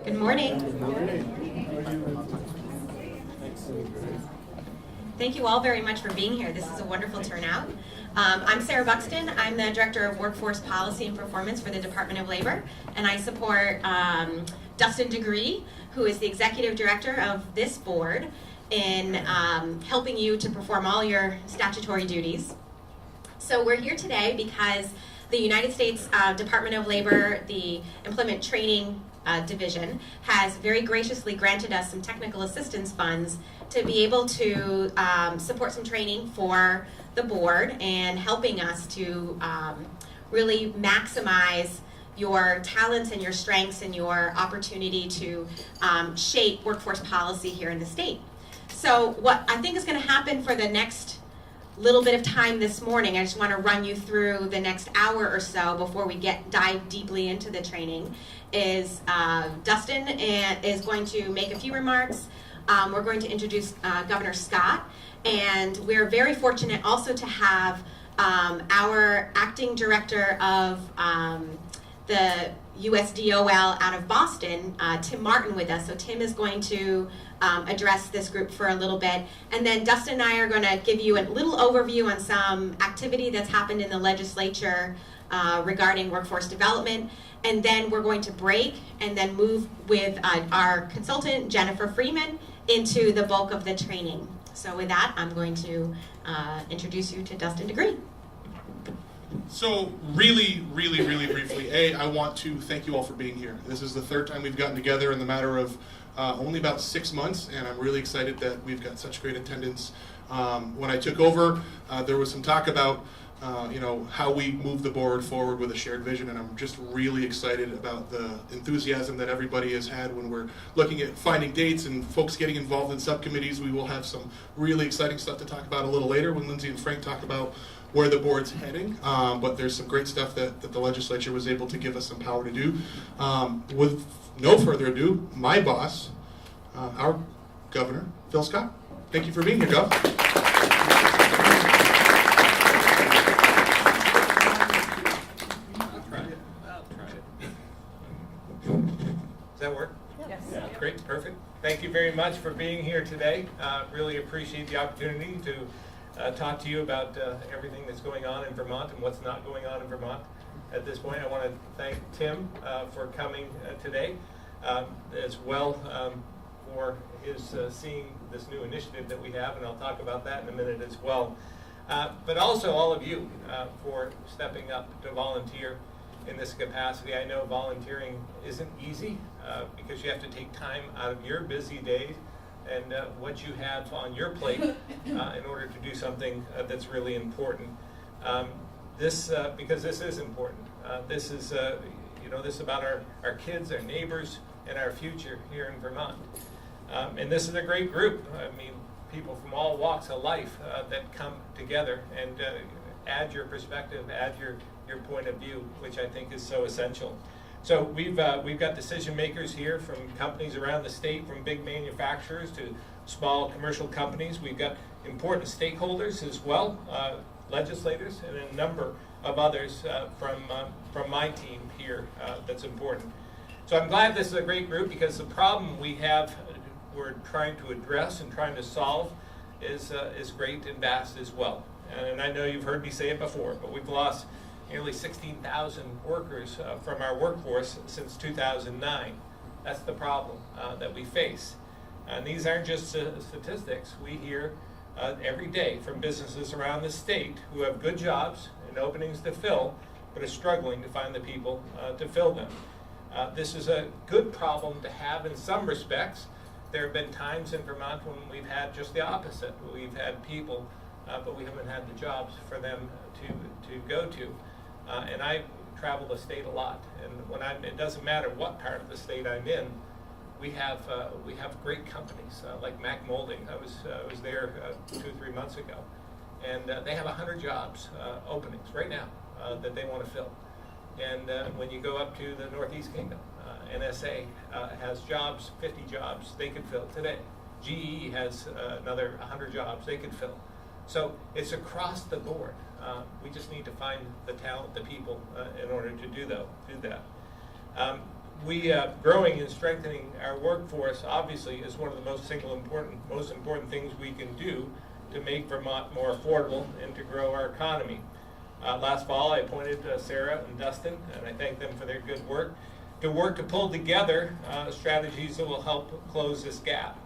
Good morning. Thank you all very much for being here. This is a wonderful turnout. I'm Sarah Buxton. I'm the Director of Workforce Policy and Performance for the Department of Labor, and I support Dustin Degree, who is the Executive Director of this board, in helping you to perform all your statutory duties. So we're here today because the United States Department of Labor, the Employment Training Division, has very graciously granted us some technical assistance funds to be able to support some training for the board and helping us to really maximize your talents and your strengths and your opportunity to shape workforce policy here in the state. So what I think is going to happen for the next little bit of time this morning, I just want to run you through the next hour or so before we dive deeply into the training, is Dustin is going to make a few remarks. We're going to introduce Governor Scott, and we're very fortunate also to have our acting director of the USDOL out of Boston, Tim Martin, with us. So Tim is going to address this group for a little bit. And then Dustin and I are going to give you a little overview on some activity that's happened in the legislature regarding workforce development. And then we're going to break and then move with our consultant, Jennifer Freeman, into the bulk of the training. So with that, I'm going to introduce you to Dustin Degree. So really briefly, I want to thank you all for being here. This is the third time we've gotten together in the matter of only about 6 months, and I'm really excited that we've got such great attendance. When I took over, there was some talk about how we move the board forward with a shared vision, and I'm just really excited about the enthusiasm that everybody has had when we're looking at finding dates and folks getting involved in subcommittees. We will have some really exciting stuff to talk about a little later when Lindsay and Frank talk about where the board's heading, but there's some great stuff that the legislature was able to give us some power to do. With no further ado, my boss, our governor, Phil Scott. Thank you for being here, Gov. Does that work? Yes. Yeah. Great, perfect. Thank you very much for being here today. Really appreciate the opportunity to talk to you about everything that's going on in Vermont and what's not going on in Vermont at this point. I want to thank Tim for coming today, as well for his seeing this new initiative that we have, and I'll talk about that in a minute as well. But also all of you for stepping up to volunteer in this capacity. I know volunteering isn't easy because you have to take time out of your busy day and what you have on your plate in order to do something that's really important. Because this is important. This is this is about our kids, our neighbors, and our future here in Vermont. And this is a great group. I mean, people from all walks of life that come together and add your perspective, add your point of view, which I think is so essential. So we've got decision makers here from companies around the state, from big manufacturers to small commercial companies. We've got important stakeholders as well, legislators, and a number of others from my team here that's important. So I'm glad this is a great group because the problem we're trying to address and trying to solve is great and vast as well. And I know you've heard me say it before, but we've lost nearly 16,000 workers from our workforce since 2009. That's the problem that we face. And these aren't just statistics. We hear every day from businesses around the state who have good jobs and openings to fill, but are struggling to find the people to fill them. This is a good problem to have in some respects. There have been times in Vermont when we've had just the opposite. We've had people, but we haven't had the jobs for them to go to. And I travel the state a lot, and it doesn't matter what part of the state I'm in, we have great companies like Mac Molding. I was there 2-3 months ago, and they have 100 jobs openings right now that they want to fill. And when you go up to the Northeast Kingdom, NSA has jobs, 50 jobs they could fill today. GE has another 100 jobs they could fill. So it's across the board. We just need to find the talent, the people, in order to do that. we growing and strengthening our workforce obviously is one of the most important things we can do to make Vermont more affordable and to grow our economy. Last fall, I appointed Sarah and Dustin, and I thank them for their good work to pull together strategies that will help close this gap.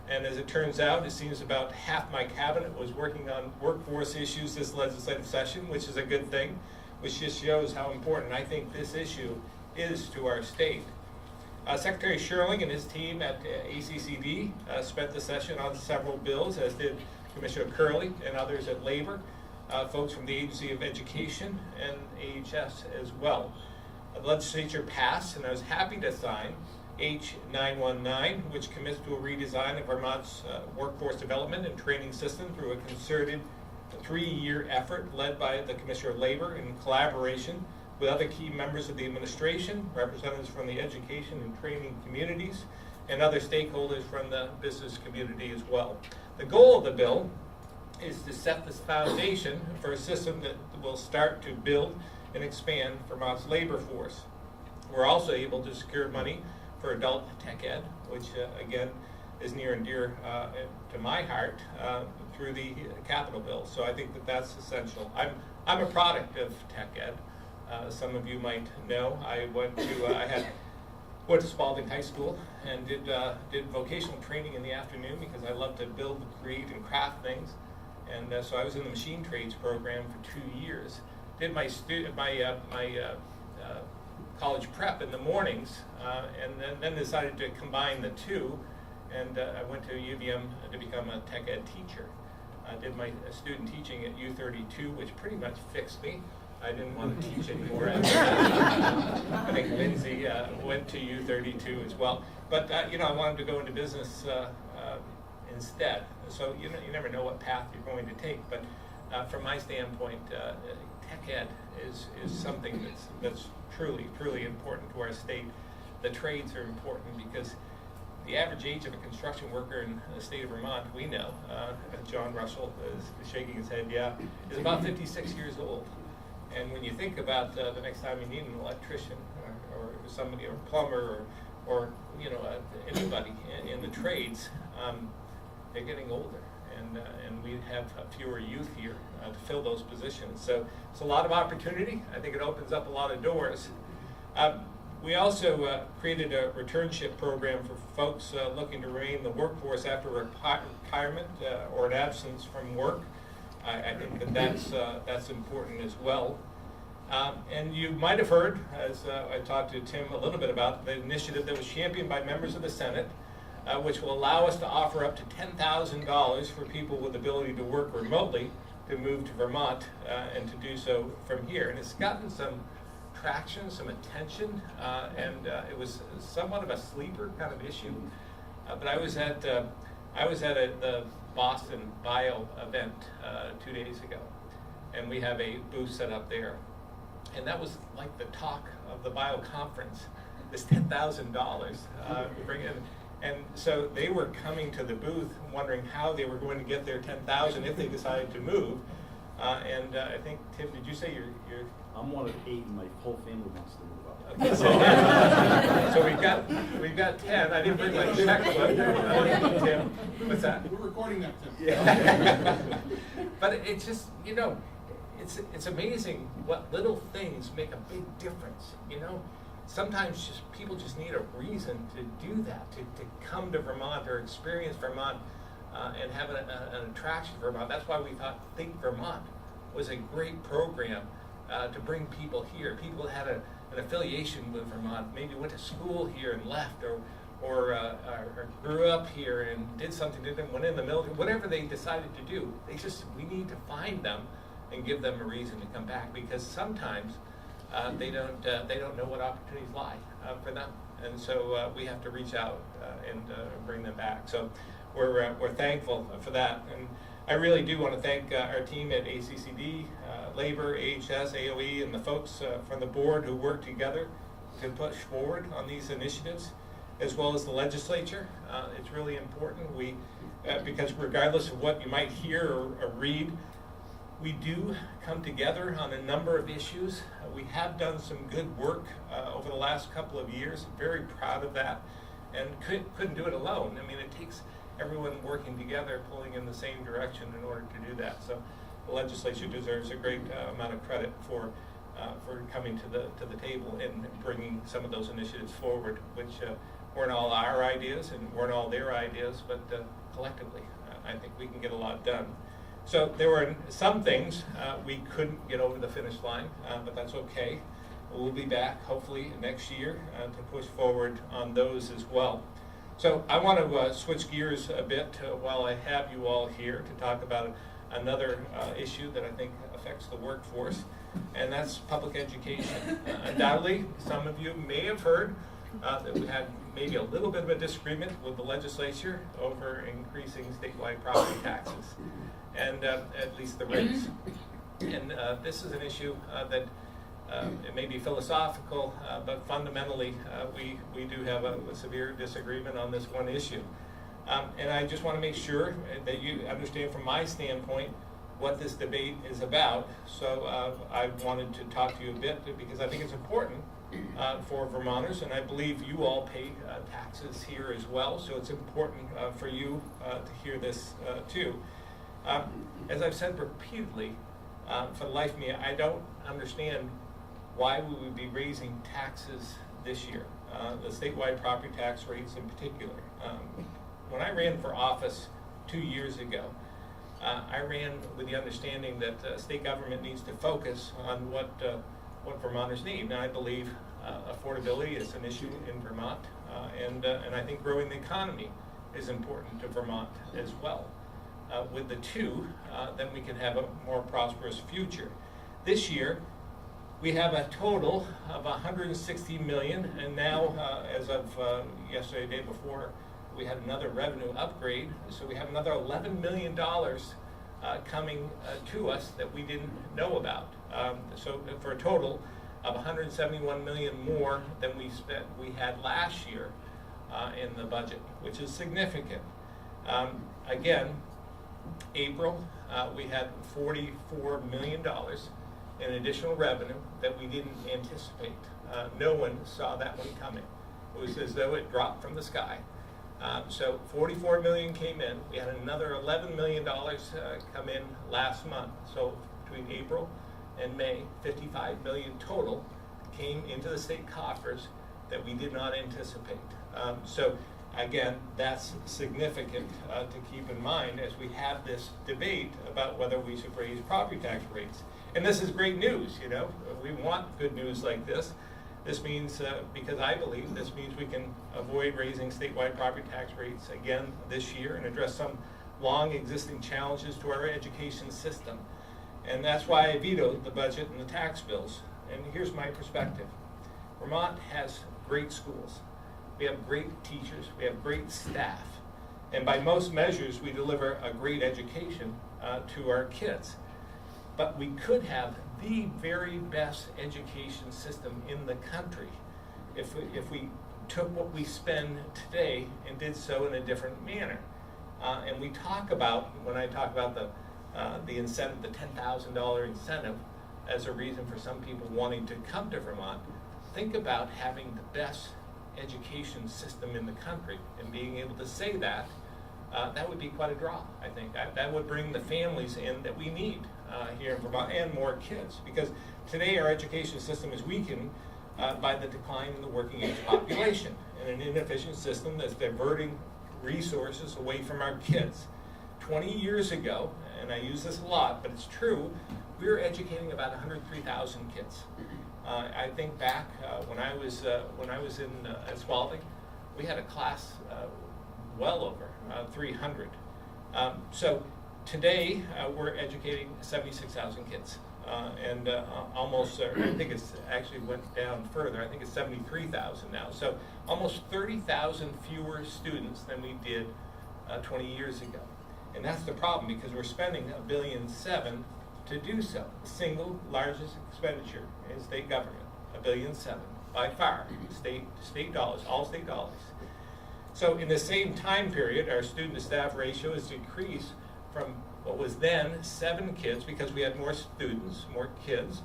And as it turns out, it seems about half my cabinet was working on workforce issues this legislative session, which is a good thing, which just shows how important I think this issue is to our state. Secretary Sherling and his team at ACCD spent the session on several bills, as did Commissioner Curley and others at Labor, folks from the Agency of Education and AHS as well. The legislature passed, and I was happy to sign, H919, which commits to a redesign of Vermont's workforce development and training system through a concerted 3-year effort led by the Commissioner of Labor in collaboration with other key members of the administration, representatives from the education and training communities, and other stakeholders from the business community as well. The goal of the bill is to set this foundation for a system that will start to build and expand Vermont's labor force. We're also able to secure money for adult tech ed, which again is near and dear to my heart through the capital bill. So I think that that's essential. I'm a product of tech ed. Some of you might know. I went to Spalding High School and did vocational training in the afternoon because I love to build, create, and craft things. And so I was in the machine trades program for 2 years. Did my college prep in the mornings, and then decided to combine the two. And I went to UVM to become a tech ed teacher. I did my student teaching at U32, which pretty much fixed me. I didn't want to teach anymore after that. I think Lindsay went to U32 as well. But I wanted to go into business instead. So you never know what path you're going to take. But from my standpoint, tech ed is something that's truly important to our state. The trades are important because the average age of a construction worker in the state of Vermont, we know, John Russell is shaking his head, is about 56 years old. And when you think about the next time you need an electrician or somebody, or a plumber, or anybody in the trades, they're getting older, and we have fewer youth here to fill those positions. So it's a lot of opportunity. I think it opens up a lot of doors. We also created a returnship program for folks looking to remain in the workforce after retirement or an absence from work. I think that's important as well. And you might have heard, as I talked to Tim a little bit about, the initiative that was championed by members of the Senate, which will allow us to offer up to $10,000 for people with the ability to work remotely to move to Vermont and to do so from here. And it's gotten some traction, some attention, and it was somewhat of a sleeper kind of issue. But I was at the Boston Bio event 2 days ago, and we have a booth set up there, and that was like the talk of the Bio conference. This $10,000 bring in, and so they were coming to the booth wondering how they were going to get their $10,000 if they decided to move. And I think, Tim, did you say you're I'm one of 8, and my whole family wants to move up. Okay, so we've got 10. I didn't bring my checkbook. Tim, what's that? We're recording that, Tim. Yeah. But it's just, it's amazing what little things make a big difference. Sometimes people just need a reason to do that, to come to Vermont or experience Vermont and have an attraction to Vermont. That's why we thought Think Vermont was a great program to bring people here. People that had an affiliation with Vermont, maybe went to school here and left, or grew up here and did something different, went in the military, whatever they decided to do. We need to find them and give them a reason to come back, because sometimes they don't know what opportunities lie for them, and so we have to reach out and bring them back. So we're thankful for that, and I really do want to thank our team at ACCD, Labor, AHS, AOE, and the folks from the board who work together to push forward on these initiatives, as well as the legislature. It's really important because regardless of what you might hear or read, We do come together on a number of issues. We have done some good work over the last couple of years. Very proud of that, and couldn't do it alone. I mean, it takes everyone working together, pulling in the same direction in order to do that. So the legislature deserves a great amount of credit for coming to the table and bringing some of those initiatives forward, which weren't all our ideas and weren't all their ideas, but collectively, I think we can get a lot done. So there were some things we couldn't get over the finish line, but that's okay. We'll be back hopefully next year to push forward on those as well. So I want to switch gears a bit while I have you all here to talk about another issue that I think affects the workforce, and that's public education. Undoubtedly, some of you may have heard that we had maybe a little bit of a disagreement with the legislature over increasing statewide property taxes, and at least the rates. And this is an issue that it may be philosophical, but fundamentally we do have a severe disagreement on this one issue. And I just want to make sure that you understand from my standpoint what this debate is about. So I wanted to talk to you a bit because I think it's important for Vermonters, and I believe you all pay taxes here as well, so it's important for you to hear this too. As I've said repeatedly, for the life of me, I don't understand why we would be raising taxes this year, the statewide property tax rates in particular. When I ran for office 2 years ago, I ran with the understanding that state government needs to focus on what Vermonters need. And I believe affordability is an issue in Vermont, and I think growing the economy is important to Vermont as well. With the two, then we can have a more prosperous future. This year, we have a total of $160 million, and now, as of yesterday, the day before, we had another revenue upgrade, so we have another $11 million coming to us that we didn't know about. So for a total of $171 million more than we had last year in the budget, which is significant. Again, April, we had $44 million in additional revenue that we didn't anticipate. No one saw that one coming. It was as though it dropped from the sky. So $44 million came in. We had another $11 million come in last month. So between April and May, $55 million total came into the state coffers that we did not anticipate. So again, that's significant to keep in mind as we have this debate about whether we should raise property tax rates. And this is great news, you know. We want good news like this. This means, because I believe this means we can avoid raising statewide property tax rates again this year and address some long existing challenges to our education system. And that's why I vetoed the budget and the tax bills. And here's my perspective. Vermont has great schools. We have great teachers. We have great staff. And by most measures, we deliver a great education to our kids. But we could have the very best education system in the country if we took what we spend today and did so in a different manner. And we talk about, when I talk about the incentive, the $10,000 incentive as a reason for some people wanting to come to Vermont, think about having the best education system in the country and being able to say that. That would be quite a draw, I think. That would bring the families in that we need here in Vermont and more kids, because today our education system is weakened by the decline in the working age population and an inefficient system that's diverting resources away from our kids. 20 years ago, and I use this a lot, but it's true, we were educating about 103,000 kids. I think back when I was at Spalding, we had a class well over 300. So today we're educating 76,000 kids, and almost I think it's actually went down further. I think it's 73,000 now. So almost 30,000 fewer students than we did 20 years ago. And that's the problem, because we're spending $1.7 billion to do so. The single largest expenditure in state government, $1.7 billion by far, state dollars, all state dollars. So in the same time period, our student to staff ratio has decreased from what was then 7 kids, because we had more students, more kids,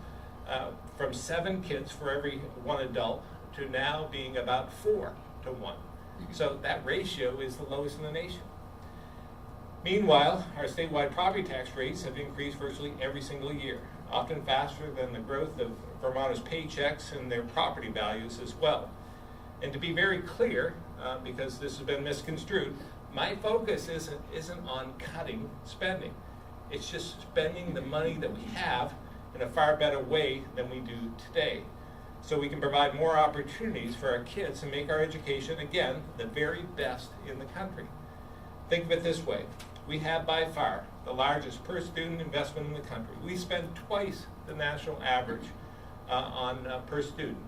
from 7 kids for every 1 adult to now being about 4 to 1. So that ratio is the lowest in the nation. Meanwhile, our statewide property tax rates have increased virtually every single year, often faster than the growth of Vermonters' paychecks and their property values as well. And to be very clear, because this has been misconstrued, my focus isn't on cutting spending. It's just spending the money that we have in a far better way than we do today, so we can provide more opportunities for our kids and make our education, again, the very best in the country. Think of it this way. We have by far the largest per student investment in the country. We spend twice the national average on per student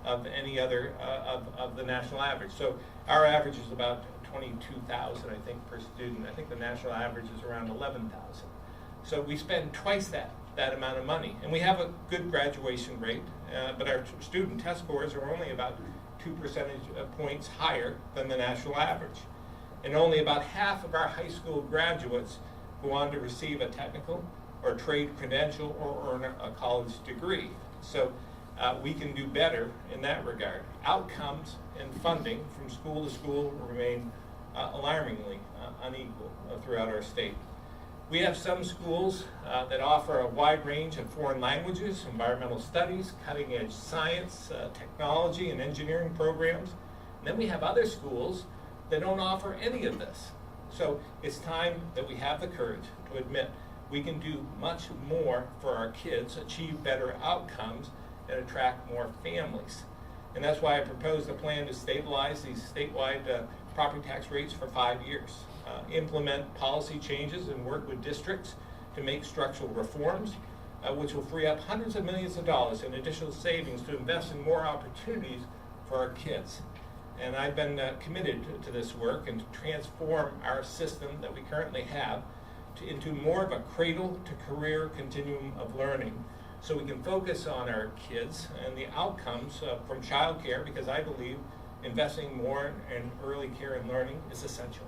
of any other of the national average. So our average is about 22,000, I think, per student. I think the national average is around 11,000. So we spend twice that amount of money. And we have a good graduation rate, but our student test scores are only about 2 percentage points higher than the national average. And only about half of our high school graduates go on to receive a technical or trade credential or earn a college degree. So we can do better in that regard. Outcomes and funding from school to school remain alarmingly unequal throughout our state. We have some schools that offer a wide range of foreign languages, environmental studies, cutting-edge science, technology, and engineering programs. And then we have other schools that don't offer any of this. So it's time that we have the courage to admit we can do much more for our kids, achieve better outcomes, and attract more families. And that's why I proposed a plan to stabilize these statewide property tax rates for 5 years, implement policy changes and work with districts to make structural reforms, which will free up hundreds of millions of dollars in additional savings to invest in more opportunities for our kids. And I've been committed to this work and to transform our system that we currently have into more of a cradle-to-career continuum of learning, so we can focus on our kids and the outcomes from child care, because I believe investing more in early care and learning is essential.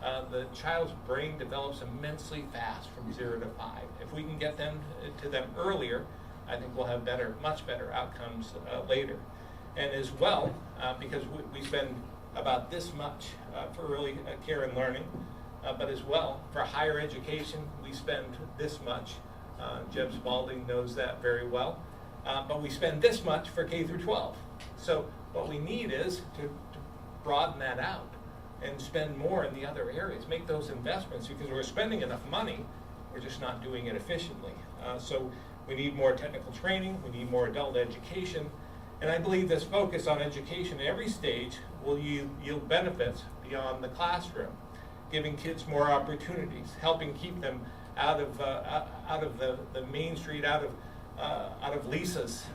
The child's brain develops immensely fast from 0 to 5. If we can get them to them earlier, I think we'll have much better outcomes later. And as well, because we spend about this much for early care and learning, but as well, for higher education, we spend this much. Jeb Spalding knows that very well. But we spend this much for K through 12. So what we need is to broaden that out and spend more in the other areas, make those investments, because we're spending enough money, we're just not doing it efficiently. So we need more technical training, we need more adult education, and I believe this focus on education at every stage will yield benefits beyond the classroom, giving kids more opportunities, helping keep them out of the main street, out of Lisa's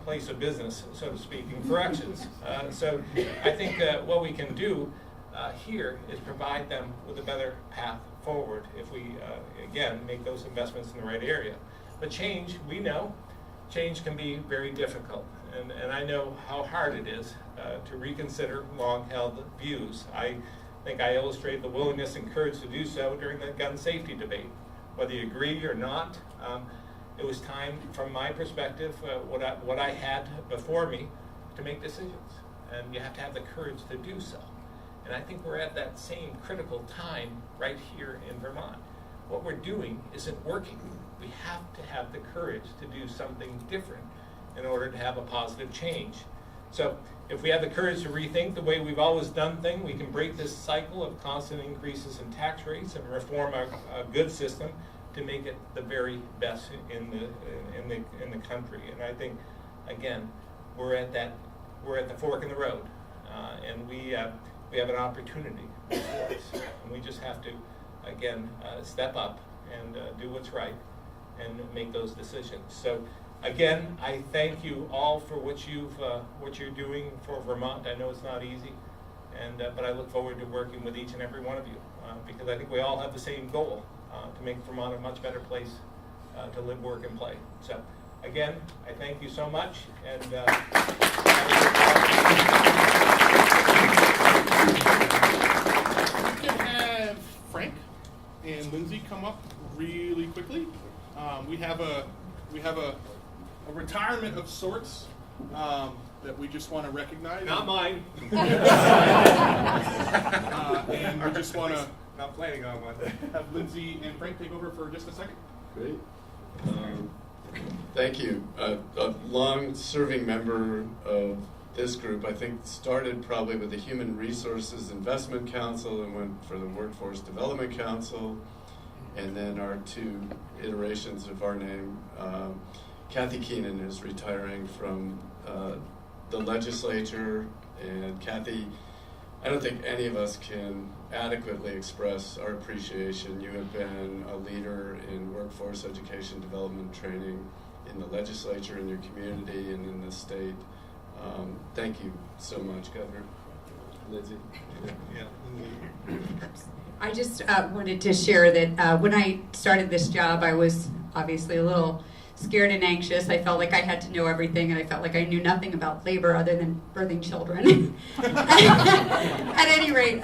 place of business, so to speak, in corrections. So I think what we can do here is provide them with a better path forward if we, again, make those investments in the right area. But change, we know, change can be very difficult. And I know how hard it is to reconsider long-held views. I think I illustrated the willingness and courage to do so during the gun safety debate. Whether you agree or not, it was time, from my perspective, what I had before me, to make decisions. And you have to have the courage to do so. And I think we're at that same critical time right here in Vermont. What we're doing isn't working. We have to have the courage to do something different in order to have a positive change. So if we have the courage to rethink the way we've always done things, we can break this cycle of constant increases in tax rates and reform a good system to make it the very best in the country. And I think, again, we're at the fork in the road, and we have an opportunity before us, and we just have to, again, step up and do what's right and make those decisions. So again, I thank you all for what you're doing for Vermont. I know it's not easy, but I look forward to working with each and every one of you, because I think we all have the same goal, to make Vermont a much better place to live, work, and play. So again, I thank you so much, and We can have Frank and Lou really quickly. We have a retirement of sorts that we just want to recognize. Not mine. And we just want to Not planning on one. have Lindsay and Frank take over for just a second. Great. Thank you. A long-serving member of this group, I think, started probably with the Human Resources Investment Council and went for the Workforce Development Council, and then our two iterations of our name. Kathy Keenan is retiring from the legislature, and Kathy, I don't think any of us can adequately express our appreciation. You have been a leader in workforce education, development, training in the legislature, in your community, and in the state. Thank you so much, Governor. Lindsay? Yeah. I just wanted to share that when I started this job, I was obviously a little scared and anxious. I felt like I had to know everything, and I felt like I knew nothing about labor other than birthing children. At any rate,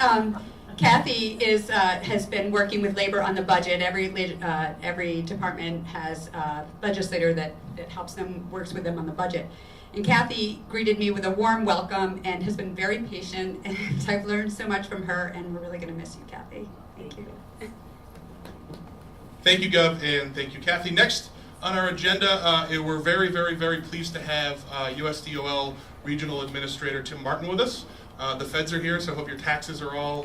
Kathy has been working with labor on the budget. Every department has a legislator that helps them, works with them on the budget. And Kathy greeted me with a warm welcome and has been very patient, and I've learned so much from her, and we're really going to miss you, Kathy. Thank you. Thank you, Gov, and thank you, Kathy. Next on our agenda, we're very, very, very pleased to have USDOL Regional Administrator Tim Martin with us. The feds are here, so I hope your taxes are all,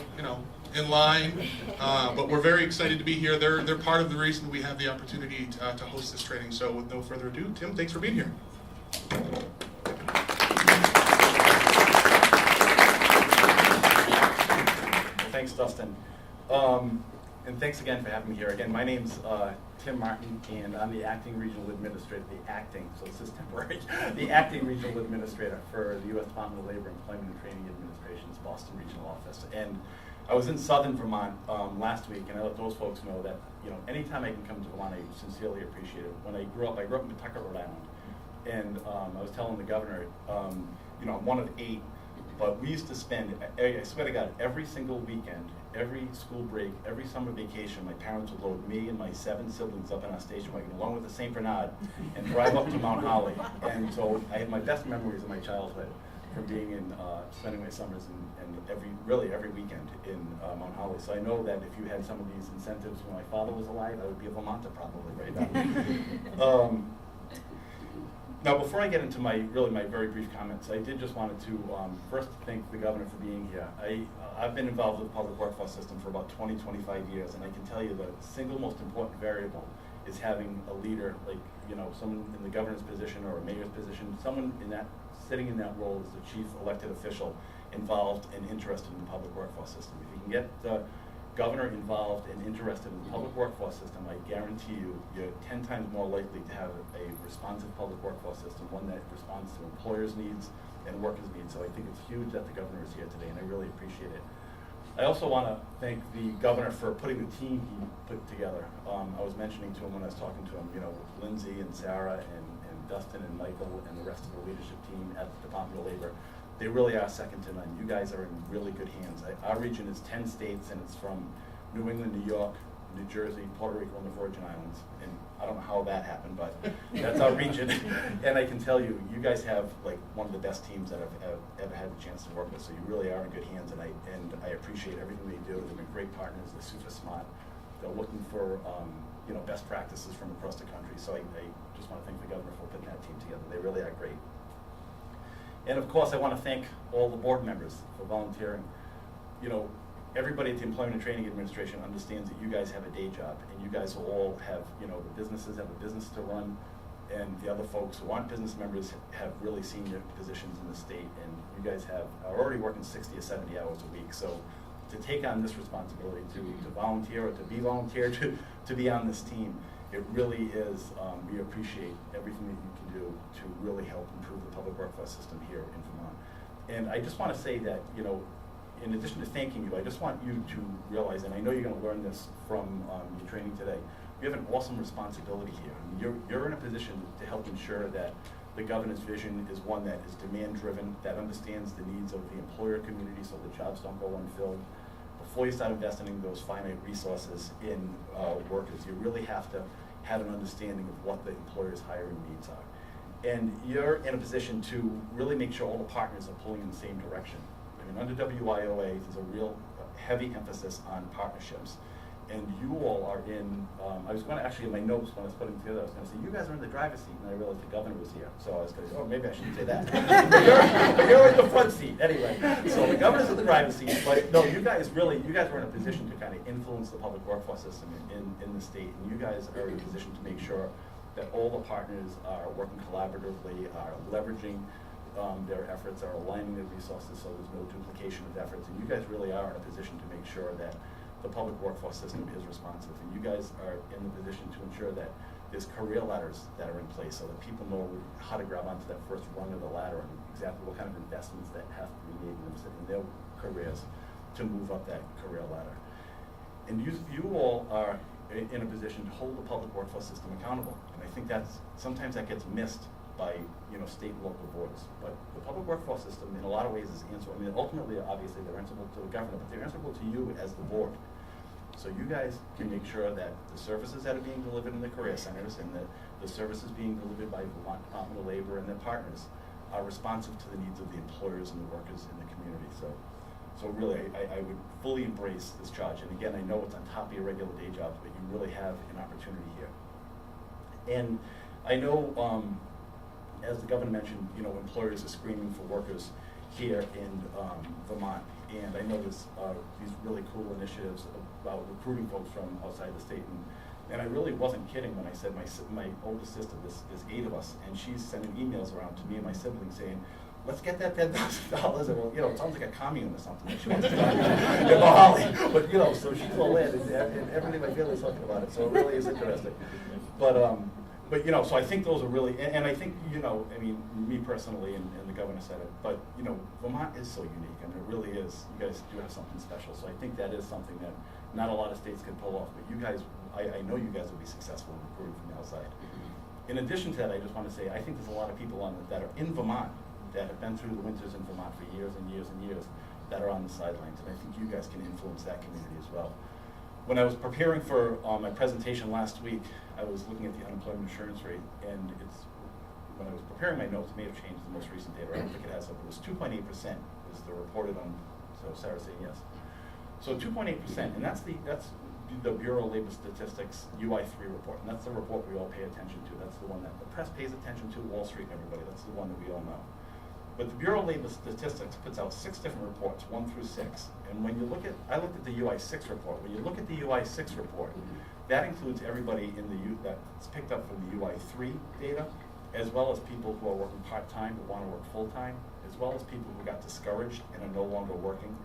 in line. But we're very excited to be here. They're part of the reason we have the opportunity to host this training. So with no further ado, Tim, thanks for being here. Thanks, Dustin. And thanks again for having me here. Again, my name's Tim Martin, and I'm the acting regional administrator, so this is temporary, the acting regional administrator for the U.S. Department of Labor, Employment and Training Administration's Boston Regional Office. And I was in southern Vermont last week, and I let those folks know that, anytime I can come to Vermont, I sincerely appreciate it. When I grew up in Pawtucket, Rhode Island, and I was telling the governor, I'm one of 8, but we used to spend, I swear to God, every single weekend, every school break, every summer vacation, my parents would load me and my 7 siblings up in our station wagon, along with the St. Bernard, and drive up to Mount Holly. And so I have my best memories of my childhood from being in, spending my summers and every weekend in Mount Holly. So I know that if you had some of these incentives when my father was alive, I would be a Vermonter probably right now. Now, before I get into my very brief comments, I did just wanted to first thank the governor for being here. I've been involved with the public workforce system for about 20-25 years, and I can tell you the single most important variable is having a leader, like someone in the governor's position or a mayor's position, someone sitting in that role as the chief elected official, involved and interested in the public workforce system. If you can get the governor involved and interested in the public workforce system, I guarantee you're 10 times more likely to have a responsive public workforce system, one that responds to employers' needs and workers' needs. So I think it's huge that the governor is here today, and I really appreciate it. I also want to thank the governor for putting the team he put together. I was mentioning to him when I was talking to him, Lindsay and Sarah and Dustin and Michael and the rest of the leadership team at the Department of Labor. They really are second to none. You guys are in really good hands. Our region is 10 states, and it's from New England, New York, New Jersey, Puerto Rico, and the Virgin Islands. And I don't know how that happened, but that's our region. And I can tell you, you guys have like one of the best teams that I've ever had the chance to work with. So you really are in good hands, and I appreciate everything they do. They've been great partners. They're super smart. They're looking for best practices from across the country. So I just want to thank the governor for putting that team together. They really are great. And of course, I want to thank all the board members for volunteering. Everybody at the Employment and Training Administration understands that you guys have a day job, and you guys all have, the businesses have a business to run, and the other folks who aren't business members have really senior positions in the state, and you guys are already working 60 or 70 hours a week. So to take on this responsibility, to volunteer or to be volunteered to be on this team, it really is, we appreciate everything that you can do to really help improve the public workforce system here in Vermont. And I just want to say that, in addition to thanking you, I just want you to realize, and I know you're going to learn this from your training today, we have an awesome responsibility here. I mean, you're in a position to help ensure that the governor's vision is one that is demand-driven, that understands the needs of the employer community so the jobs don't go unfilled. before you start investing those finite resources in workers, you really have to have an understanding of what the employer's hiring needs are. And you're in a position to really make sure all the partners are pulling in the same direction. I mean, under WIOA, there's a real heavy emphasis on partnerships. And you all are in, I was going to actually, in my notes when I was putting together, I was going to say, you guys are in the driver's seat, and I realized the governor was here. So I was going to say, oh, maybe I shouldn't say that. but you're in the front seat, anyway. So the governor's in the driver's seat, but no, you guys were in a position to kind of influence the public workforce system in the state, and you guys are in a position to make sure that all the partners are working collaboratively, are leveraging their efforts, are aligning their resources so there's no duplication of efforts, and you guys really are in a position to make sure that the public workforce system is responsive, and you guys are in the position to ensure that there's career ladders that are in place so that people know how to grab onto that first rung of the ladder and exactly what kind of investments that have to be made in their careers to move up that career ladder. And you all are in a position to hold the public workforce system accountable, and I think sometimes that gets missed by state and local boards. But the public workforce system in a lot of ways is answerable. I mean, ultimately, obviously, they're answerable to the governor, but they're answerable to you as the board. So you guys can make sure that the services that are being delivered in the career centers and the services being delivered by Vermont Department of Labor and their partners are responsive to the needs of the employers and the workers in the community. So really, I would fully embrace this charge. And again, I know it's on top of your regular day jobs, but you really have an opportunity here. And I know, as the governor mentioned, employers are screaming for workers here in Vermont. And I know there's these really cool initiatives about recruiting folks from outside the state. And I really wasn't kidding when I said my oldest sister, there's 8 of us, and she's sending emails around to me and my siblings saying, let's get that $10,000. And well, it sounds like a commune or something that she wants to start in Mohali. But, so she's all in, and everybody in my family's talking about it, so it really is interesting. But so I think those are really, and I think, I mean, me personally, and the governor said it, but, Vermont is so unique. I mean, it really is. You guys do have something special. So I think that is something that not a lot of states can pull off. But you guys, I know you guys will be successful in recruiting from the outside. In addition to that, I just want to say, I think there's a lot of people that are in Vermont that have been through the winters in Vermont for years and years and years that are on the sidelines. And I think you guys can influence that community as well. When I was preparing for my presentation last week, I was looking at the unemployment insurance rate, and when I was preparing my notes, it may have changed the most recent data. I don't think it has, but it was 2.8% is the reported on, so Sarah's saying yes. So 2.8%, and that's the Bureau of Labor Statistics UI3 report, and that's the report we all pay attention to. That's the one that the press pays attention to, Wall Street and everybody. That's the one that we all know. But the Bureau of Labor Statistics puts out 6 different reports, 1 through 6. And when you look at, I looked at the UI6 report. When you look at the UI6 report, that includes everybody in the that's picked up from the UI3 data, as well as people who are working part-time but want to work full-time, as well as people who got discouraged and are no longer working,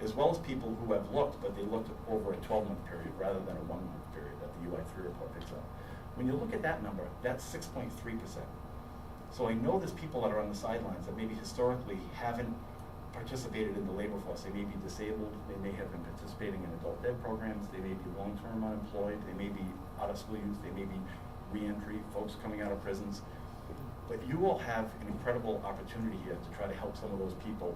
as well as people who have looked, but they looked over a 12-month period rather than a 1-month period that the UI3 report picks up. When you look at that number, that's 6.3%. So I know there's people that are on the sidelines that maybe historically haven't participated in the labor force. They may be disabled, they may have been participating in adult ed programs, they may be long-term unemployed, they may be out-of-school youth, they may be re-entry, folks coming out of prisons. But you all have an incredible opportunity here to try to help some of those people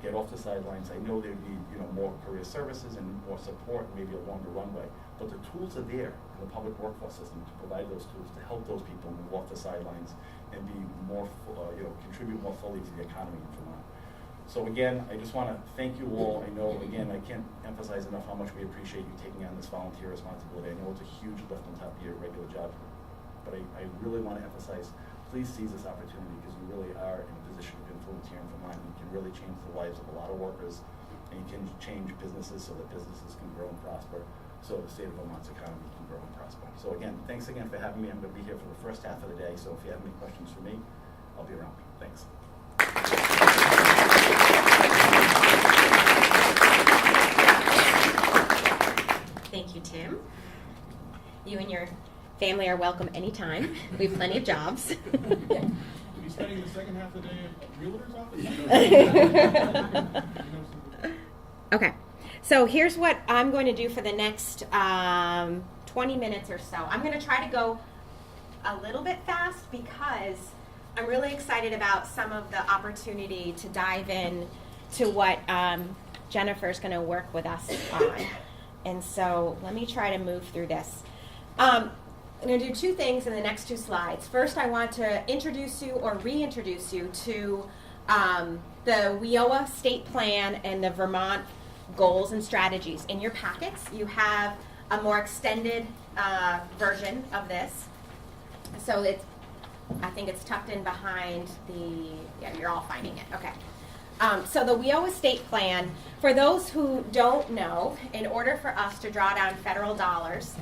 get off the sidelines. I know they need more career services and more support, maybe a longer runway, but the tools are there in the public workforce system to provide those tools to help those people move off the sidelines and be more, contribute more fully to the economy in Vermont. So again, I just want to thank you all. I know, again, I can't emphasize enough how much we appreciate you taking on this volunteer responsibility. I know it's a huge lift on top of your regular job, but I really want to emphasize, please seize this opportunity because you really are in a position of influence here in Vermont. You can really change the lives of a lot of workers, and you can change businesses so that businesses can grow and prosper, so the state of Vermont's economy can grow and prosper. So again, thanks again for having me. I'm going to be here for the first half of the day, so if you have any questions for me, I'll be around. Thanks. Thank you, Tim. You and your family are welcome anytime. We have plenty of jobs. Are you spending the second half of the day at Realtor's office? Okay, so here's what I'm going to do for the next 20 minutes or so. I'm going to try to go a little bit fast because I'm really excited about some of the opportunity to dive in to what Jennifer's going to work with us on. And so let me try to move through this. I'm going to do two things in the next two slides. First, I want to introduce you or reintroduce you to the WIOA state plan and the Vermont goals and strategies. In your packets, you have a more extended version of this. So I think it's tucked in behind yeah, you're all finding it, okay. So the WIOA state plan, for those who don't know, in order for us to draw down federal dollars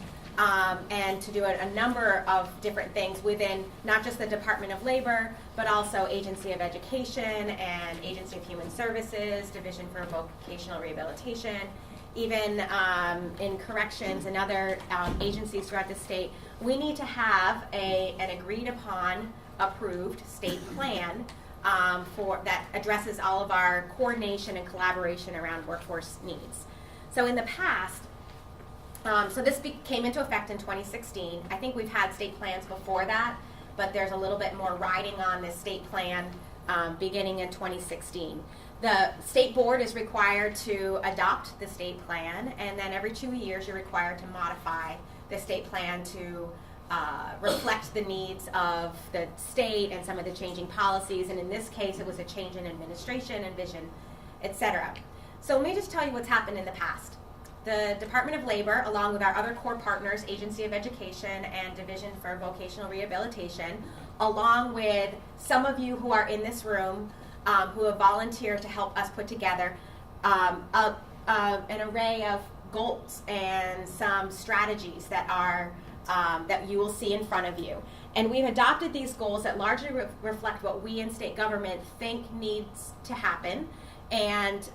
and to do a number of different things within not just the Department of Labor, but also Agency of Education and Agency of Human Services, Division for Vocational Rehabilitation, even in corrections and other agencies throughout the state, we need to have an agreed upon, approved state plan that addresses all of our coordination and collaboration around workforce needs. So in the past, so this came into effect in 2016. I think we've had state plans before that, but there's a little bit more riding on this state plan beginning in 2016. The state board is required to adopt the state plan, and then every 2 years you're required to modify the state plan to reflect the needs of the state and some of the changing policies, and in this case it was a change in administration and vision, etc. So let me just tell you what's happened in the past. The Department of Labor, along with our other core partners, Agency of Education and Division for Vocational Rehabilitation, along with some of you who are in this room who have volunteered to help us put together an array of goals and some strategies that are that you will see in front of you. And we've adopted these goals that largely reflect what we in state government think needs to happen. And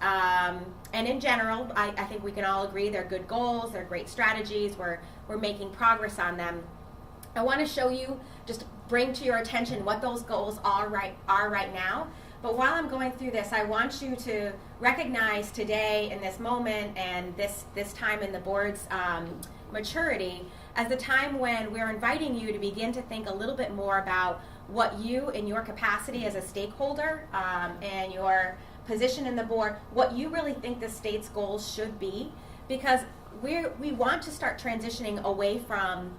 in general, I think we can all agree they're good goals, they're great strategies, we're making progress on them. I want to show you, just bring to your attention what those goals are right now. But while I'm going through this, I want you to recognize today in this moment and this time in the board's maturity as the time when we're inviting you to begin to think a little bit more about what you, in your capacity as a stakeholder and your position in the board, what you really think the state's goals should be, because we want to start transitioning away from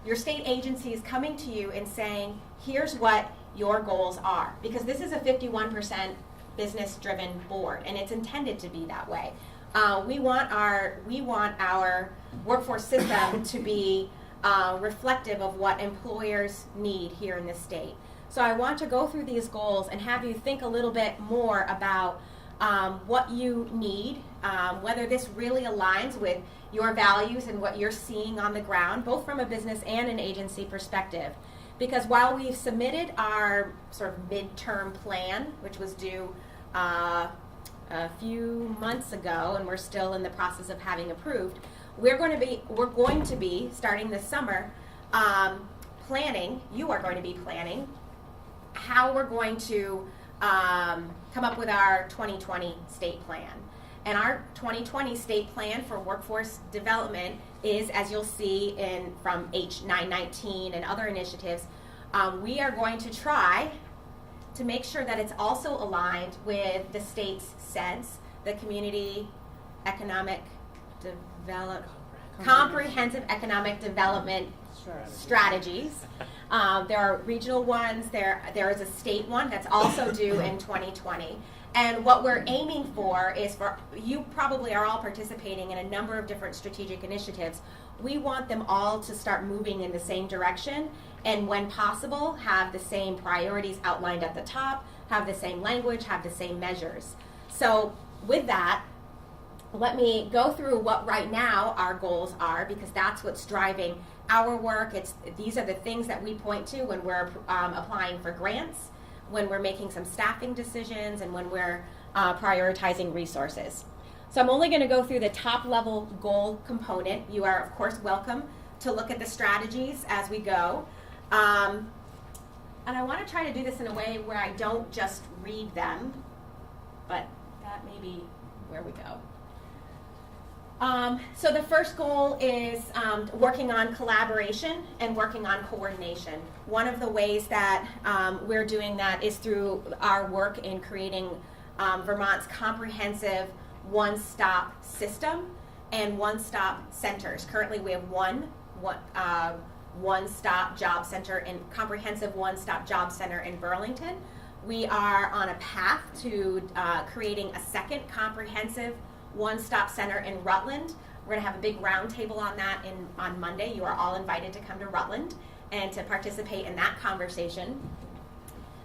your state agencies coming to you and saying, here's what your goals are, because this is a 51% business-driven board, and it's intended to be that way. We want our workforce system to be reflective of what employers need here in this state. So I want to go through these goals and have you think a little bit more about what you need, whether this really aligns with your values and what you're seeing on the ground, both from a business and an agency perspective. Because while we've submitted our sort of midterm plan, which was due a few months ago, and we're still in the process of having approved, we're going to be starting this summer planning. You are going to be planning how we're going to come up with our 2020 state plan. And our 2020 state plan for workforce development is, as you'll see from H919 and other initiatives, we are going to try to make sure that it's also aligned with the state's CEDS, the Community Economic Comprehensive Economic Development strategies. There are regional ones, there is a state one that's also due in 2020. And what we're aiming for is you probably are all participating in a number of different strategic initiatives. We want them all to start moving in the same direction, and when possible, have the same priorities outlined at the top, have the same language, have the same measures. So with that, let me go through what right now our goals are, because that's what's driving our work. These are the things that we point to when we're applying for grants, when we're making some staffing decisions, and when we're prioritizing resources. So I'm only going to go through the top level goal component. You are, of course, welcome to look at the strategies as we go. And I want to try to do this in a way where I don't just read them, but that may be where we go. So the first goal is working on collaboration and working on coordination. One of the ways that we're doing that is through our work in creating Vermont's comprehensive one-stop system and one-stop centers. Currently, we have one-stop job center and comprehensive one-stop job center in Burlington. We are on a path to creating a second comprehensive one-stop center in Rutland. We're going to have a big roundtable on that on Monday. You are all invited to come to Rutland and to participate in that conversation.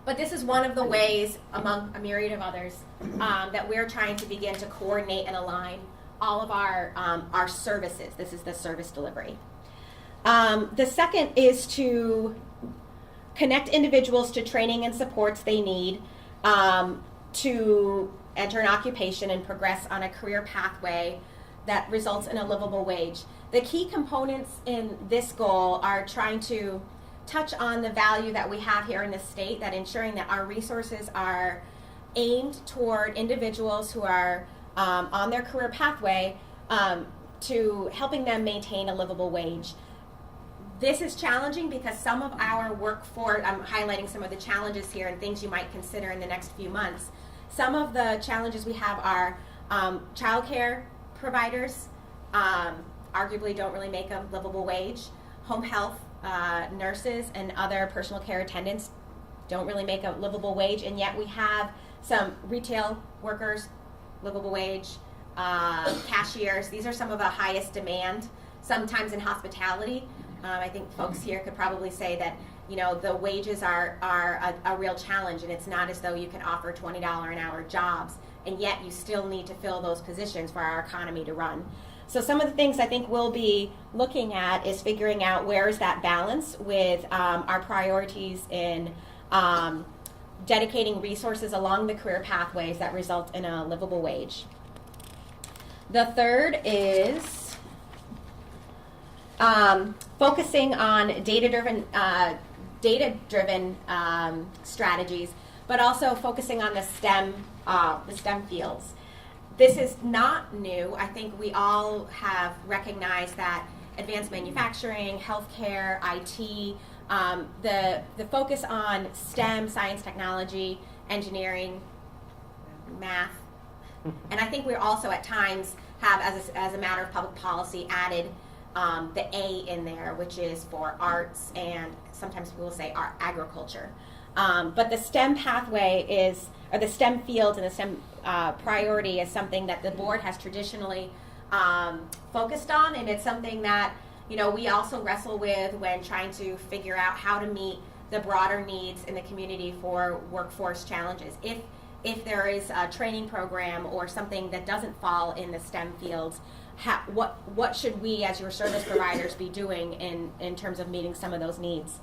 But this is one of the ways, among a myriad of others, that we're trying to begin to coordinate and align all of our services. This is the service delivery. The second is to connect individuals to training and supports they need to enter an occupation and progress on a career pathway that results in a livable wage. The key components in this goal are trying to touch on the value that we have here in the state, that ensuring that our resources are aimed toward individuals who are on their career pathway to helping them maintain a livable wage. This is challenging because some of our workforce, I'm highlighting some of the challenges here and things you might consider in the next few months. Some of the challenges we have are childcare providers, arguably don't really make a livable wage. Home health nurses and other personal care attendants don't really make a livable wage, and yet we have some retail workers, livable wage, cashiers. These are some of the highest demand, sometimes in hospitality. I think folks here could probably say that, you know, the wages are a real challenge, and it's not as though you can offer $20 an hour jobs, and yet you still need to fill those positions for our economy to run. So some of the things I think we'll be looking at is figuring out where is that balance with our priorities in dedicating resources along the career pathways that result in a livable wage. The third is focusing on data-driven strategies, but also focusing on the STEM fields. This is not new. I think we all have recognized that advanced manufacturing, healthcare, IT, the focus on STEM, science, technology, engineering, math, and I think we're also at times have, as a matter of public policy, added the A in there, which is for arts, and sometimes we will say agriculture. But the STEM pathway is, or the STEM field and the STEM priority is something that the board has traditionally focused on, and it's something that, you know, we also wrestle with when trying to figure out how to meet the broader needs in the community for workforce challenges. If there is a training program or something that doesn't fall in the STEM fields, what should we as your service providers be doing in terms of meeting some of those needs?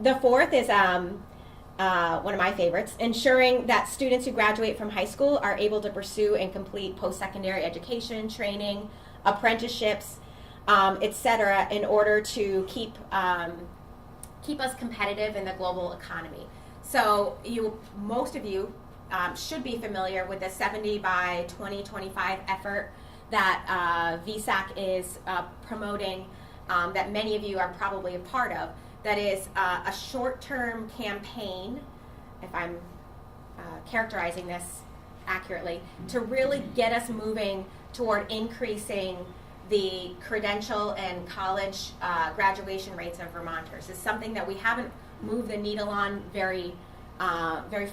The fourth is one of my favorites, ensuring that students who graduate from high school are able to pursue and complete post-secondary education, training, apprenticeships, etc., in order to keep us competitive in the global economy. So most of you should be familiar with the 70 by 2025 effort that VSAC is promoting, that many of you are probably a part of. That is a short-term campaign, if I'm characterizing this accurately, to really get us moving toward increasing the credential and college graduation rates of Vermonters. It's something that we haven't moved the needle on very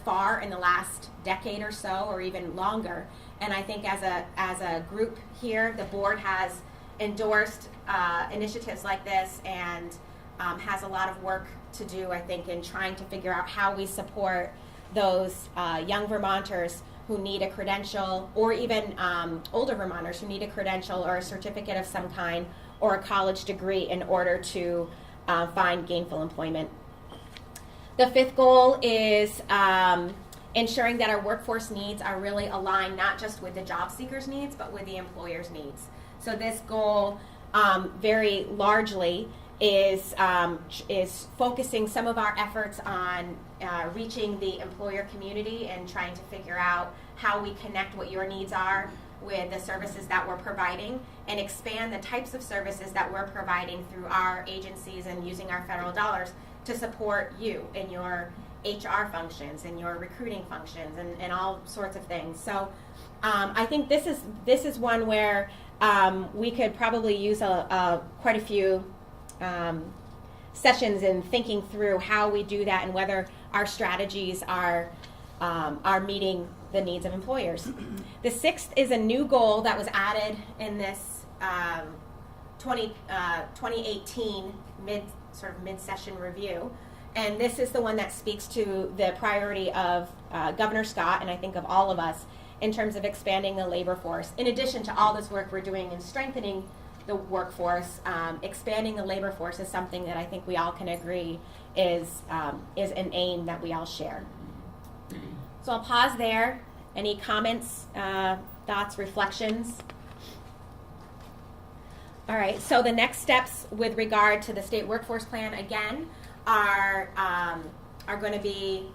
far in the last decade or so, or even longer. And I think as a group here, the board has endorsed initiatives like this and has a lot of work to do, I think, in trying to figure out how we support those young Vermonters who need a credential, or even older Vermonters who need a credential or a certificate of some kind or a college degree in order to find gainful employment. The fifth goal is ensuring that our workforce needs are really aligned not just with the job seekers' needs, but with the employer's needs. So this goal very largely is focusing some of our efforts on reaching the employer community and trying to figure out how we connect what your needs are with the services that we're providing, and expand the types of services that we're providing through our agencies and using our federal dollars to support you in your HR functions and your recruiting functions and all sorts of things. So I think this is one where we could probably use quite a few sessions in thinking through how we do that and whether our strategies are meeting the needs of employers. The sixth is a new goal that was added in this 2018 mid-session review. And this is the one that speaks to the priority of Governor Scott, and I think of all of us, in terms of expanding the labor force. In addition to all this work we're doing in strengthening the workforce, expanding the labor force is something that I think we all can agree is an aim that we all share. So I'll pause there. Any comments, thoughts, reflections? All right, so the next steps with regard to the state workforce plan, again, are going to be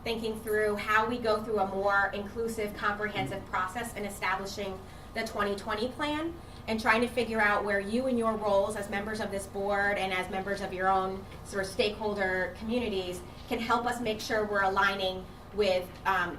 thinking through how we go through a more inclusive, comprehensive process in establishing the 2020 plan and trying to figure out where you and your roles as members of this board and as members of your own sort of stakeholder communities can help us make sure we're aligning with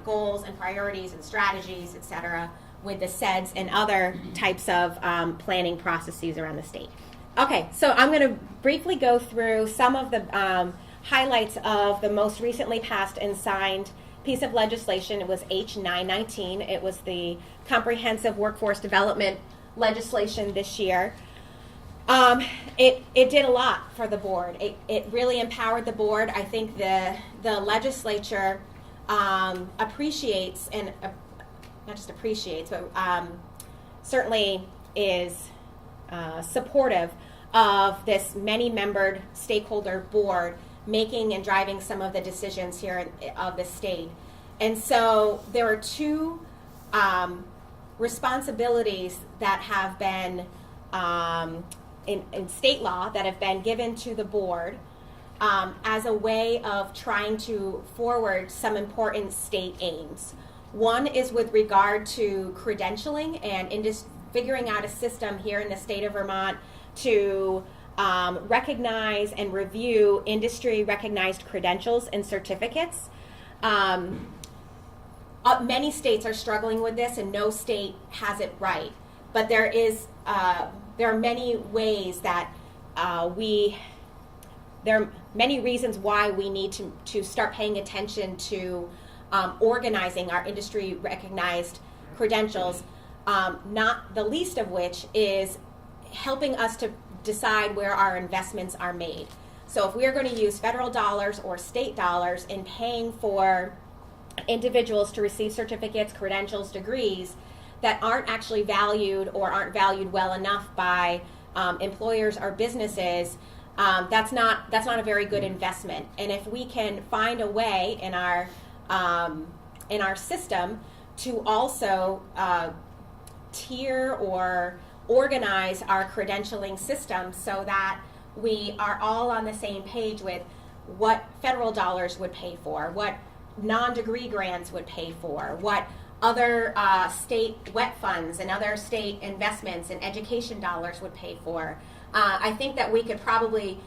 goals and priorities and strategies, et cetera, with the SEDS and other types of planning processes around the state. Okay, so I'm going to briefly go through some of the highlights of the most recently passed and signed piece of legislation. It was H919. It was the Comprehensive Workforce Development legislation this year. It did a lot for the board. It really empowered the board. I think the legislature appreciates, and not just appreciates, but certainly is supportive of this many-membered stakeholder board making and driving some of the decisions here of the state. And so there are two responsibilities that have been in state law that have been given to the board as a way of trying to forward some important state aims. One is with regard to credentialing and figuring out a system here in the state of Vermont to recognize and review industry recognized credentials and certificates. Many states are struggling with this, and no state has it right. But there are many ways that there are many reasons why we need to start paying attention to organizing our industry recognized credentials, not the least of which is helping us to decide where our investments are made. So if we're going to use federal dollars or state dollars in paying for individuals to receive certificates, credentials, degrees that aren't actually valued or aren't valued well enough by employers or businesses, that's not a very good investment. And if we can find a way in our system to also tier or organize our credentialing system so that we are all on the same page with what federal dollars would pay for, what non-degree grants would pay for, what other state wet funds and other state investments and education dollars would pay for. I think that we could probably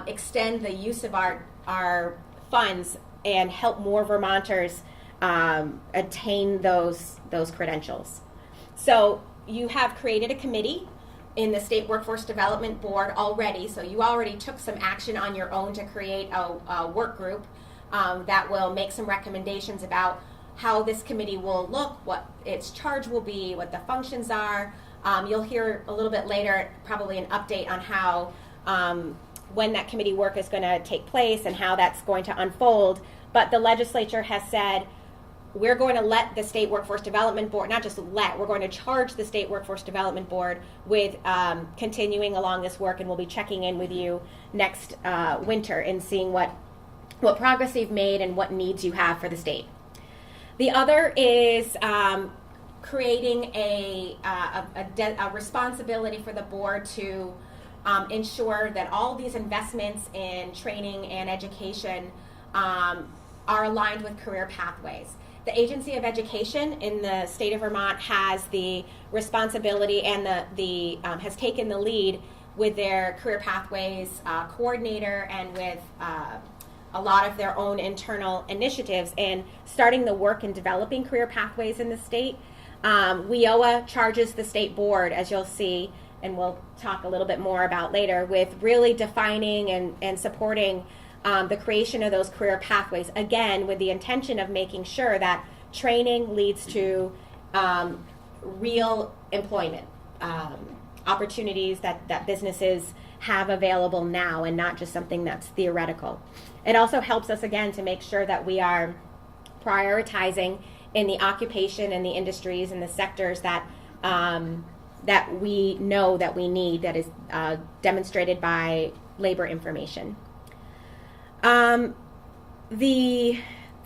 extend the use of our funds and help more Vermonters attain those credentials. So you have created a committee in the State Workforce Development Board already, so you already took some action on your own to create a work group that will make some recommendations about how this committee will look, what its charge will be, what the functions are. You'll hear a little bit later probably an update on how when that committee work is going to take place and how that's going to unfold. But the legislature has said we're going to let the State Workforce Development Board, not just let, we're going to charge the State Workforce Development Board with continuing along this work, and we'll be checking in with you next winter and seeing what progress you've made and what needs you have for the state. The other is creating a responsibility for the board to ensure that all these investments in training and education are aligned with career pathways. The Agency of Education in the state of Vermont has the responsibility and has taken the lead with their career pathways coordinator and with a lot of their own internal initiatives and starting the work in developing career pathways in the state. WIOA charges the state board, as you'll see, and we'll talk a little bit more about later, with really defining and supporting the creation of those career pathways, again, with the intention of making sure that training leads to real employment opportunities that businesses have available now and not just something that's theoretical. It also helps us, again, to make sure that we are prioritizing in the occupation and the industries and the sectors that that we know that we need, that is demonstrated by labor information. I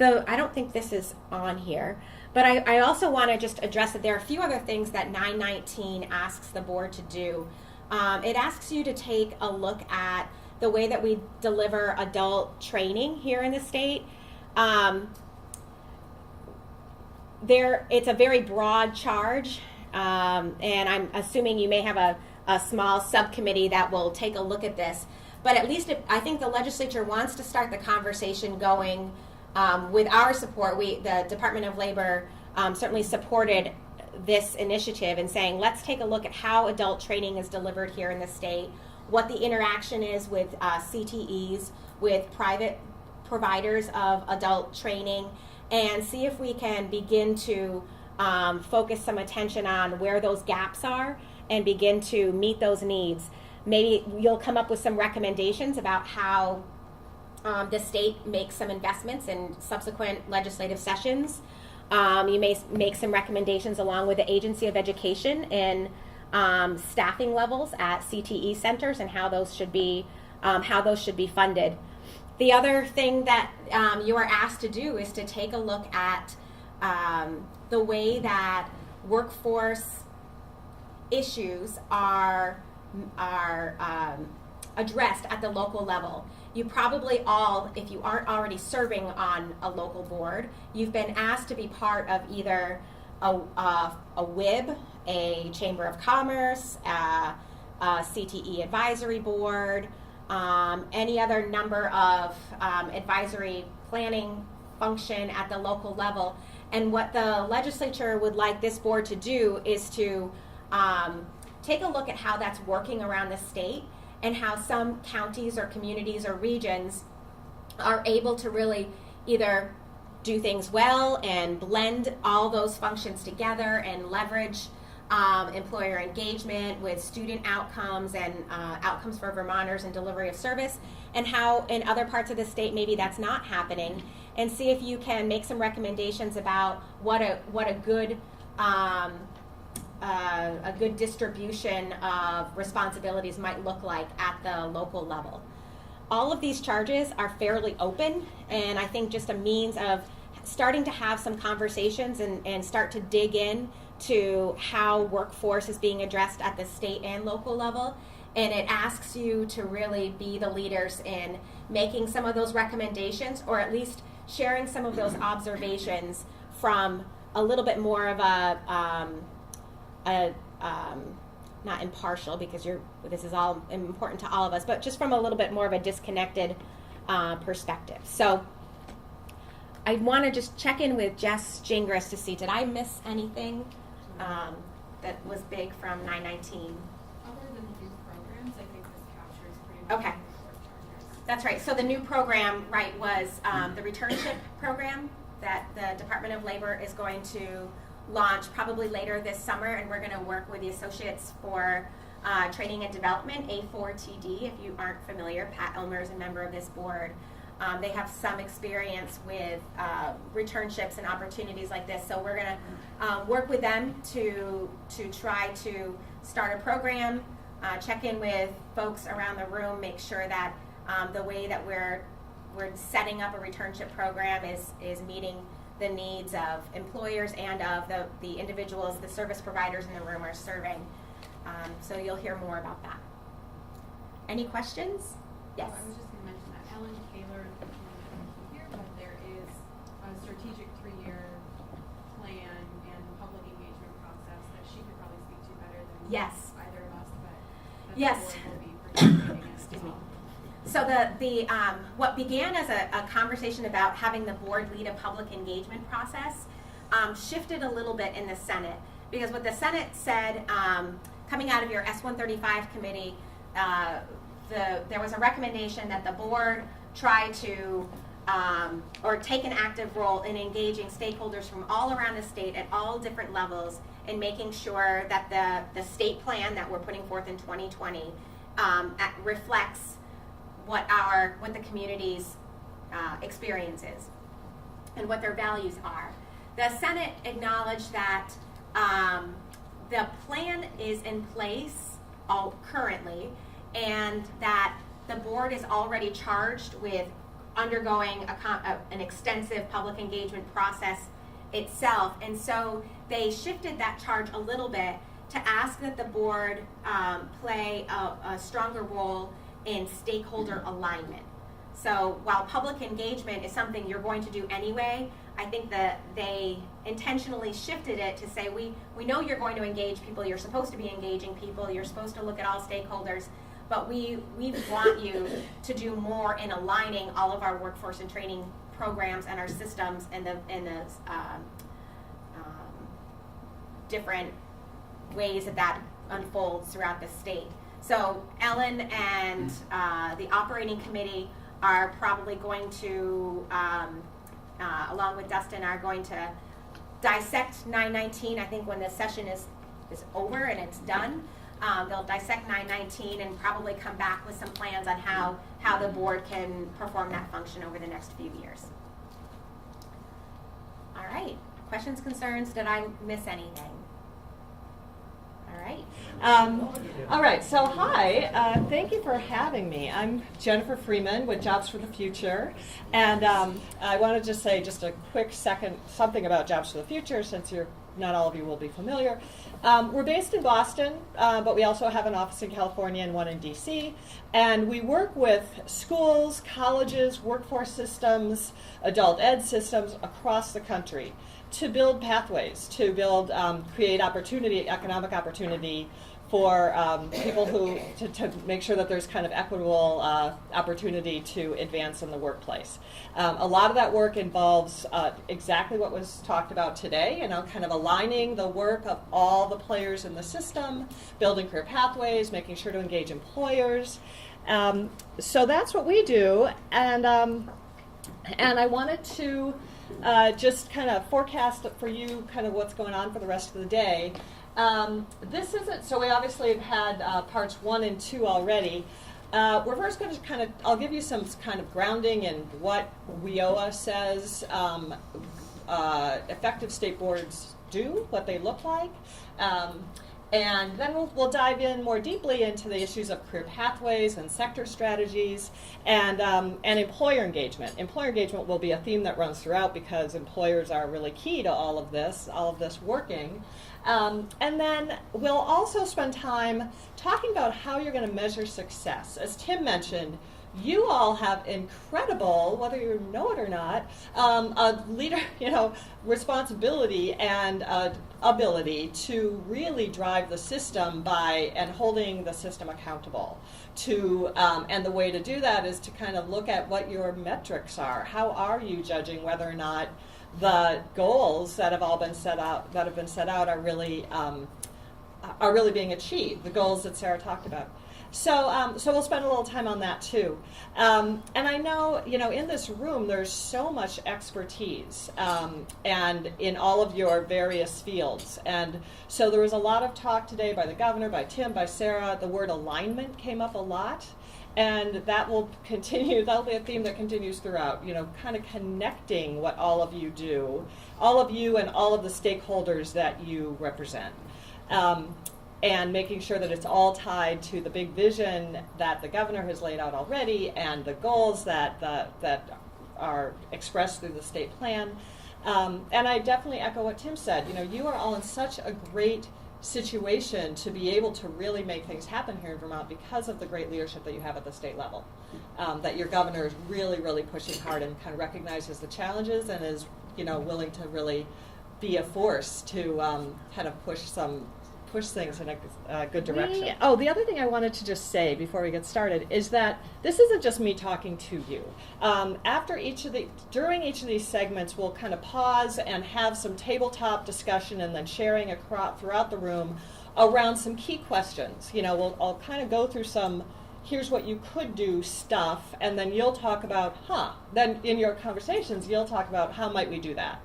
don't think this is on here, but I also want to just address that there are a few other things that 919 asks the board to do. It asks you to take a look at the way that we deliver adult training here in the state. It's a very broad charge, and I'm assuming you may have a small subcommittee that will take a look at this. But at least I think the legislature wants to start the conversation going with our support. The Department of Labor certainly supported this initiative and saying, let's take a look at how adult training is delivered here in the state, what the interaction is with CTEs, with private providers of adult training, and see if we can begin to focus some attention on where those gaps are and begin to meet those needs. Maybe you'll come up with some recommendations about how the state makes some investments in subsequent legislative sessions. You may make some recommendations along with the Agency of Education in staffing levels at CTE centers and how those should be funded. The other thing that you are asked to do is to take a look at the way that workforce issues are addressed at the local level. You probably all, if you aren't already serving on a local board, you've been asked to be part of either a WIB, a Chamber of Commerce, a CTE advisory board, any other number of advisory planning function at the local level. And what the legislature would like this board to do is to take a look at how that's working around the state and how some counties or communities or regions are able to really either do things well and blend all those functions together and leverage employer engagement with student outcomes and outcomes for Vermonters and delivery of service, and how in other parts of the state maybe that's not happening, and see if you can make some recommendations about what a good distribution of responsibilities might look like at the local level. All of these charges are fairly open, and I think just a means of starting to have some conversations and start to dig in to how workforce is being addressed at the state and local level. And it asks you to really be the leaders in making some of those recommendations, or at least sharing some of those observations from a little bit more of not impartial, because this is all important to all of us, but just from a little bit more of a disconnected perspective. So I want to just check in with Jess Gingras to see, did I miss anything that was big from 919? Other than the new programs, I think this captures pretty much Okay. the charges. That's right. So the new program, right, was the returnship program that the Department of Labor is going to launch probably later this summer, and we're going to work with the Associates for Training and Development, A4TD. If you aren't familiar, Pat Elmer is a member of this board. They have some experience with returnships and opportunities like this, so we're going to work with them to try to start a program, check in with folks around the room, make sure that the way that we're setting up a returnship program is meeting the needs of employers and of the individuals, the service providers in the room are serving. So you'll hear more about that. Any questions? Yes. I was just going to mention that Ellen Kaler is here, but there is a strategic 3-year plan and public engagement process that she could probably speak to better than Yes. either of us, but that Yes. the board will be participating in as Excuse me. well. So what began as a conversation about having the board lead a public engagement process shifted a little bit in the Senate, because what the Senate said, coming out of your S-135 committee, there was a recommendation that the board try to or take an active role in engaging stakeholders from all around the state at all different levels in making sure that the state plan that we're putting forth in 2020 reflects what the community's experience is and what their values are. The Senate acknowledged that the plan is in place currently, and that the board is already charged with undergoing an extensive public engagement process itself. And so they shifted that charge a little bit to ask that the board play a stronger role in stakeholder alignment. So while public engagement is something you're going to do anyway, I think that they intentionally shifted it to say, we know you're going to engage people, you're supposed to be engaging people, you're supposed to look at all stakeholders, but we want you to do more in aligning all of our workforce and training programs and our systems and the different ways that unfolds throughout the state. So Ellen and the operating committee are probably going to, along with Dustin, are going to dissect 919. I think when this session is over and it's done, they'll dissect 919 and probably come back with some plans on how the board can perform that function over the next few years. All right, questions, concerns? Did I miss anything? All right. All right, so hi, thank you for having me. I'm Jennifer Freeman with Jobs for the Future, and I want to just say just a quick second something about Jobs for the Future, since not all of you will be familiar. We're based in Boston, but we also have an office in California and one in DC, and we work with schools, colleges, workforce systems, adult ed systems across the country to build pathways, to create economic opportunity for people to make sure that there's kind of equitable opportunity to advance in the workplace. A lot of that work involves exactly what was talked about today, kind of aligning the work of all the players in the system, building career pathways, making sure to engage employers. So that's what we do, and I wanted to just kind of forecast for you kind of what's going on for the rest of the day. This isn't, so we obviously have had parts 1 and 2 already. We're first going to I'll give you some kind of grounding in what WIOA says effective state boards do, what they look like. And then we'll dive in more deeply into the issues of career pathways and sector strategies and employer engagement. Employer engagement will be a theme that runs throughout because employers are really key to all of this working. And then we'll also spend time talking about how you're going to measure success. As Tim mentioned, you all have incredible, whether you know it or not, a leader, responsibility and ability to really drive the system and holding the system accountable. And the way to do that is to kind of look at what your metrics are. How are you judging whether or not the goals that have been set out are really being achieved? The goals that Sarah talked about. So we'll spend a little time on that too. And I know, in this room there's so much expertise and in all of your various fields. And so there was a lot of talk today by the governor, by Tim, by Sarah. The word alignment came up a lot. And that will continue, that'll be a theme that continues throughout, kind of connecting what all of you do, all of you and all of the stakeholders that you represent. And making sure that it's all tied to the big vision that the governor has laid out already and the goals that are expressed through the state plan. And I definitely echo what Tim said. You are all in such a great situation to be able to really make things happen here in Vermont because of the great leadership that you have at the state level. That your governor is really, really pushing hard and kind of recognizes the challenges and is, willing to really be a force to kind of push push things in a good direction. The other thing I wanted to just say before we get started is that this isn't just me talking to you. During each of these segments, we'll kind of pause and have some tabletop discussion and then sharing throughout the room around some key questions. I'll kind of go through some here's what you could do stuff, and then you'll talk about, then in your conversations, you'll talk about how might we do that?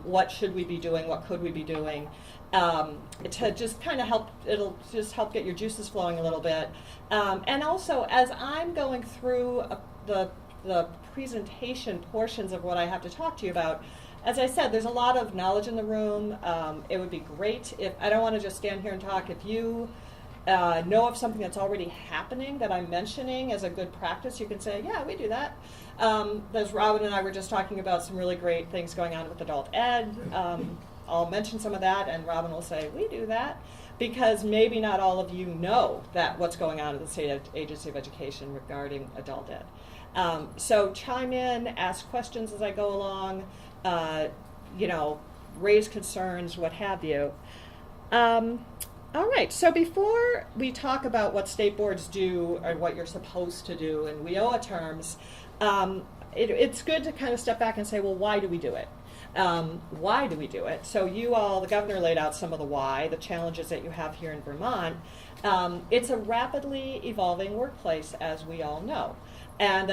What should we be doing? What could we be doing? To just kind of it'll just help get your juices flowing a little bit. And also, as I'm going through the presentation portions of what I have to talk to you about, as I said, there's a lot of knowledge in the room. It would be great if, I don't want to just stand here and talk, if you know of something that's already happening that I'm mentioning as a good practice, you can say, yeah, we do that. As Robin and I were just talking about some really great things going on with adult ed. I'll mention some of that, and Robin will say, we do that, because maybe not all of you know that what's going on at the State Agency of Education regarding adult ed. So chime in, ask questions as I go along, raise concerns, what have you. All right, so before we talk about what state boards do or what you're supposed to do in WIOA terms, it's good to kind of step back and say, well, why do we do it? Why do we do it? So the governor laid out some of the why, the challenges that you have here in Vermont. It's a rapidly evolving workplace, as we all know. And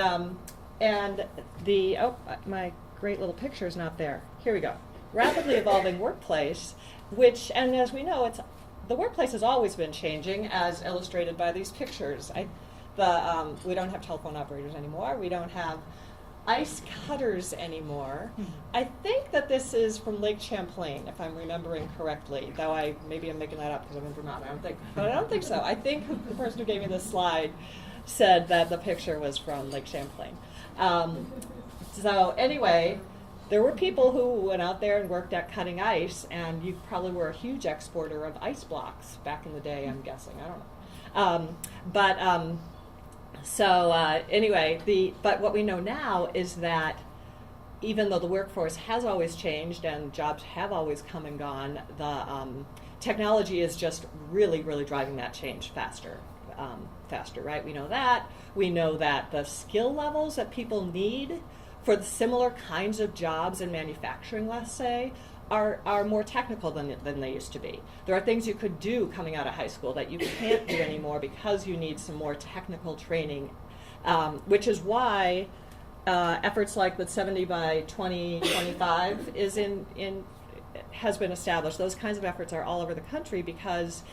my great little picture is not there. Here we go. Rapidly evolving workplace, and as we know, the workplace has always been changing, as illustrated by these pictures. We don't have telephone operators anymore. We don't have ice cutters anymore. I think that this is from Lake Champlain, if I'm remembering correctly, though maybe I'm making that up because I'm in Vermont. But I don't think so. I think the person who gave me this slide said that the picture was from Lake Champlain. So anyway, there were people who went out there and worked at cutting ice, and you probably were a huge exporter of ice blocks back in the day, I'm guessing. I don't know. But what we know now is that even though the workforce has always changed and jobs have always come and gone, the technology is just really, really driving that change faster, right? We know that. We know that the skill levels that people need for the similar kinds of jobs in manufacturing, let's say, are more technical than they used to be. There are things you could do coming out of high school that you can't do anymore because you need some more technical training, which is why efforts like the 70 by 2025 has been established. Those kinds of efforts are all over the country because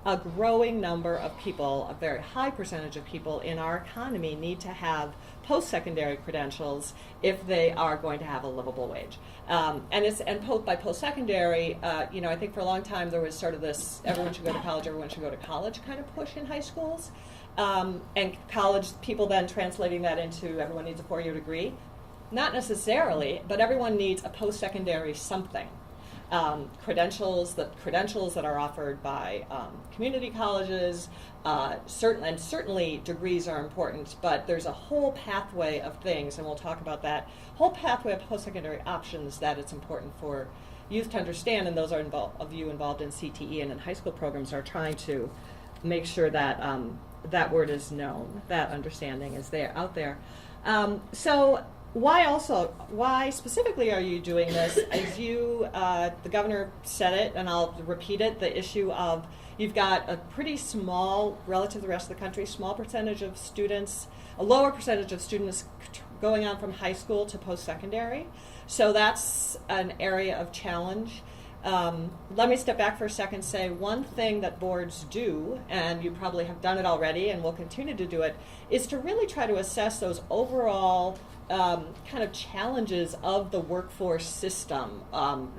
a growing number of people, a very high percentage of people in our economy need to have post-secondary credentials if they are going to have a livable wage. By post-secondary, I think for a long time there was sort of this everyone should go to college kind of push in high schools. And college people then translating that into everyone needs a 4-year degree. Not necessarily, but everyone needs a post-secondary something. Credentials that are offered by community colleges, certainly degrees are important, but there's a whole pathway of things, and we'll talk about that, whole pathway of post-secondary options that it's important for youth to understand, and those of you involved in CTE and in high school programs are trying to make sure that that word is known, that understanding is out there. So why specifically are you doing this? As the governor said it, and I'll repeat it, the issue of you've got a pretty small, relative to the rest of the country, small percentage of students, a lower percentage of students going on from high school to post-secondary. So that's an area of challenge. Let me step back for a second and say one thing that boards do, and you probably have done it already and will continue to do it, is to really try to assess those overall kind of challenges of the workforce system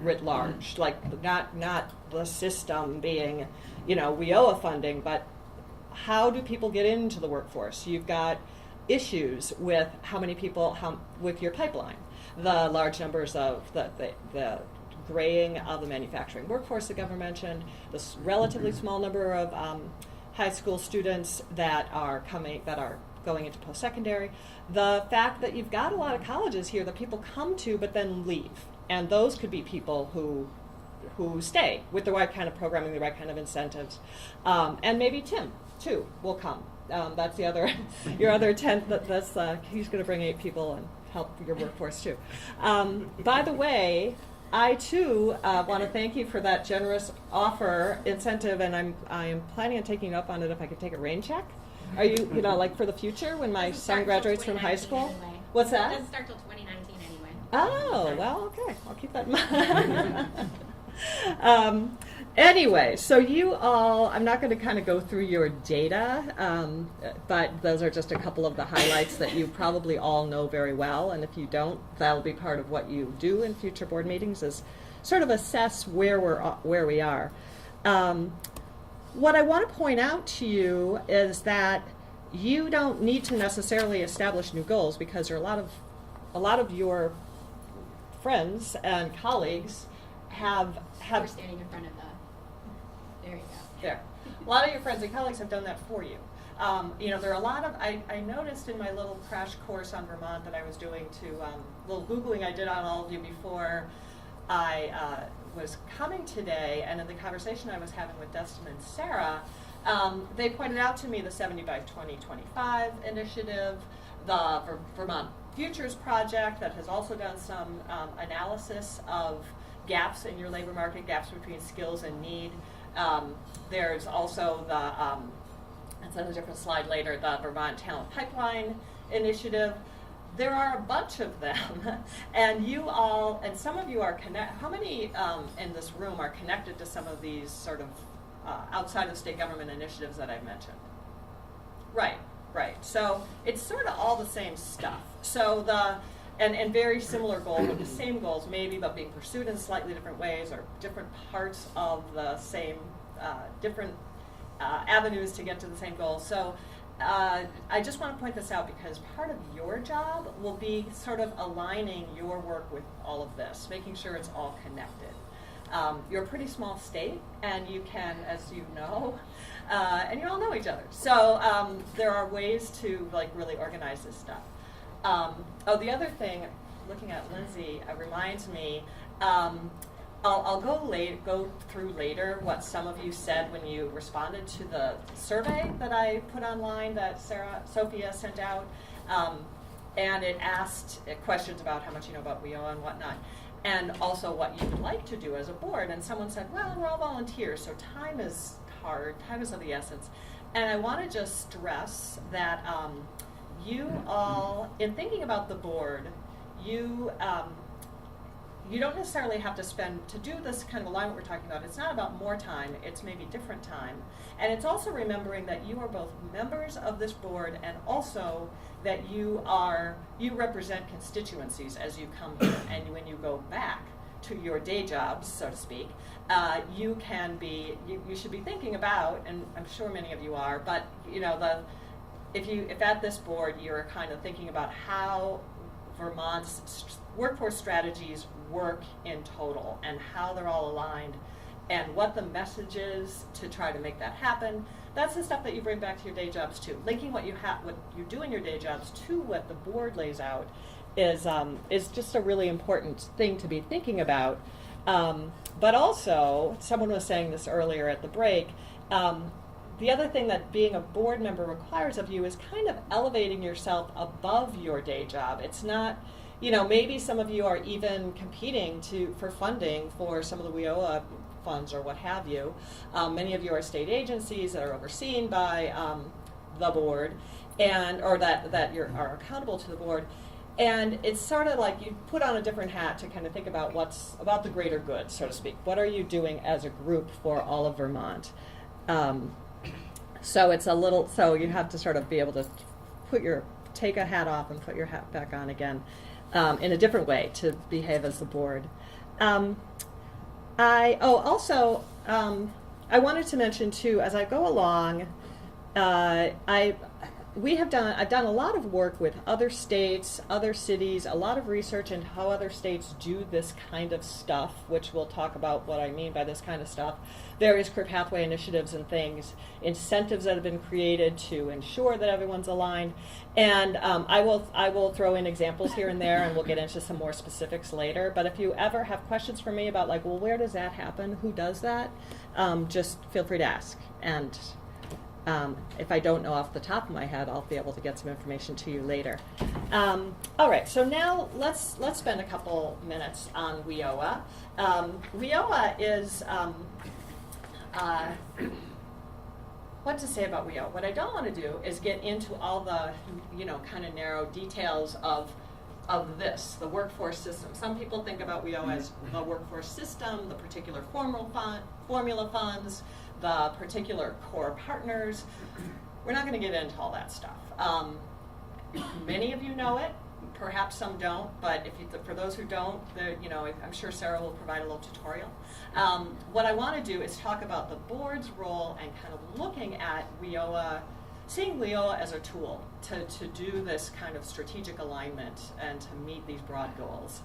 writ large, like not the system being, WIOA funding, but how do people get into the workforce? You've got issues with how many people, with your pipeline, the large numbers of the graying of the manufacturing workforce the governor mentioned, this relatively small number of high school students that are going into post-secondary, the fact that you've got a lot of colleges here that people come to but then leave, and those could be people who who stay with the right kind of programming, the right kind of incentives, and maybe Tim too will come. That's the other, your other tent. That's he's going to bring 8 people and help your workforce too. By the way, I too want to thank you for that generous offer incentive, and I am planning on taking you up on it if I could take a rain check. Are you like for the future when my son graduates from high school? Anyway. What's It that? doesn't start till 2019 anyway. Oh, well, okay. I'll keep that in mind. Anyway, so you all, I'm not going to kind of go through your data, but those are just a couple of the highlights that you probably all know very well. And if you don't, that'll be part of what you do in future board meetings is sort of assess where we are. What I want to point out to you is that you don't need to necessarily establish new goals because there are a lot of your friends and colleagues have We're standing in front of the. There you go. there. A lot of your friends and colleagues have done that for you. There are a lot of, I noticed in my little crash course on Vermont that I was doing little Googling I did on all of you before I was coming today, and in the conversation I was having with Dustin and Sarah, they pointed out to me the 70 by 2025 initiative, the Vermont Futures Project that has also done some analysis of gaps in your labor market, gaps between skills and need. There's also that's on a different slide later, the Vermont Talent Pipeline Initiative. There are a bunch of them, and you all, and some of you are how many in this room are connected to some of these sort of outside of state government initiatives that I've mentioned? Right. So it's sort of all the same stuff. So and very similar goals, or the same goals maybe, but being pursued in slightly different ways, or different parts of the same, different avenues to get to the same goal. So I just want to point this out because part of your job will be sort of aligning your work with all of this, making sure it's all connected. You're a pretty small state, and you can, as you know, and you all know each other. So there are ways to really organize this stuff. The other thing, looking at Lindsay, reminds me, I'll go through later what some of you said when you responded to the survey that I put online that Sophia sent out, and it asked questions about how much you know about WIOA and whatnot, and also what you would like to do as a board. And someone said, well, we're all volunteers, so time is hard, time is of the essence. And I want to just stress that you all, in thinking about the board, you don't necessarily have to to do this kind of alignment we're talking about. It's not about more time, it's maybe different time. And it's also remembering that you are both members of this board and also that you represent constituencies as you come here. And when you go back to your day jobs, so to speak, you should be thinking about, and I'm sure many of you are, but if at this board you're kind of thinking about how Vermont's workforce strategies work in total and how they're all aligned and what the message is to try to make that happen, that's the stuff that you bring back to your day jobs too. Linking what you do in your day jobs to what the board lays out is just a really important thing to be thinking about. But also, someone was saying this earlier at the break, the other thing that being a board member requires of you is kind of elevating yourself above your day job. It's not, maybe some of you are even competing for funding for some of the WIOA funds or what have you. Many of you are state agencies that are overseen by the board, or that are accountable to the board. And it's sort of like you put on a different hat to kind of think about what's about the greater good, so to speak. What are you doing as a group for all of Vermont? So you have to sort of be able to take a hat off and put your hat back on again in a different way to behave as the board. I wanted to mention too, as I go along, I've done a lot of work with other states, other cities, a lot of research into how other states do this kind of stuff, which we'll talk about what I mean by this kind of stuff, various career pathway initiatives and things, incentives that have been created to ensure that everyone's aligned. And I will throw in examples here and there, and we'll get into some more specifics later. But if you ever have questions for me about, like, well, where does that happen? Who does that? Just feel free to ask. And if I don't know off the top of my head, I'll be able to get some information to you later. All right, so now let's spend a couple minutes on WIOA. WIOA is, what to say about WIOA? What I don't want to do is get into all the, kind of narrow details of this, the workforce system. Some people think about WIOA as the workforce system, the particular formula funds, the particular core partners. We're not going to get into all that stuff. Many of you know it, perhaps some don't, but for those who don't, I'm sure Sarah will provide a little tutorial. What I want to do is talk about the board's role and kind of looking at WIOA, seeing WIOA as a tool to do this kind of strategic alignment and to meet these broad goals.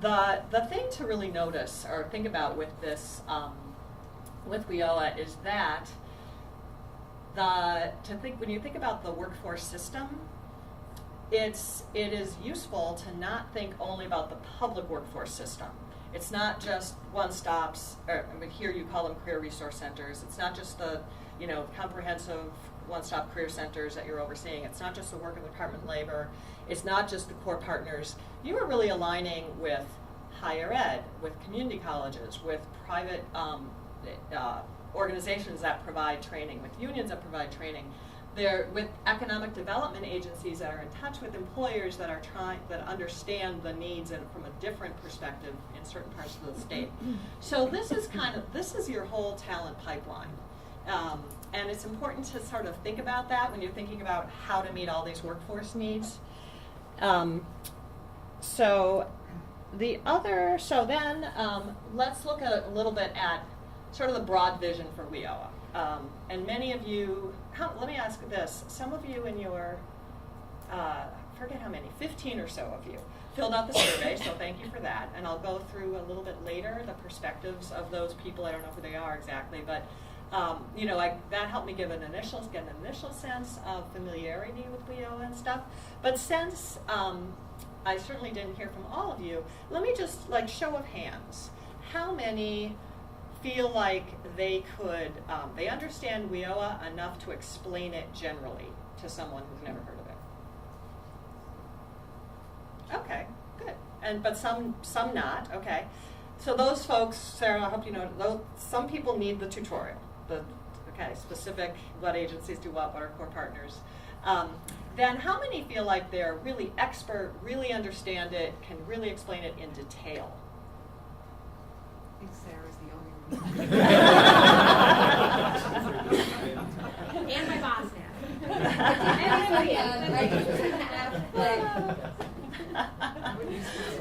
The thing to really notice or think about with this, with WIOA is that when you think about the workforce system, it is useful to not think only about the public workforce system. It's not just one-stops, or here you call them career resource centers. It's not just the comprehensive one-stop career centers that you're overseeing. It's not just the work of the Department of Labor. It's not just the core partners. You are really aligning with higher ed, with community colleges, with private organizations that provide training, with unions that provide training. They're with economic development agencies that are in touch with employers that understand the needs and from a different perspective in certain parts of the state. So this is your whole talent pipeline. And it's important to sort of think about that when you're thinking about how to meet all these workforce needs. So then let's look a little bit at sort of the broad vision for WIOA. And many of you, let me ask this, some of you in your, forget how many, 15 or so of you, filled out the survey, so thank you for that. And I'll go through a little bit later the perspectives of those people. I don't know who they are exactly, but that helped me get an initial sense of familiarity with WIOA and stuff. But since I certainly didn't hear from all of you, let me just, show of hands. How many feel like they could, they understand WIOA enough to explain it generally to someone who's never heard of it? Okay, good. But some not, okay. So those folks, Sarah, I hope you know, some people need the tutorial. Specific, what agencies do what are core partners. Then how many feel like they're really expert, really understand it, can really explain it in detail? I think Sarah's the only one. And my boss now.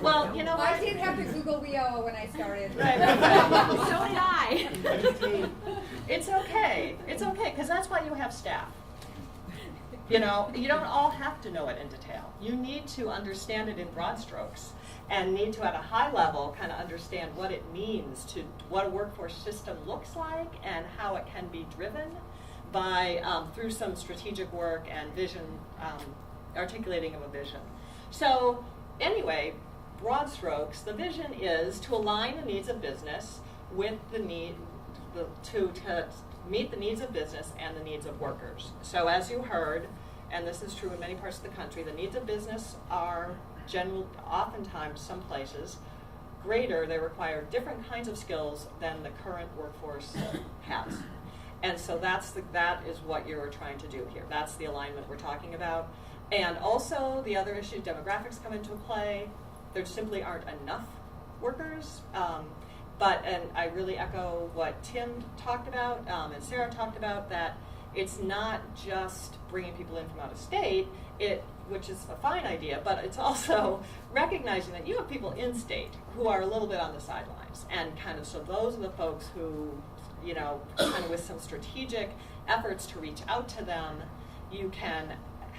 Well, you know what? I did have to Google WIOA when I started. Right. So did I. It's okay, because that's why you have staff. You don't all have to know it in detail. You need to understand it in broad strokes and need to, at a high level, kind of understand what it means to what a workforce system looks like and how it can be driven by through some strategic work and vision, articulating of a vision. So anyway, broad strokes, the vision is to align the needs of business with to meet the needs of business and the needs of workers. So as you heard, and this is true in many parts of the country, the needs of business are oftentimes some places greater. They require different kinds of skills than the current workforce has. And so that is what you're trying to do here. That's the alignment we're talking about. And also the other issue, demographics come into play. There simply aren't enough workers. And I really echo what Tim talked about and Sarah talked about, that it's not just bringing people in from out of state, which is a fine idea, but it's also recognizing that you have people in state who are a little bit on the sidelines. And so those are the folks who, kind of with some strategic efforts to reach out to them you can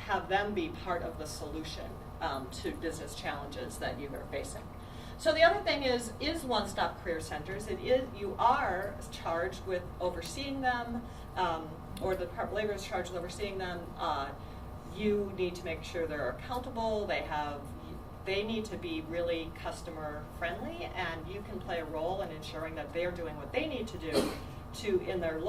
have them be part of the solution to business challenges that you are facing. So the other thing is one-stop career centers. You are charged with overseeing them, or the Department of Labor is charged with overseeing them. You need to make sure they're accountable. They need to be really customer friendly, and you can play a role in ensuring that they're doing what they need to do to, in their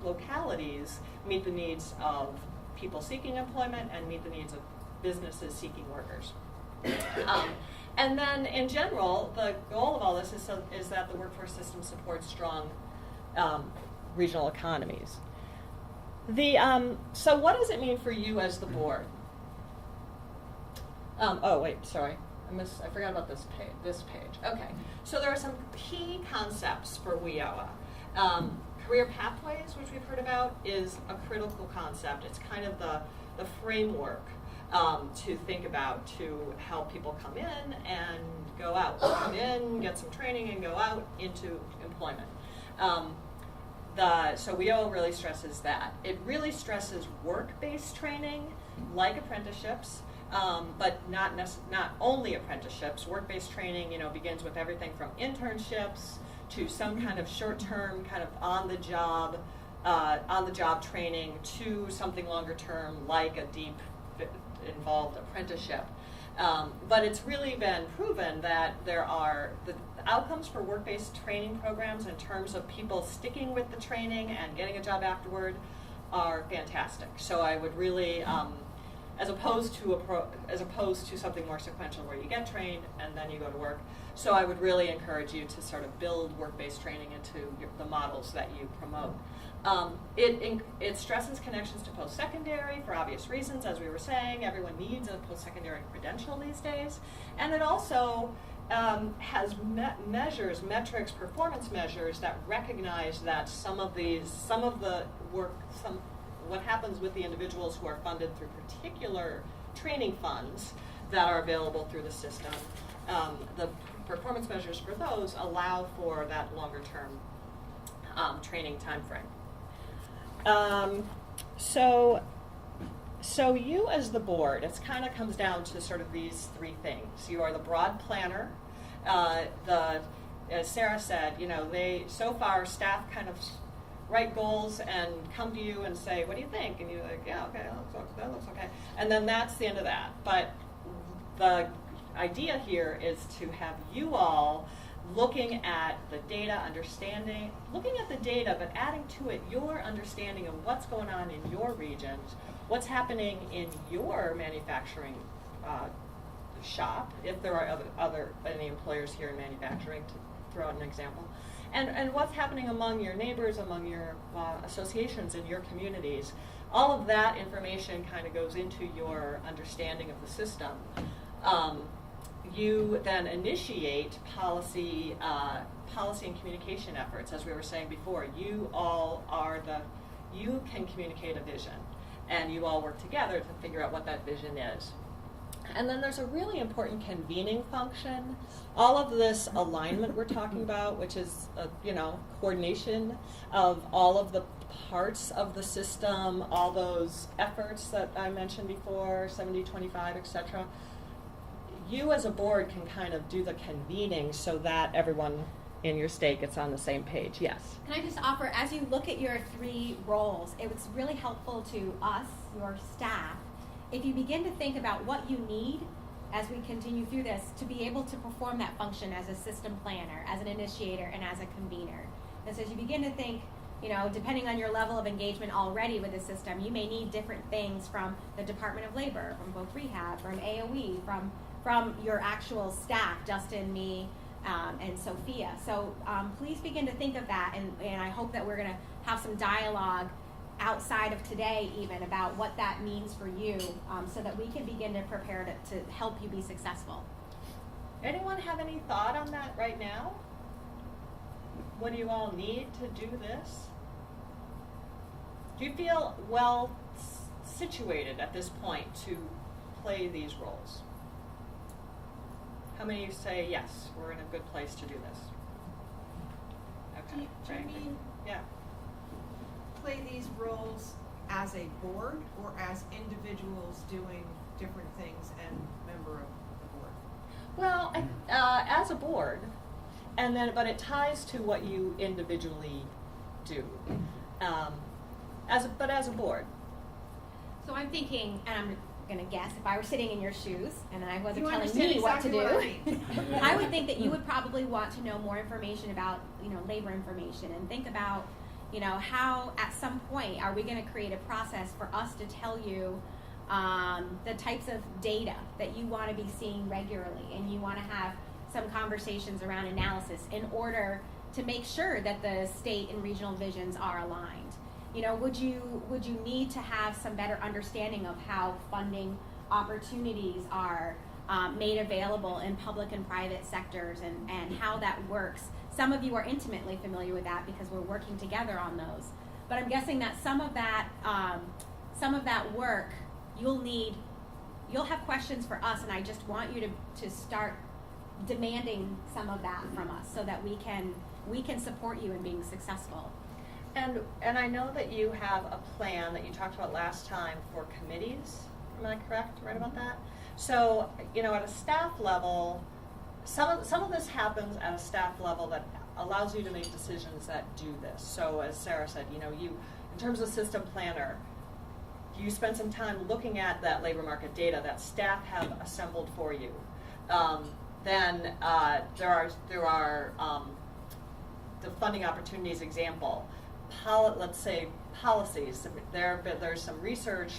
localities, meet the needs of people seeking employment and meet the needs of businesses seeking workers. And then, in general, the goal of all this is that the workforce system supports strong regional economies. So what does it mean for you as the board? Oh, wait, sorry. I forgot about this page. Okay, so there are some key concepts for WIOA. Career pathways, which we've heard about, is a critical concept. It's kind of the framework to think about to help people come in and go out. Come in, get some training, and go out into employment. So WIOA really stresses that. It really stresses work-based training, like apprenticeships, but not only apprenticeships. Work-based training, begins with everything from internships to some kind of short-term, kind of on-the-job training to something longer-term, like a deep, involved apprenticeship. But it's really been proven that there are the outcomes for work-based training programs in terms of people sticking with the training and getting a job afterward are fantastic. So I would really, as opposed to something more sequential where you get trained and then you go to work. So I would really encourage you to sort of build work-based training into the models that you promote. It stresses connections to post-secondary for obvious reasons. As we were saying, everyone needs a post-secondary credential these days. And it also has metrics, performance measures that recognize that what happens with the individuals who are funded through particular training funds that are available through the system, the performance measures for those allow for that longer-term training time frame. So you as the board, it kind of comes down to sort of these three things. You are the broad planner. As Sarah said, so far staff kind of write goals and come to you and say, what do you think? And you're like, yeah, okay, that looks okay. And then that's the end of that. But the idea here is to have you all looking at the data, but adding to it your understanding of what's going on in your regions, what's happening in your manufacturing shop, if there are any employers here in manufacturing, to throw out an example, and what's happening among your neighbors, among your associations in your communities. All of that information kind of goes into your understanding of the system. You then initiate policy and communication efforts. As we were saying before, you can communicate a vision, and you all work together to figure out what that vision is. And then there's a really important convening function. All of this alignment we're talking about, which is coordination of all of the parts of the system, all those efforts that I mentioned before, 70-25, etc. You as a board can kind of do the convening so that everyone in your state gets on the same page. Yes? Can I just offer, as you look at your three roles, it was really helpful to us, your staff, if you begin to think about what you need as we continue through this to be able to perform that function as a system planner, as an initiator, and as a convener. And so as you begin to think, depending on your level of engagement already with the system, you may need different things from the Department of Labor, from both rehab, from AOE, from your actual staff, Justin, me, and Sophia. So please begin to think of that, and I hope that we're going to have some dialogue outside of today even about what that means for you, so that we can begin to prepare to help you be successful. Anyone have any thought on that right now? What do you all need to do this? Do you feel well situated at this point to play these roles? How many of you say, yes, we're in a good place to do this? Okay. Do you mean yeah. play these roles as a board or as individuals doing different things and member of the board? Well, as a board, and then, but it ties to what you individually do, but as a board. So I'm thinking, and I'm gonna guess, if I were sitting in your shoes and I wasn't You telling understand me what to exactly do, what I mean. I would think that you would probably want to know more information about, labor information, and think about, how at some point are we gonna create a process for us to tell you the types of data that you wanna be seeing regularly, and you wanna have some conversations around analysis in order to make sure that the state and regional visions are aligned. Would you need to have some better understanding of how funding opportunities are made available in public and private sectors, and how that works? Some of you are intimately familiar with that because we're working together on those. But I'm guessing that some of that work you'll have questions for us, and I just want you to start demanding some of that from us so that we can support you in being successful. And I know that you have a plan that you talked about last time for committees. Am I correct, right about that? So, at a staff level, some of this happens at a staff level that allows you to make decisions that do this. So as Sarah said, you in terms of system planner, you spend some time looking at that labor market data that staff have assembled for you. Then there are the funding opportunities example. Let's say policies. There's some research.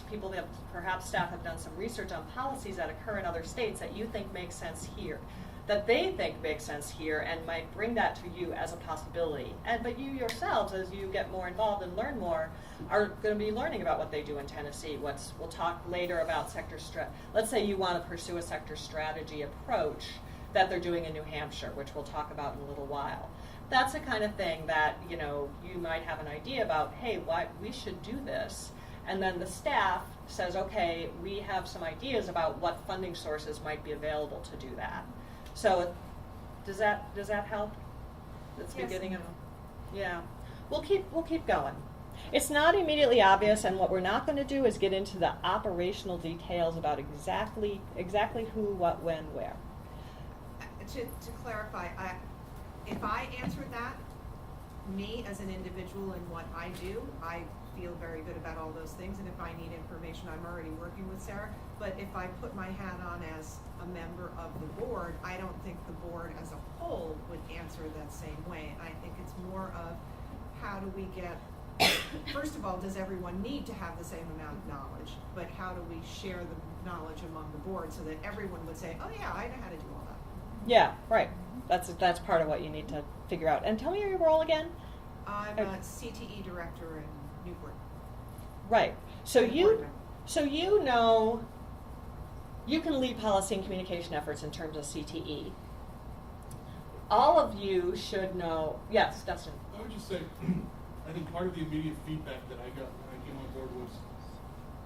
Perhaps staff have done some research on policies that occur in other states that you think make sense here, that they think make sense here, and might bring that to you as a possibility. But you yourselves, as you get more involved and learn more, are going to be learning about what they do in Tennessee. We'll talk later about sector let's say you want to pursue a sector strategy approach that they're doing in New Hampshire, which we'll talk about in a little while. That's the kind of thing that you might have an idea about. Hey, why we should do this, and then the staff says, okay, we have some ideas about what funding sources might be available to do that. So, does that help? That's Yes, beginning of, no. yeah. We'll keep going. It's not immediately obvious, and what we're not going to do is get into the operational details about exactly who, what, when, where. To clarify, if I answered that, me as an individual and what I do, I feel very good about all those things, and if I need information, I'm already working with Sarah. But if I put my hat on as a member of the board, I don't think the board as a whole would answer that same way. I think it's more of how do we get, first of all, does everyone need to have the same amount of knowledge? But how do we share the knowledge among the board so that everyone would say, oh yeah, I know how to do all that. Yeah, right. That's part of what you need to figure out. And tell me your role again. I'm a CTE director in Newport. Right. So And board member. you can lead policy and communication efforts in terms of CTE. All of you should know. Yes, Dustin. I would just say, I think part of the immediate feedback that I got when I came on board was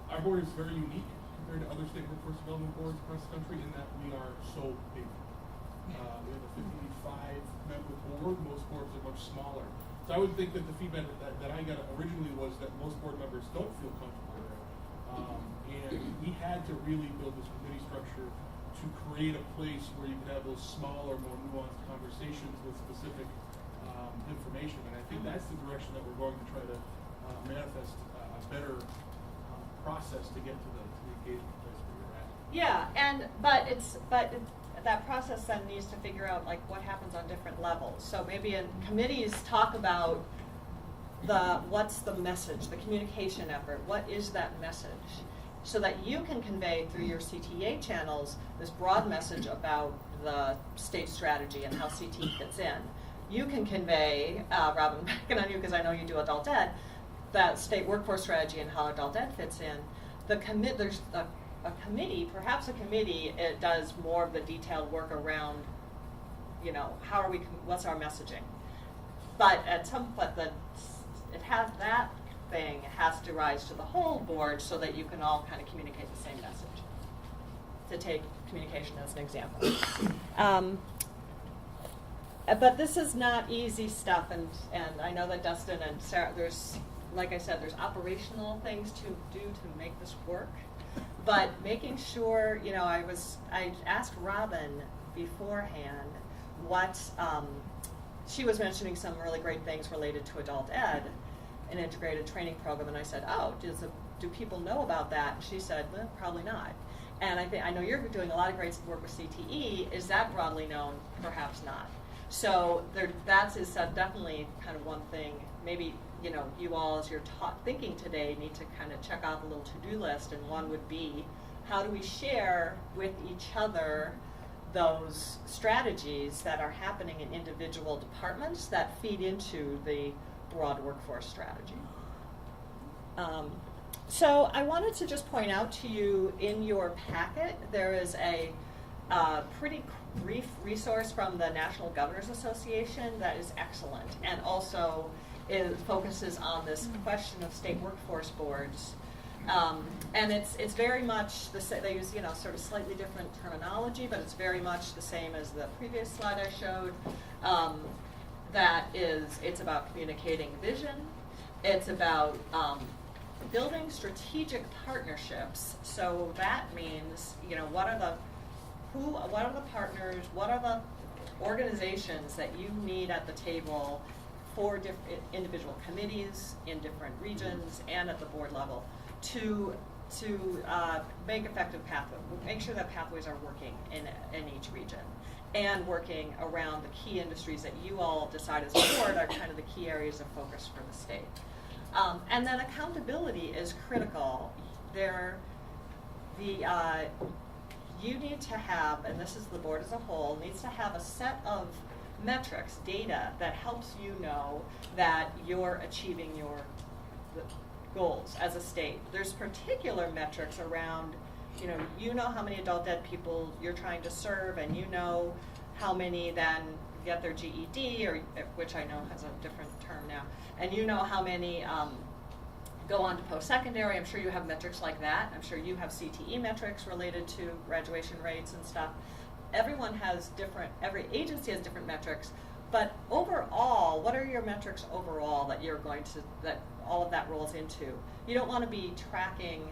our board is very unique compared to other state workforce development boards across the country in that we are so big. We have a 55-member board. Most boards are much smaller. So I would think that the feedback that I got originally was that most board members don't feel comfortable there. And we had to really build this committee structure to create a place where you could have those smaller, more nuanced conversations with specific information. And I think that's the direction that we're going to try to manifest a better process to get to the engagement place where you're at. Yeah, but that process then needs to figure out like what happens on different levels. So maybe in committees talk about what's the message, the communication effort, what is that message? So that you can convey through your CTA channels this broad message about the state strategy and how CT fits in. You can convey, Robin, picking on you because I know you do adult ed, that state workforce strategy and how adult ed fits in. There's a committee, perhaps a committee, it does more of the detailed work around, what's our messaging. But at some point, that thing has to rise to the whole board so that you can all kind of communicate the same message. To take communication as an example. But this is not easy stuff, and I know that Dustin and Sarah, there's like I said, there's operational things to do to make this work, but making sure, you know, I asked Robin beforehand what, she was mentioning some really great things related to adult ed, an integrated training program, and I said, oh, do people know about that? And she said, well, probably not. And I know you're doing a lot of great work with CTE. Is that broadly known? Perhaps not. So that is definitely kind of one thing. Maybe, you know, you all, as you're thinking today, need to kind of check off a little to-do list, and one would be, how do we share with each other those strategies that are happening in individual departments that feed into the broad workforce strategy? So I wanted to just point out to you, in your packet, there is a pretty brief resource from the National Governors Association that is excellent, and also it focuses on this question of state workforce boards. And it's very much the same. They use, you know, sort of slightly different terminology, but it's very much the same as the previous slide I showed. It's about communicating vision. It's about building strategic partnerships. So that means, you know, what are the partners, what are the organizations that you need at the table for individual committees in different regions and at the board level to make effective pathways, make sure that pathways are working in each region, and working around the key industries that you all decide as a board are kind of the key areas of focus for the state. And then accountability is critical. You need to have, and this is the board as a whole, needs to have a set of metrics, data, that helps you know that you're achieving your goals as a state. There's particular metrics around, you know how many adult ed people you're trying to serve, and you know how many then get their GED, or which I know has a different term now, and you know how many go on to post-secondary. I'm sure you have metrics like that. I'm sure you have CTE metrics related to graduation rates and stuff. Everyone has every agency has different metrics, but overall, what are your metrics overall that that all of that rolls into? You don't want to be tracking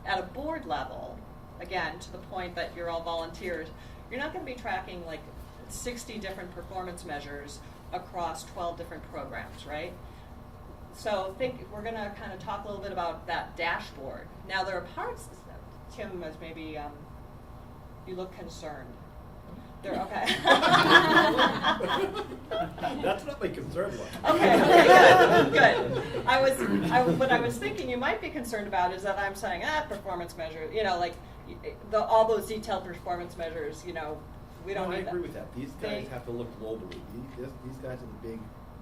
at a board level, again, to the point that you're all volunteers. You're not going to be tracking like 60 different performance measures across 12 different programs, right? So we're going to kind of talk a little bit about that dashboard. Now there are parts, Tim, as maybe you look concerned. Okay. That's not my concern one. Okay, good. What I was thinking you might be concerned about is that I'm saying, performance measures, all those detailed performance measures, we don't need that. I agree with that. These guys have to look globally. These guys are the big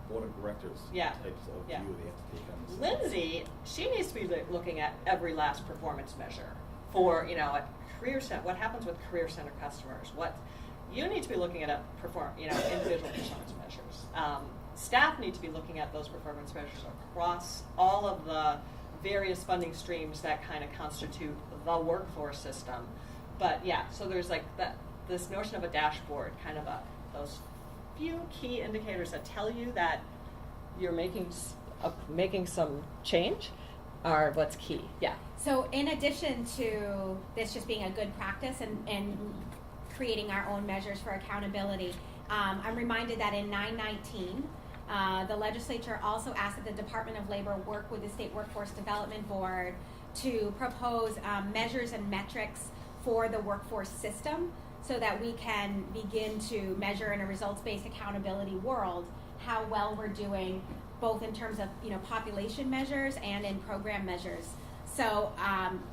board of directors types of view they have to take on this. Lindsay, she needs to be looking at every last performance measure for, a career center, what happens with career center customers, you need to be looking at individual performance measures. Staff need to be looking at those performance measures across all of the various funding streams that kind of constitute the workforce system. But so there's this notion of a dashboard, kind of those few key indicators that tell you that you're making some change are what's key. Yeah. So in addition to this just being a good practice and creating our own measures for accountability, I'm reminded that in 919, the legislature also asked that the Department of Labor work with the State Workforce Development Board to propose measures and metrics for the workforce system so that we can begin to measure in a results-based accountability world how well we're doing, both in terms of population measures and in program measures. So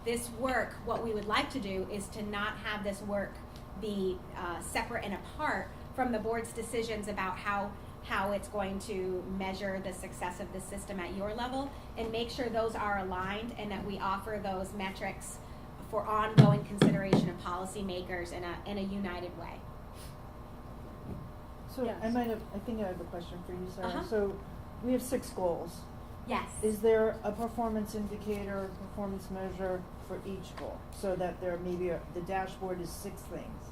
this work, what we would like to do is to not have this work be separate and apart from the board's decisions about how it's going to measure the success of the system at your level, and make sure those are aligned and that we offer those metrics for ongoing consideration of policymakers in a united way. So Yes. I think I have a question for you, Sarah. Uh-huh. So we have 6 goals. Yes. Is there a performance indicator, performance measure for each goal? So that there maybe the dashboard is 6 things.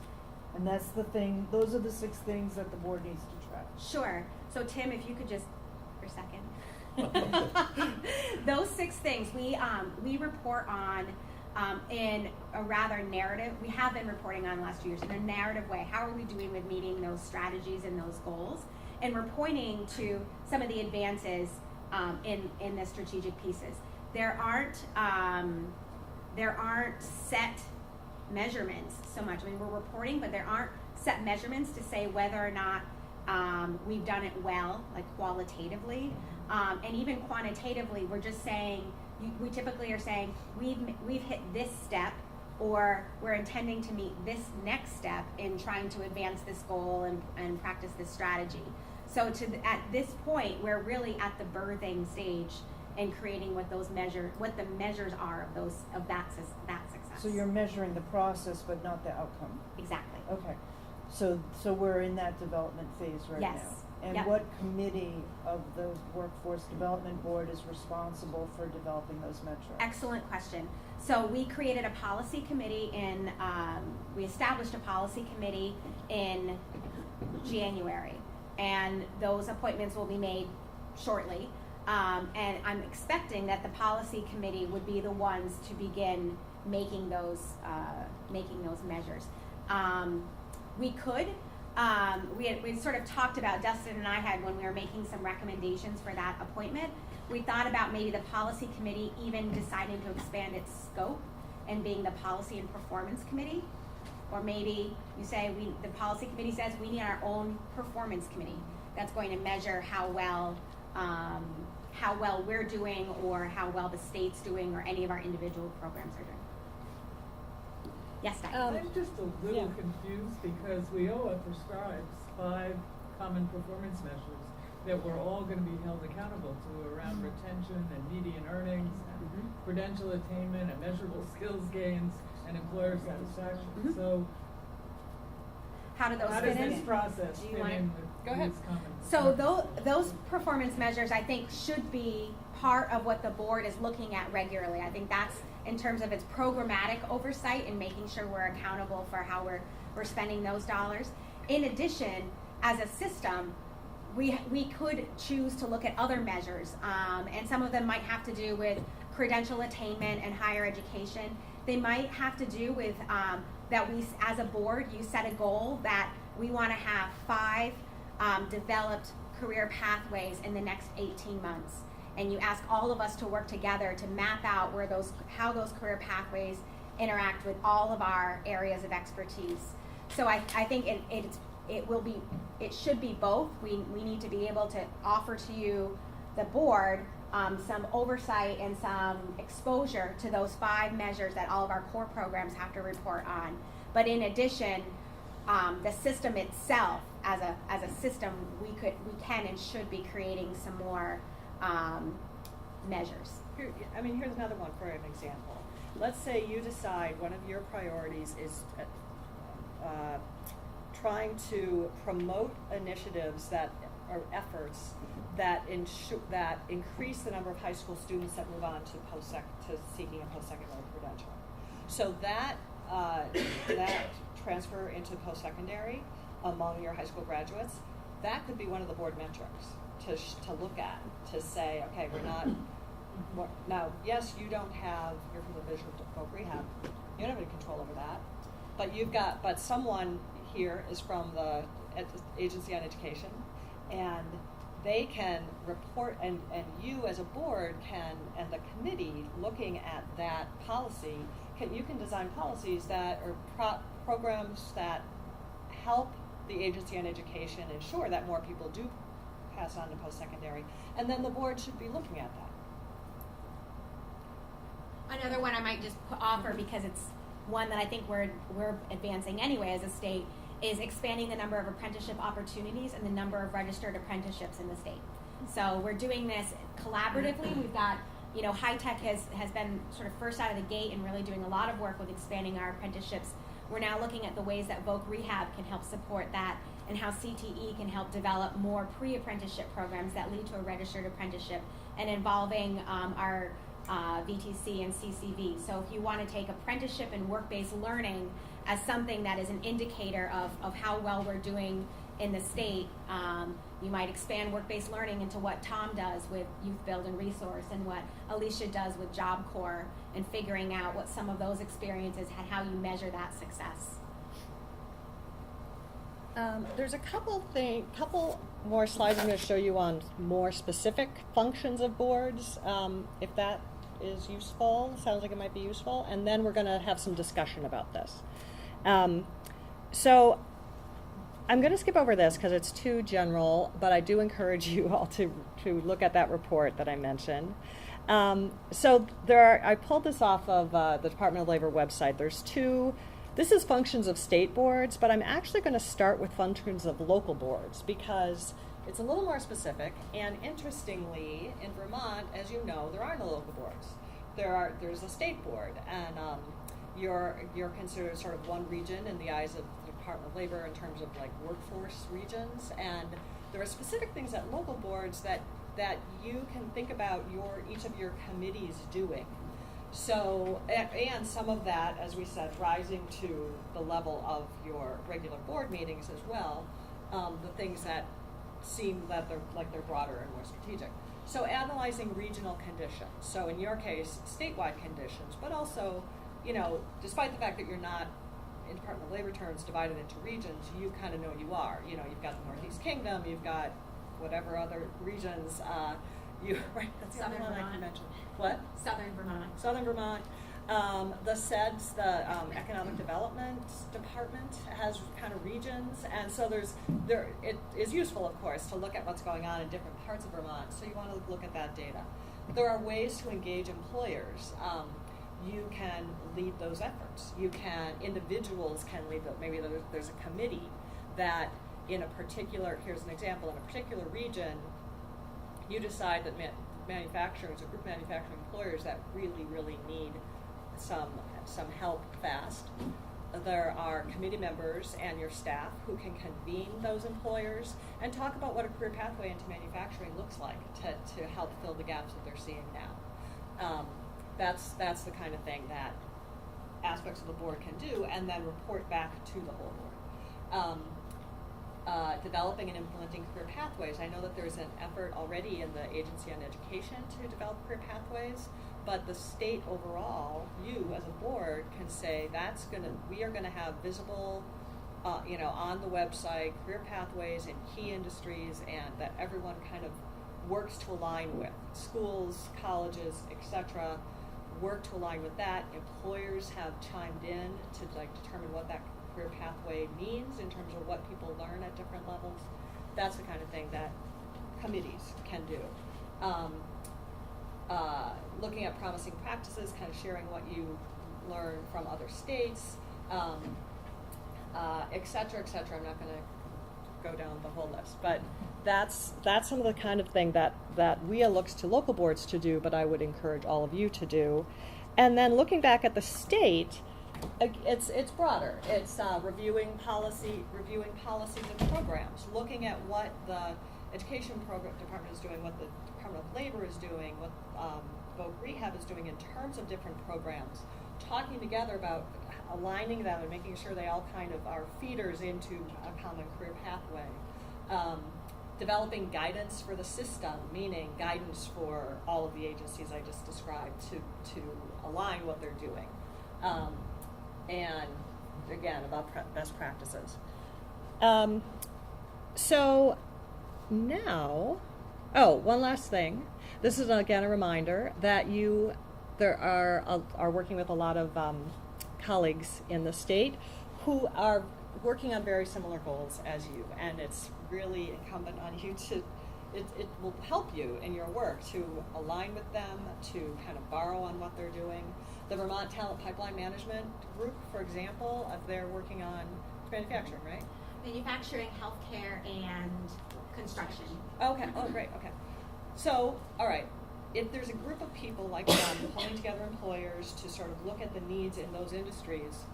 And those are the 6 things that the board needs to track. Sure. So Tim, if you could just, for a second. Those 6 things we report on in a rather narrative. We have been reporting on the last 2 years in a narrative way. How are we doing with meeting those strategies and those goals? And we're pointing to some of the advances in the strategic pieces. There aren't set measurements so much. I mean, we're reporting, but there aren't set measurements to say whether or not we've done it well, like qualitatively, and even quantitatively. We're just saying we typically are saying we've hit this step, or we're intending to meet this next step in trying to advance this goal and practice this strategy. So at this point, we're really at the birthing stage and creating what the measures are of that success. So you're measuring the process, but not the outcome. Exactly. Okay. So we're in that development phase right Yes. now. And Yep. what committee of the Workforce Development Board is responsible for developing those metrics? Excellent question. So we created a policy committee we established a policy committee in January, and those appointments will be made shortly. And I'm expecting that the policy committee would be the ones to begin making those measures. We could. We sort of talked about, Dustin and I had, when we were making some recommendations for that appointment, we thought about maybe the policy committee even deciding to expand its scope and being the policy and performance committee. Or maybe you say the policy committee says we need our own performance committee that's going to measure how well we're doing, or how well the state's doing, or any of our individual programs are doing. Yes, Diane. I'm just a little confused because WIOA prescribes 5 common performance measures that we're all going to be held accountable to around retention and median earnings, and credential attainment, and measurable skills gains, and employer satisfaction. So how do those how fit does in? this process Do you fit want- in with Go ahead. these common So performance those performance measures, I think, should be part of what the board is looking at regularly. I think that's in terms of its programmatic oversight and making sure we're accountable for how we're spending those dollars. In addition, as a system, we could choose to look at other measures, and some of them might have to do with credential attainment and higher education. They might have to do with that we, as a board, you set a goal that we want to have 5 developed career pathways in the next 18 months. And you ask all of us to work together to map out how those career pathways interact with all of our areas of expertise. So I think it should be both. We need to be able to offer to you, the board, some oversight and some exposure to those 5 measures that all of our core programs have to report on. But in addition, the system itself, as a system, we can and should be creating some more measures. Here's another one for an example. Let's say you decide one of your priorities is trying to promote initiatives or efforts that increase the number of high school students that move on to seeking a post-secondary credential. So that transfer into post-secondary among your high school graduates, that could be one of the board metrics to look at, to say, okay, we're not, now, yes, you don't have, you're from the Division of Rehab, you don't have any control over that, but someone here is from the Agency on Education, and they can report, and you as a board can, and the committee looking at that policy, you can design policies that are programs that help the Agency on Education ensure that more people do pass on to post-secondary, and then the board should be looking at that. Another one I might just offer, because it's one that I think we're advancing anyway as a state, is expanding the number of apprenticeship opportunities and the number of registered apprenticeships in the state. So we're doing this collaboratively. We've got, high tech has been sort of first out of the gate and really doing a lot of work with expanding our apprenticeships. We're now looking at the ways that Voc Rehab can help support that, and how CTE can help develop more pre-apprenticeship programs that lead to a registered apprenticeship, and involving our VTC and CCV. So if you want to take apprenticeship and work-based learning as something that is an indicator of how well we're doing in the state, You might expand work-based learning into what Tom does with Youth Build and Resource, and what Alicia does with Job Corps, and figuring out what some of those experiences and how you measure that success. There's a couple more slides I'm going to show you on more specific functions of boards, if that is useful. Sounds like it might be useful. And then we're going to have some discussion about this. So I'm going to skip over this because it's too general, but I do encourage you all to look at that report that I mentioned. So I pulled this off of the Department of Labor website. There's two. This is functions of state boards, but I'm actually going to start with functions of local boards because it's a little more specific. And interestingly, in Vermont, as you know, there are no local boards. There's a state board, and you're considered sort of one region in the eyes of the Department of Labor in terms of like workforce regions. And there are specific things at local boards that you can think about each of your committees doing. So, and some of that, as we said, rising to the level of your regular board meetings as well, the things that seem that they're broader and more strategic. So analyzing regional conditions. So in your case, statewide conditions, but also, despite the fact that you're not, in Department of Labor terms, divided into regions, you kind of know you are. You've got the Northeast Kingdom, you've got whatever other regions, that's the other one I can mention. What? Southern Vermont. Southern Vermont. The SEDS, the Economic Development Department, has kind of regions, and so it is useful, of course, to look at what's going on in different parts of Vermont. So you want to look at that data. There are ways to engage employers. You can lead those efforts. Individuals can lead them. Maybe there's a committee that in a particular, here's an example, in a particular region, you decide that manufacturers or group manufacturing employers that really, really need some help fast. There are committee members and your staff who can convene those employers and talk about what a career pathway into manufacturing looks like to help fill the gaps that they're seeing now. That's the kind of thing that aspects of the board can do, and then report back to the whole board. Developing and implementing career pathways. I know that there's an effort already in the Agency on Education to develop career pathways, but the state overall, you as a board can say we are gonna have visible, on the website, career pathways in key industries, and that everyone kind of works to align with. Schools, colleges, etc., work to align with that. Employers have chimed in to determine what that career pathway means in terms of what people learn at different levels. That's the kind of thing that committees can do. Looking at promising practices, kind of sharing what you learn from other states, et cetera, et cetera. I'm not going to go down the whole list, but that's some of the kind of thing that WIA looks to local boards to do, but I would encourage all of you to do. And then looking back at the state, it's broader. It's reviewing policies and programs, looking at what the education department is doing, what the Department of Labor is doing, what Voc Rehab is doing in terms of different programs, talking together about aligning them and making sure they all kind of are feeders into a common career pathway. Developing guidance for the system, meaning guidance for all of the agencies I just described to align what they're doing. And again, about best practices. So now, one last thing. This is again a reminder that you are working with a lot of colleagues in the state who are working on very similar goals as you, and it's really incumbent on you it will help you in your work to align with them, to kind of borrow on what they're doing. The Vermont Talent Pipeline Management Group, for example, they're working on manufacturing, right? Manufacturing, healthcare, and construction. Okay, great, okay. So, all right, if there's a group of people like them pulling together employers to sort of look at the needs in those industries,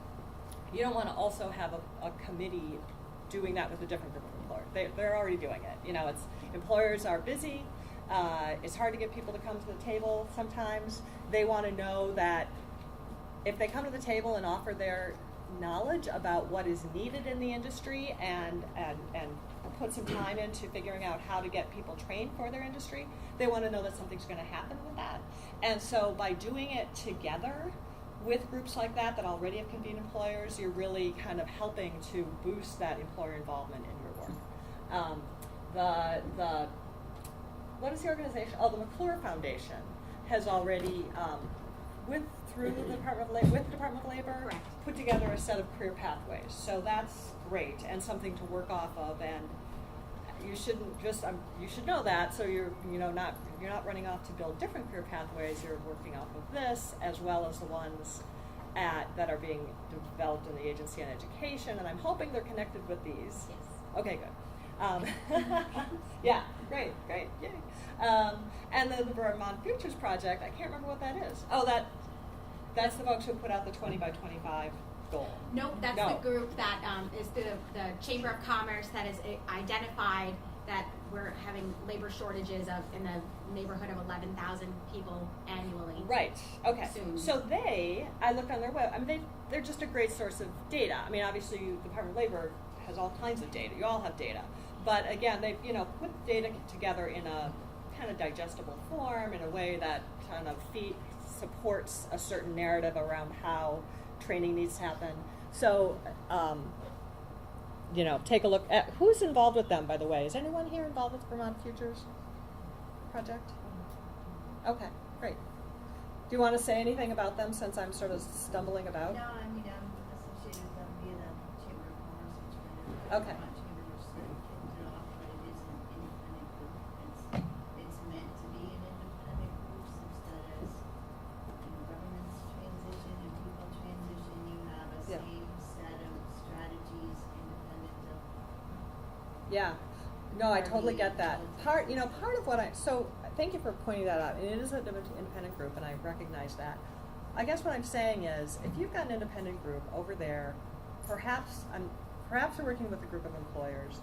you don't want to also have a committee doing that with a different group of employers. They're already doing it. Employers are busy. It's hard to get people to come to the table sometimes. They want to know that if they come to the table and offer their knowledge about what is needed in the industry and put some time into figuring out how to get people trained for their industry. They want to know that something's going to happen with that. And so by doing it together with groups like that already have convened employers, you're really kind of helping to boost that employer involvement in your work. What is the organization? Oh, the McClure Foundation has already, through the Department of Labor, Correct. put together a set of career pathways. So that's great and something to work off of. And you shouldn't just you should know that. So you're not running off to build different career pathways. You're working off of this as well as the ones that are being developed in the Agency on Education. And I'm hoping they're connected with these. Yes. Okay, good. Yeah, great, yay. And then the Vermont Futures Project, I can't remember what that is. Oh, that's the folks who put out the 20 by 25 goal. Nope, that's No. the group that is the Chamber of Commerce that has identified that we're having labor shortages in the neighborhood of 11,000 people annually. Right, okay. Soon. So I looked on their web, they're just a great source of data. I mean, obviously, the Department of Labor has all kinds of data. You all have data. But again, they've put data together in a kind of digestible form in a way that kind of supports a certain narrative around how training needs to happen. So, take a look at who's involved with them, by the way. Is anyone here involved with Vermont Futures Project? Okay, great. Do you want to say anything about them since I'm sort of stumbling about? No, I mean, I'm associated with them via the Chamber of Commerce, which kind of Okay. Vermont Chamber, which kicked it off, but it is an independent group. It's meant to be an independent group such that as governments transition and people transition, you have a Yeah. same set of strategies independent of. Yeah, no, I totally get that. Part of what thank you for pointing that out. And it is an independent group, and I recognize that. I guess what I'm saying is, if you've got an independent group over there, perhaps you're working with a group of employers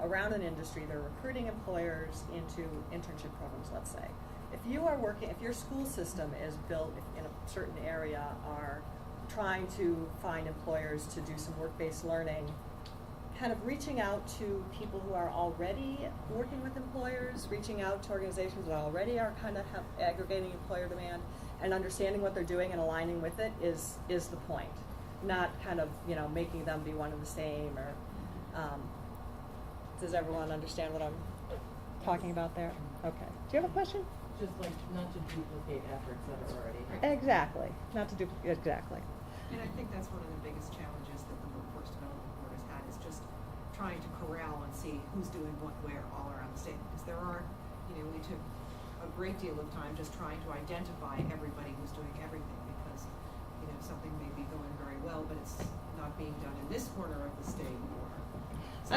around an industry. They're recruiting employers into internship programs. Let's say, if your school system is built in a certain area, are trying to find employers to do some work-based learning. Kind of reaching out to people who are already working with employers, reaching out to organizations that already are kind of aggregating employer demand, and understanding what they're doing and aligning with it is the point. Not kind of making them be one and the same. Or does everyone understand what I'm talking about there? Okay. Do you have a question? Just like not to duplicate efforts that are already. Exactly. Not to duplicate. Exactly. And I think that's one of the biggest challenges that the Workforce Development Board has had, is just trying to corral and see who's doing what where all around the state. Because there are, we took a great deal of time just trying to identify everybody who's doing everything, because, something may be going very well, but it's not being done in this corner of the state, or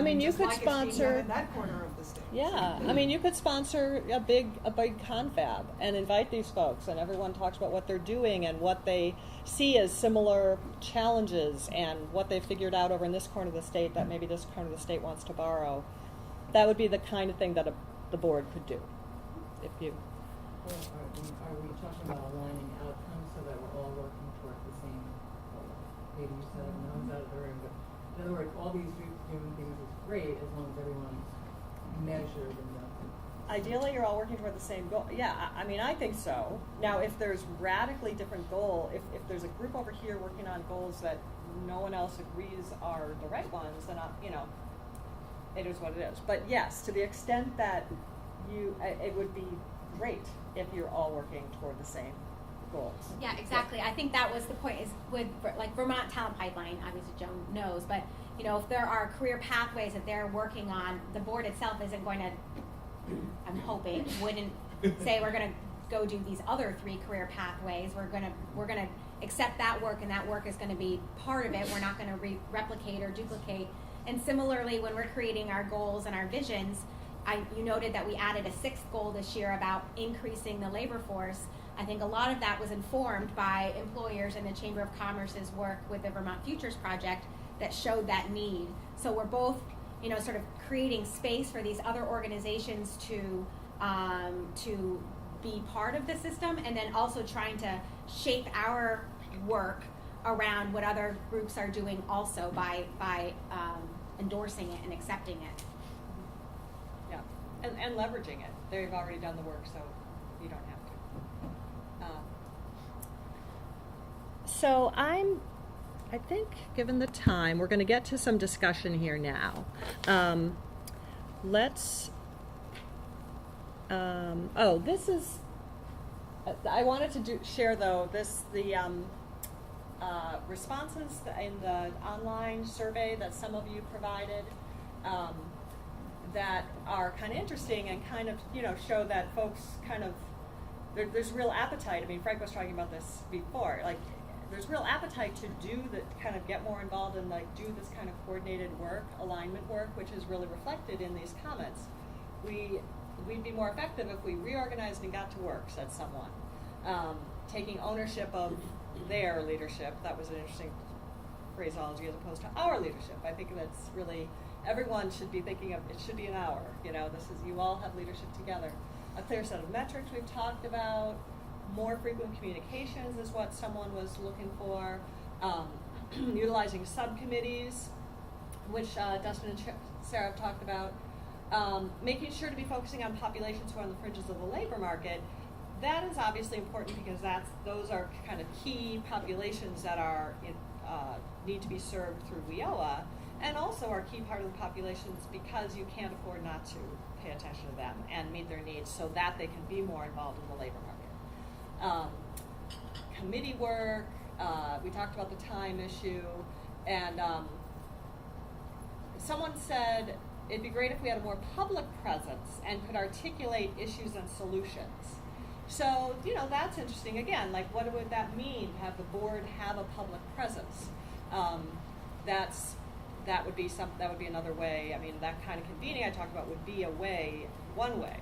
You just could like it's being done sponsor in that corner of the state. Yeah, you could sponsor a big confab and invite these folks, and everyone talks about what they're doing and what they see as similar challenges and what they've figured out over in this corner of the state that maybe this corner of the state wants to borrow. That would be the kind of thing that the board could do. If you. Or are we talking about aligning outcomes so that we're all working toward the same goal? Maybe you said no one's out of the room, but in other words, all these groups doing things is great as long as everyone's measured and Ideally, you're all working toward the same goal. Yeah, I think so. Now, if there's radically different goal, if there's a group over here working on goals that no one else agrees are the right ones, then it is what it is. But yes, to the extent that it would be great if you're all working toward the same goals. Yeah, exactly. I think that was the point, is with like Vermont Talent Pipeline, obviously Joan knows, but if there are career pathways that they're working on, the board itself isn't going to, I'm hoping, wouldn't say we're going to go do these other 3 career pathways. We're going to accept that work, and that work is going to be part of it. We're not going to replicate or duplicate. And similarly, when we're creating our goals and our visions, you noted that we added a 6th goal this year about increasing the labor force. I think a lot of that was informed by employers and the Chamber of Commerce's work with the Vermont Futures Project that showed that need. So we're both, sort of creating space for these other organizations to be part of the system, and then also trying to shape our work around what other groups are doing also by endorsing it and accepting it. and leveraging it. They've already done the work, so you don't have to. So I think, given the time, we're going to get to some discussion here now. This is, I wanted to share though, the responses in the online survey that some of you provided that are kind of interesting and kind of, show that folks kind of, there's real appetite. I mean, Frank was talking about this before, like, there's real appetite to kind of get more involved and like do this kind of coordinated work, alignment work, which is really reflected in these comments. We'd be more effective if we reorganized and got to work, said someone. Taking ownership of their leadership, that was an interesting phraseology as opposed to our leadership. I think that's really, everyone should be thinking of, it should be an hour, you all have leadership together. A clear set of metrics we've talked about. More frequent communications is what someone was looking for. Utilizing subcommittees, which Dustin and Sarah have talked about. Making sure to be focusing on populations who are on the fringes of the labor market. That is obviously important because those are kind of key populations that are need to be served through WIOA, and also are key part of the populations because you can't afford not to pay attention to them and meet their needs so that they can be more involved in the labor market. Committee work, we talked about the time issue, and someone said it'd be great if we had a more public presence and could articulate issues and solutions. So, that's interesting. Again, like, what would that mean, have the board have a public presence? That would be another way. I mean, that kind of convening I talked about would be one way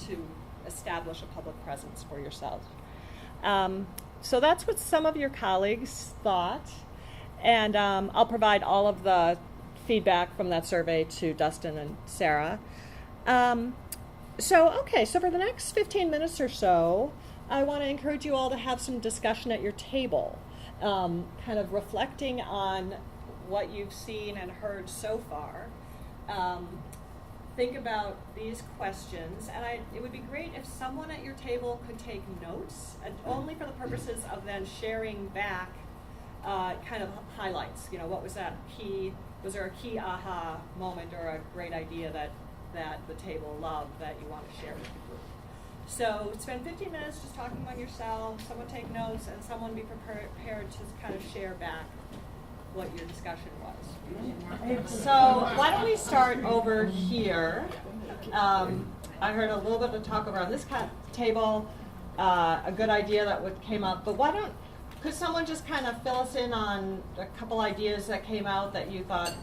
to establish a public presence for yourself. So that's what some of your colleagues thought, and I'll provide all of the feedback from that survey to Dustin and Sarah. So for the next 15 minutes or so, I want to encourage you all to have some discussion at your table, kind of reflecting on what you've seen and heard so far. Think about these questions, and it would be great if someone at your table could take notes, only for the purposes of then sharing back kind of highlights. What was that key? Was there a key aha moment or a great idea that the table loved that you want to share with the group? So spend 15 minutes just talking among yourselves, someone take notes, and someone be prepared to kind of share back what your discussion was. So why don't we start over here? I heard a little bit of talk around this table, a good idea that came up, but could someone just kind of fill us in on a couple ideas that came out that you thought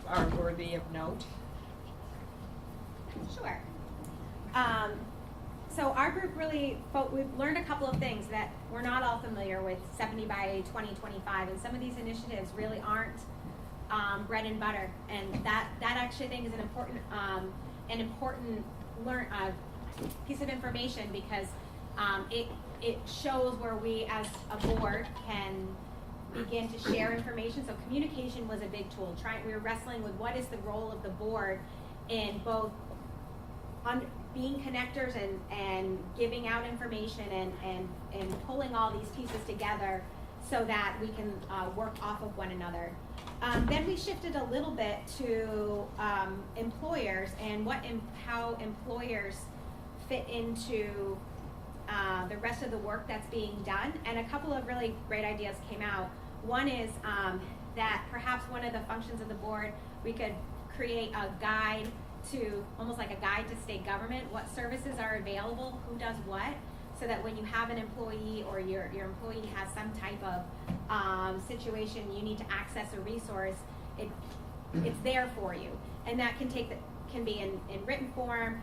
are worthy of note? Sure. So our group we've learned a couple of things that we're not all familiar with 70 by 2025, and some of these initiatives really aren't bread and butter, and that actually I think is an important piece of information because it shows where we as a board can begin to share information. So communication was a big tool. We were wrestling with what is the role of the board in both being connectors and giving out information and pulling all these pieces together so that we can work off of one another. Then we shifted a little bit to employers and how employers fit into the rest of the work that's being done. And a couple of really great ideas came out. One is that perhaps one of the functions of the board, we could create a guide to, almost like a guide to state government, what services are available, who does what, so that when you have an employee or your employee has some type of situation, you need to access a resource, it's there for you. And that can be in written form.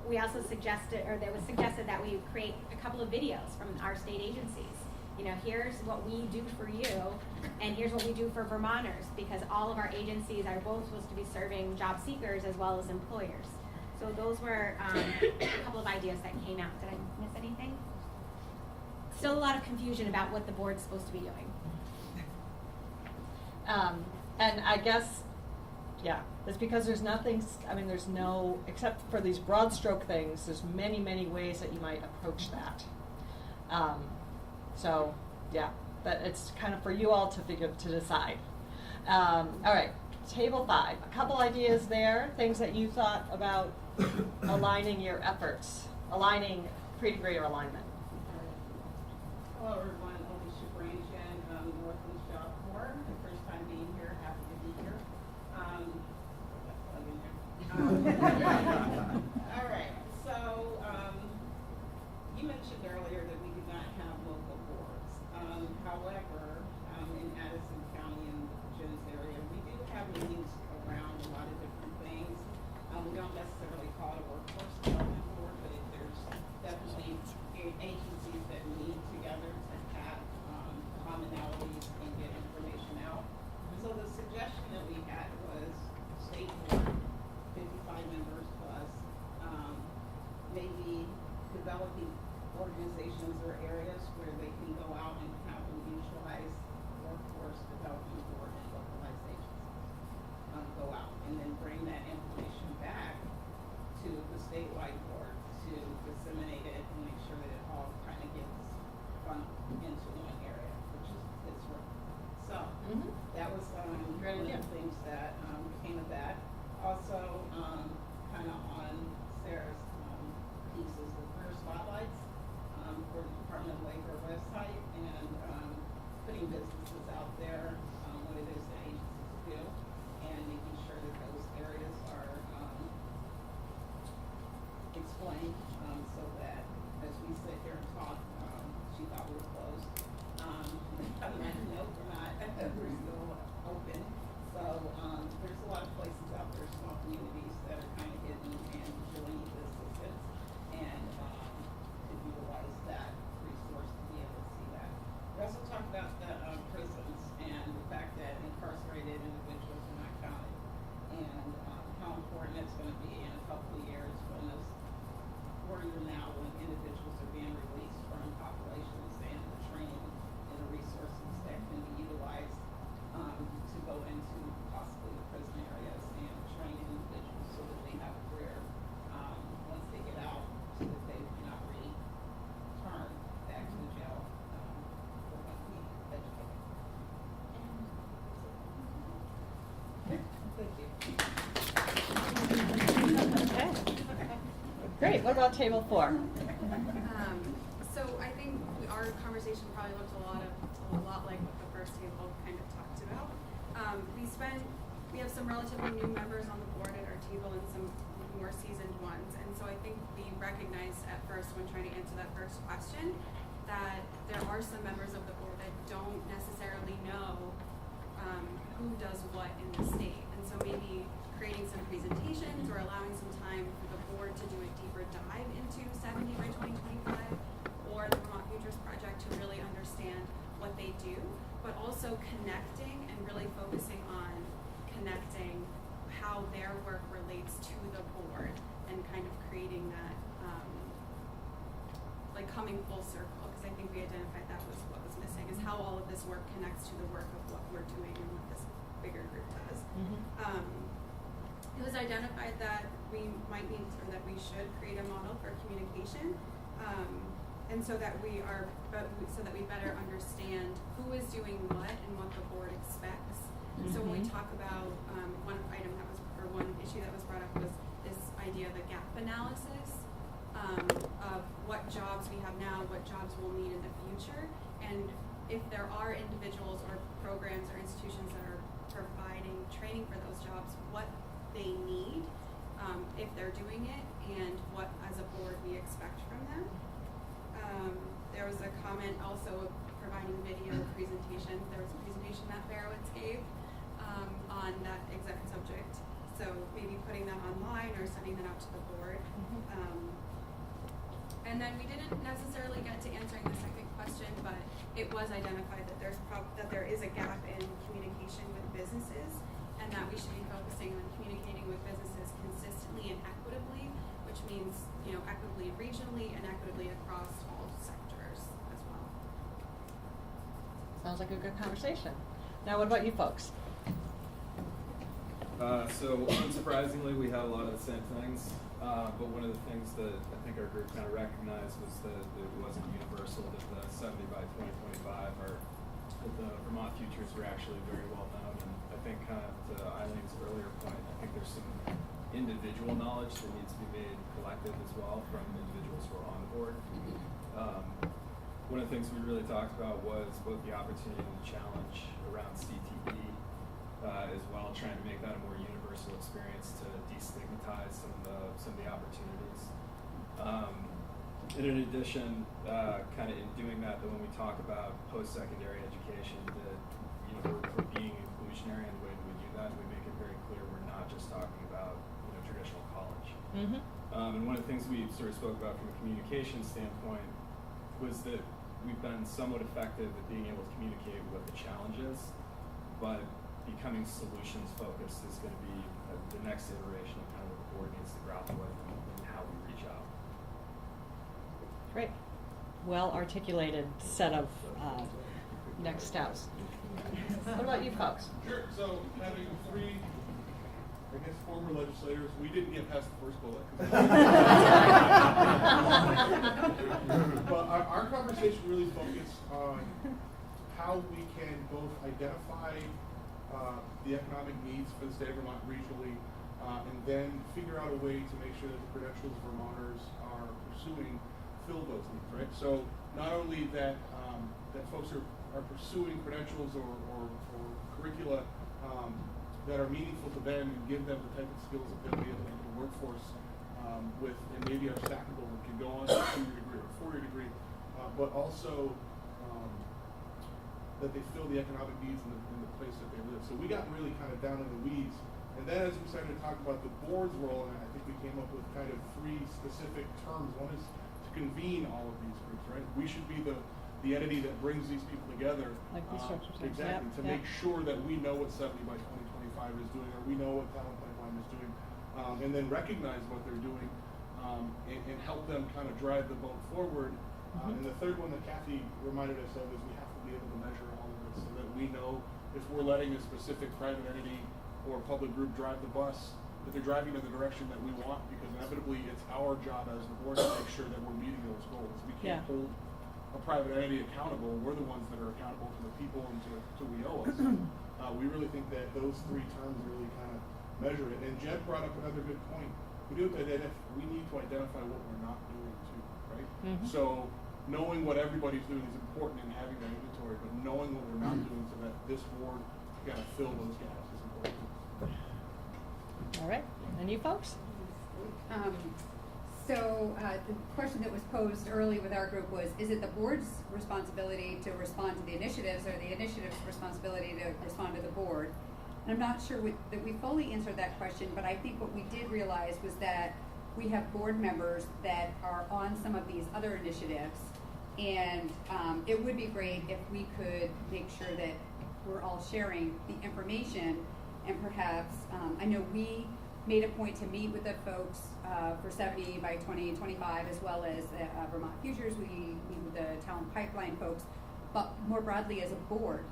We also was suggested that we create a couple of videos from our state agencies. Here's what we do for you, and here's what we do for Vermonters, because all of our agencies are both supposed to be serving job seekers as well as employers. So those were a couple of ideas that came out. Did I miss anything? Still a lot of confusion about what the board's supposed to be doing. And I guess Yeah, it's because there's nothing, I mean, there's no, except for these broad stroke things, there's many, many ways that you might approach that. So, yeah, but it's kind of for you all to decide. All right, table 5, a couple ideas there, things that you thought about aligning your efforts, aligning pre-degree or alignment. Hello everyone, Alicia Branjan, Northland's Job Corps. My first time being here, happy to be here. All right, so you mentioned earlier that we do not have local boards. However, in Addison County and Jones area, we do have meetings around a lot of different things. We don't necessarily call it a workforce development board, but there's definitely agencies that meet together to have commonalities and get information out. So the suggestion that we had was state board, 55 members plus, maybe developing organizations or areas where they can go out and have a mutualized workforce development board and localized agencies go out and then bring that information back to the statewide board to disseminate it and make sure that it all kind of gets funneled into one area, which is its work. So that was one of the things that came of that. Also, kind of on Sarah's pieces, the career spotlights for the Department of Labor website and putting businesses out there, what it is that agencies do, and making sure that those areas are explained so that as we sit here and talk, she thought we were closed. I'm like, nope, we're not. We're still open. So there's a lot of places out there, small communities that are kind of hidden and really need this assistance, and to utilize that resource to be able to see that. We also talked about the prisons and the fact that incarcerated individuals are not counted, and how important it's going to be in a couple of years when those, or even now when individuals are being released from populations, and the training and the resources that can be utilized to go into possibly the prison areas and train individuals so that they have a career once they get out, so that they cannot return back to the jail for when we educate. Thank you. Okay. Great, what about table 4? So I think our conversation probably looked a lot like what the first table kind of talked about. We have some relatively new members on the board at our table and some more seasoned ones, and so I think we recognized at first when trying to answer that first question that there are some members of the board that don't necessarily know who does what in the state, and so maybe creating some presentations or allowing some time for the board to do a deeper dive into 70 by 2025 or the Vermont Futures Project to really understand what they do, but also connecting and really focusing on connecting how their work relates to the board and kind of creating that, like coming full circle, because I think we identified that was what was missing, is how all of this work connects to the work of what we're doing and what this bigger group does. It was identified that we might need, or that we should create a model for communication, and so that we better understand who is doing what and what the board expects. So when we talk about one issue that was brought up was this idea of a gap analysis of what jobs we have now, what jobs we'll need in the future, and if there are individuals or programs or institutions that are providing training for those jobs, what they need if they're doing it, and what as a board we expect from them. There was a comment also of providing video presentations. There was a presentation that Barowitz gave on that exact subject. So maybe putting that online or sending that out to the board. And then we didn't necessarily get to answering the second question, but it was identified that there is a gap in communication with businesses, and that we should be focusing on communicating with businesses consistently and equitably, which means, you know, equitably regionally and equitably across all sectors as well. Sounds like a good conversation. Now, what about you folks? So unsurprisingly, we had a lot of the same things, but one of the things that I think our group kind of recognized was that it wasn't universal, that the 70 by 2025 that the Vermont futures were actually very well known. And I think kind of to Eileen's earlier point, I think there's some individual knowledge that needs to be made collective as well from individuals who are on the board. One of the things we really talked about was both the opportunity and the challenge around CTE, as well, trying to make that a more universal experience to destigmatize some of the opportunities. And in addition, kind of in doing that, when we talk about post-secondary education, that we're being inclusionary in the way that we do that. We make it very clear we're not just talking about traditional college. Mm-hmm. And one of the things we sort of spoke about from a communication standpoint was that we've been somewhat effective at being able to communicate what the challenge is, but becoming solutions focused is going to be the next iteration of kind of what the board needs to grapple with and how we reach out. Great. Well articulated set of next steps. What about you folks? Sure. So having three, I guess, former legislators, we didn't get past the first bullet. But our conversation really focused on how we can both identify the economic needs for the state of Vermont regionally, and then figure out a way to make sure that the credentials Vermonters are pursuing fill those needs, right? So not only that that folks are pursuing credentials or curricula that are meaningful to them and give them the type of skills that they'll be able to enter the workforce with, and maybe are stackable and can go on to a 2-year degree or a 4-year degree, but also that they fill the economic needs in the place that they live. So we got really kind of down in the weeds. And then as we started to talk about the board's role, and I think we came up with kind of 3 specific terms. One is to convene all of these groups, right? We should be the entity that brings these people together. Like the structure teams. Exactly, to make sure that we know what 70 by 2025 is doing, or we know what Talent Pipeline is doing, and then recognize what they're doing, and help them kind of drive the boat forward. And the third one that Kathy reminded us of is we have to be able to measure all of this so that we know if we're letting a specific private entity or public group drive the bus, that they're driving in the direction that we want, because inevitably it's our job as the board to make sure that we're meeting those goals. We can't hold a private entity accountable. We're the ones that are accountable to the people and to we owe us. We really think that those 3 terms really kind of measure it. And Jed brought up another good point. We need to identify what we're not doing too, right? Mm-hmm. So knowing what everybody's doing is important in having that inventory, but knowing what we're not doing so that this board can kind of fill those gaps is important. All right. And you folks? So the question that was posed early with our group was, is it the board's responsibility to respond to the initiatives, or the initiative's responsibility to respond to the board? And I'm not sure that we fully answered that question, but I think what we did realize was that we have board members that are on some of these other initiatives, and it would be great if we could make sure that we're all sharing the information, and perhaps, I know we made a point to meet with the folks for 70 by 2025, as well as Vermont Futures. We meet with the Talent Pipeline folks, but more broadly as a board,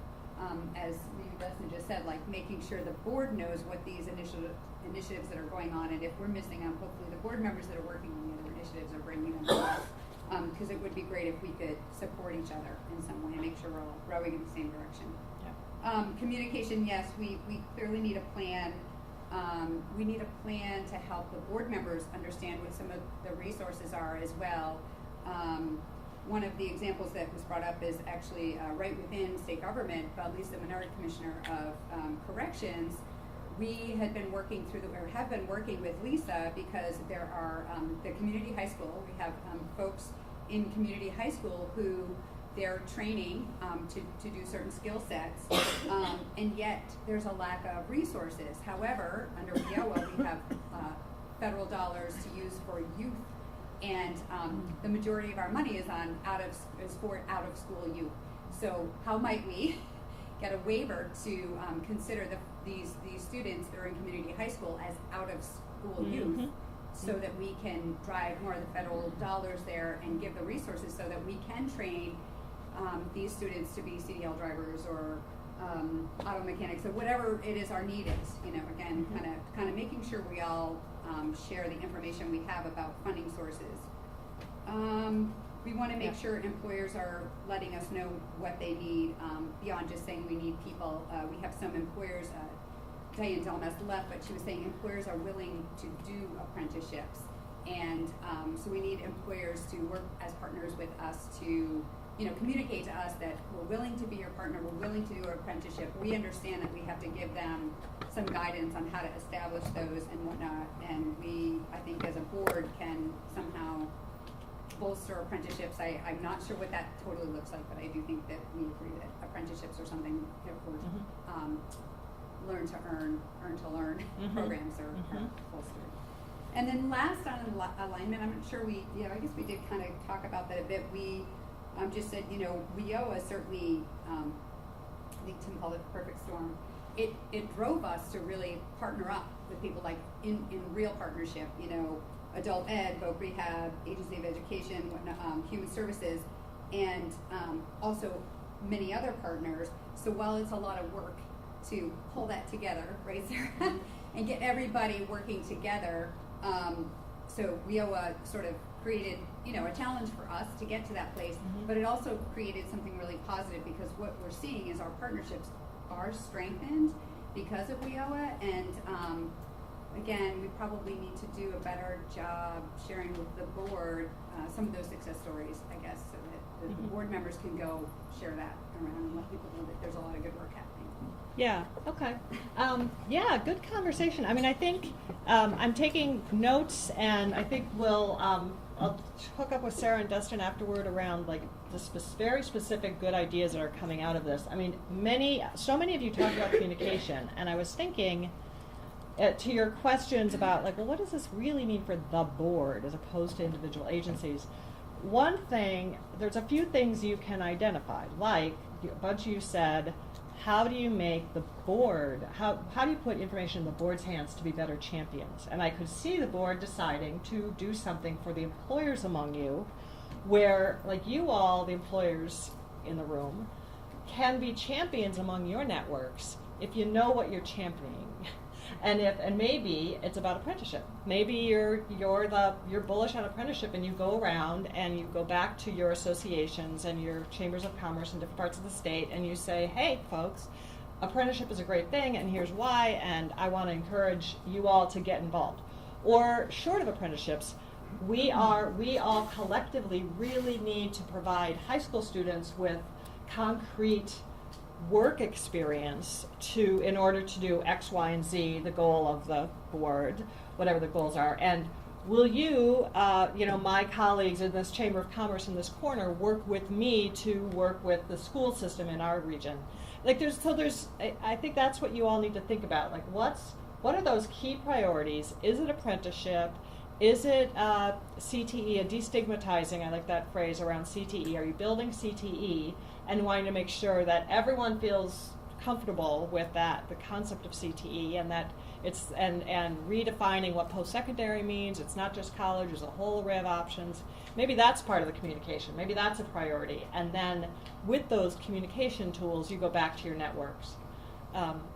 as Dustin just said, like making sure the board knows what these initiatives that are going on, and if we're missing them, hopefully the board members that are working on the other initiatives are bringing them to us, because it would be great if we could support each other in some way and make sure we're all rowing in the same direction. Communication, yes, we clearly need a plan. We need a plan to help the board members understand what some of the resources are as well. One of the examples that was brought up is actually right within state government. Lisa Menard, Commissioner of Corrections, we had been working through have been working with Lisa, because there are the community high school. We have folks in community high school who they're training to do certain skill sets, and yet there's a lack of resources. However, under WIOA, we have federal dollars to use for youth, and the majority of our money is for out of school youth. So how might we get a waiver to consider these students that are in community high school as out of school youth, so that we can drive more of the federal dollars there and give the resources so that we can train these students to be CDL drivers or auto mechanics, so whatever it is our need is, you know, again, kind of making sure we all share the information we have about funding sources. We want to make sure employers are letting us know what they need beyond just saying we need people. We have some employers, Diane Delmas left, but she was saying employers are willing to do apprenticeships. And so we need employers to work as partners with us to, you know, communicate to us that we're willing to be your partner, we're willing to do an apprenticeship. We understand that we have to give them some guidance on how to establish those and whatnot. And we, I think as a board, can somehow bolster apprenticeships. I'm not sure what that totally looks like, but I do think that we agree that apprenticeships are something that we're learn to earn to learn programs are bolstered. And then last on alignment, I'm not sure I guess we did kind of talk about that a bit. We just said, you know, WIOA certainly, I think Tim called it the perfect storm. It drove us to really partner up with people like in real partnership, you know, adult ed, voc rehab, agency of education, whatnot, human services, and also many other partners. So while it's a lot of work to pull that together, right, Sarah, and get everybody working together, so WIOA sort of created, you know, a challenge for us to get to that place, but it also created something really positive because what we're seeing is our partnerships are strengthened because of WIOA, and again, we probably need to do a better job sharing with the board some of those success stories, I guess, so that the board members can go share that around and let people know that there's a lot of good work happening. Yeah, okay. Yeah, good conversation. I mean, I think I'm taking notes, and I think I'll hook up with Sarah and Dustin afterward around like the very specific good ideas that are coming out of this. I mean, so many of you talk about communication, and I was thinking to your questions about like, well, what does this really mean for the board as opposed to individual agencies? One thing, there's a few things you can identify, like a bunch of you said, how do you make the board, how do you put information in the board's hands to be better champions? And I could see the board deciding to do something for the employers among you, where like you all, the employers in the room, can be champions among your networks if you know what you're championing. And maybe it's about apprenticeship. Maybe you're bullish on apprenticeship, and you go around and you go back to your associations and your chambers of commerce in different parts of the state, and you say, hey folks, apprenticeship is a great thing, and here's why, and I want to encourage you all to get involved. Or short of apprenticeships, we all collectively really need to provide high school students with concrete work experience in order to do X, Y, and Z, the goal of the board, whatever the goals are. And will you, my colleagues in this Chamber of Commerce in this corner, work with me to work with the school system in our region? I think that's what you all need to think about. Like, what are those key priorities? Is it apprenticeship? Is it CTE, a destigmatizing, I like that phrase around CTE. Are you building CTE and wanting to make sure that everyone feels comfortable with that, the concept of CTE, and that it's and redefining what post-secondary means? It's not just college, there's a whole array of options. Maybe that's part of the communication. Maybe that's a priority. And then with those communication tools, you go back to your networks.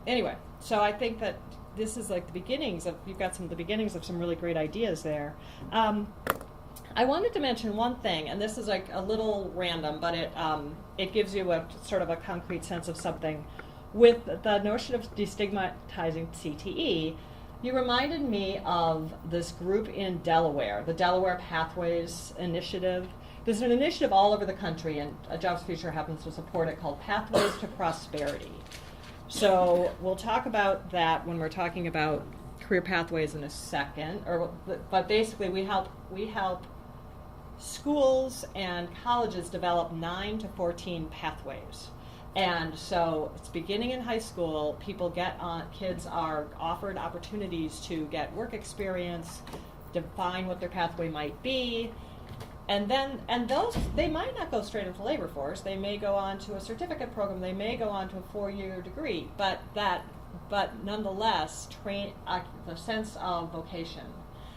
Anyway, so I think that this is like you've got the beginnings of some really great ideas there. I wanted to mention one thing, and this is like a little random, but it gives you a sort of a concrete sense of something. With the notion of destigmatizing CTE, you reminded me of this group in Delaware, the Delaware Pathways Initiative. There's an initiative all over the country, and Jobs Future happens to support it, called Pathways to Prosperity. So we'll talk about that when we're talking about career pathways in a second. But basically, we help schools and colleges develop 9 to 14 pathways. And so it's beginning in high school. Kids are offered opportunities to get work experience, define what their pathway might be, and those, they might not go straight into the labor force. They may go on to a certificate program. They may go on to a 4-year degree. But nonetheless, the sense of vocation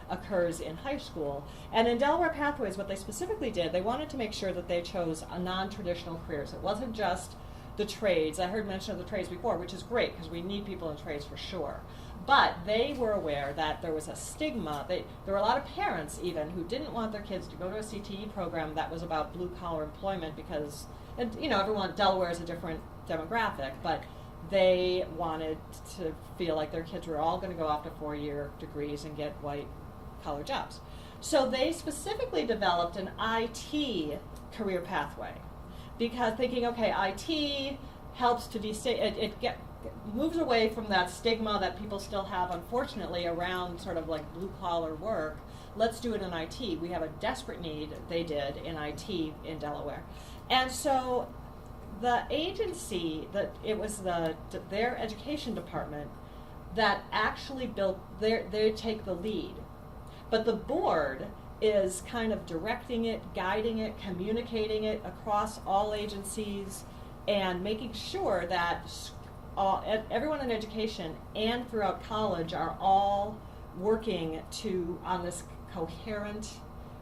occurs in high school. And in Delaware Pathways, what they specifically did, they wanted to make sure that they chose a non-traditional careers. It wasn't just the trades. I heard mention of the trades before, which is great because we need people in trades for sure. But they were aware that there was a stigma. There were a lot of parents even who didn't want their kids to go to a CTE program that was about blue-collar employment because, and, you know, everyone, Delaware is a different demographic, but they wanted to feel like their kids were all going to go off to 4-year degrees and get white-collar jobs. So they specifically developed an IT career pathway because thinking, okay, IT helps to moves away from that stigma that people still have, unfortunately, around sort of like blue-collar work. Let's do it in IT. We have a desperate need, they did, in IT in Delaware. And so the agency, it was their education department that actually built, they take the lead. But the board is kind of directing it, guiding it, communicating it across all agencies, and making sure that everyone in education and throughout college are all working on this coherent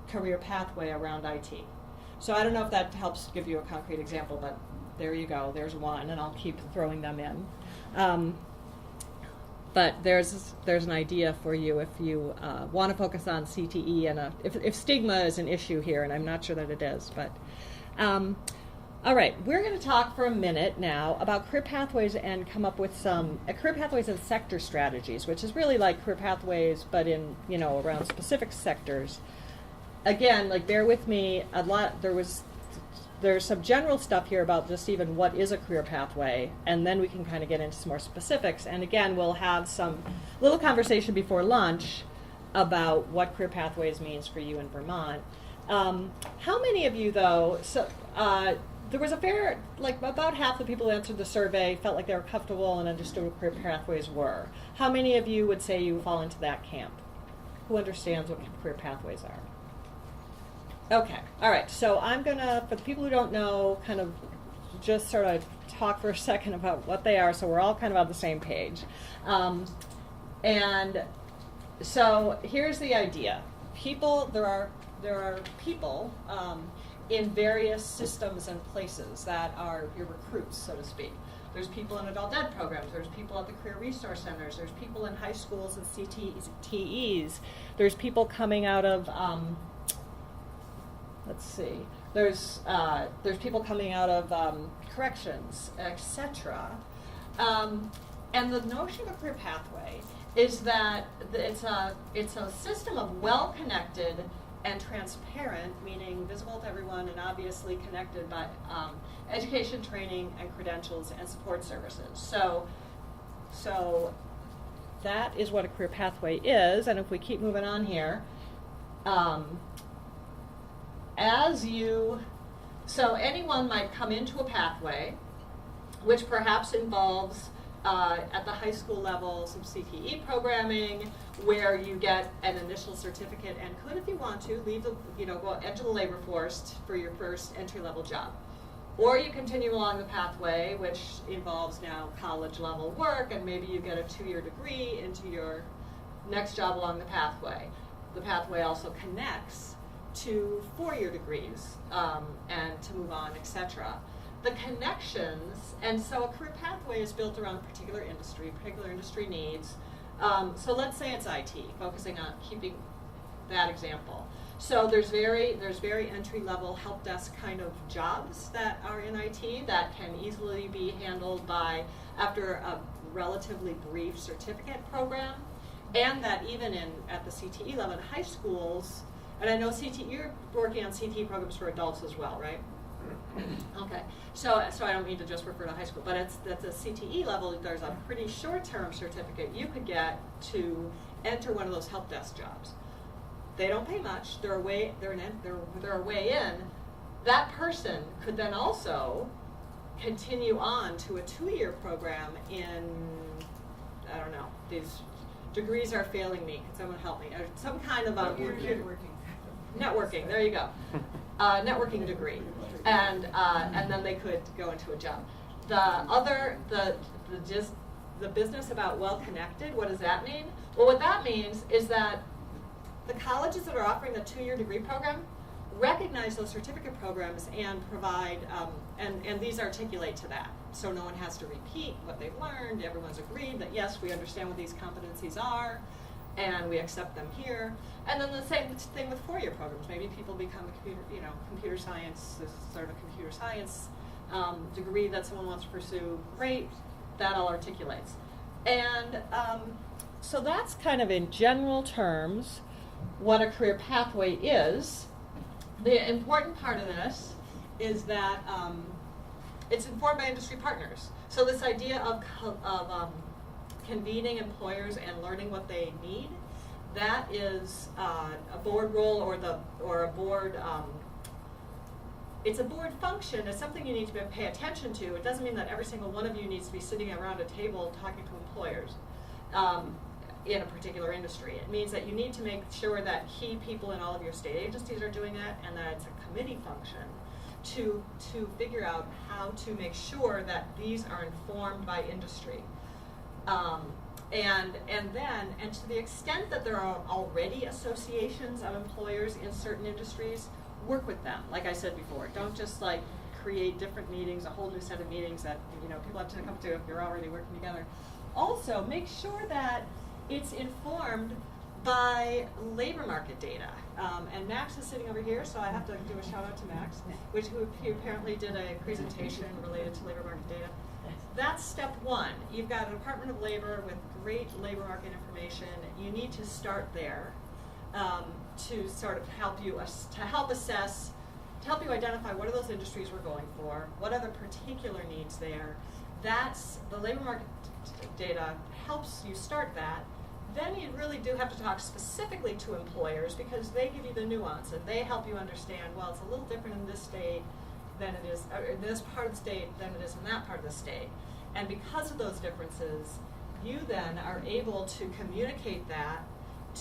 career pathway around IT. So I don't know if that helps give you a concrete example, but there you go. There's one, and I'll keep throwing them in. But there's an idea for you if you want to focus on CTE and if stigma is an issue here, and I'm not sure that it is, but. All right, we're going to talk for a minute now about career pathways and come up with some career pathways and sector strategies, which is really like career pathways, but in, you know, around specific sectors. Again, like bear with me, there's some general stuff here about just even what is a career pathway, and then we can kind of get into some more specifics. And again, we'll have some little conversation before lunch about what career pathways means for you in Vermont. How many of you, though, there was about half the people who answered the survey felt like they were comfortable and understood what career pathways were. How many of you would say you fall into that camp? Who understands what career pathways are? Okay, all right, so I'm gonna, for the people who don't know, kind of just sort of talk for a second about what they are so we're all kind of on the same page. And so here's the idea. There are people in various systems and places that are your recruits, so to speak. There's people in adult ed programs, there's people at the career resource centers, there's people in high schools and CTEs, there's people coming out of, there's people coming out of corrections, etc. And the notion of a career pathway is that it's a system of well-connected and transparent, meaning visible to everyone and obviously connected by education, training, and credentials and support services. So that is what a career pathway is, and if we keep moving on here, so anyone might come into a pathway, which perhaps involves at the high school level some CTE programming, where you get an initial certificate and could, if you want to, go enter the labor force for your first entry-level job. Or you continue along the pathway, which involves now college-level work, and maybe you get a 2-year degree into your next job along the pathway. The pathway also connects to 4-year degrees and to move on, etc. The connections, and so a career pathway is built around a particular industry needs. So let's say it's IT, focusing on keeping that example. So there's very entry-level help desk kind of jobs that are in IT that can easily be handled after a relatively brief certificate program, and that even at the CTE level in high schools, and I know you're working on CTE programs for adults as well, right? Okay, so I don't mean to just refer to high school, but at the CTE level, there's a pretty short-term certificate you could get to enter one of those help desk jobs. They don't pay much. They're a way in. That person could then also continue on to a 2-year program in, I don't know, these degrees are failing me. Can someone help me? Some kind of networking. There you go. Networking degree, and then they could go into a job. The business about well-connected. What does that mean? Well, what that means is that the colleges that are offering the 2-year degree program recognize those certificate programs and provide, and these articulate to that. So no one has to repeat what they've learned. Everyone's agreed that yes, we understand what these competencies are, and we accept them here. And then the same thing with four-year programs. Maybe people become a computer science, this is sort of a computer science degree that someone wants to pursue. Great, that all articulates. And so that's kind of in general terms what a career pathway is. The important part of this is that it's informed by industry partners. So this idea of convening employers and learning what they need, that is a board role or a board. It's a board function. It's something you need to pay attention to. It doesn't mean that every single one of you needs to be sitting around a table talking to employers in a particular industry. It means that you need to make sure that key people in all of your state agencies are doing that, and that it's a committee function to figure out how to make sure that these are informed by industry. And to the extent that there are already associations of employers in certain industries, work with them. Like I said before, don't just like create different meetings, a whole new set of meetings that people have to come to if you're already working together. Also, make sure that it's informed by labor market data. And Max is sitting over here, so I have to do a shout out to Max, who apparently did a presentation related to labor market data. That's step one. You've got a Department of Labor with great labor market information. You need to start there to sort of help you assess, to help you identify what are those industries we're going for, what are the particular needs there. That's the labor market data helps you start that. Then you really do have to talk specifically to employers because they give you the nuance and they help you understand, well, it's a little different in this state than it is, or in this part of the state than it is in that part of the state. And because of those differences, you then are able to communicate that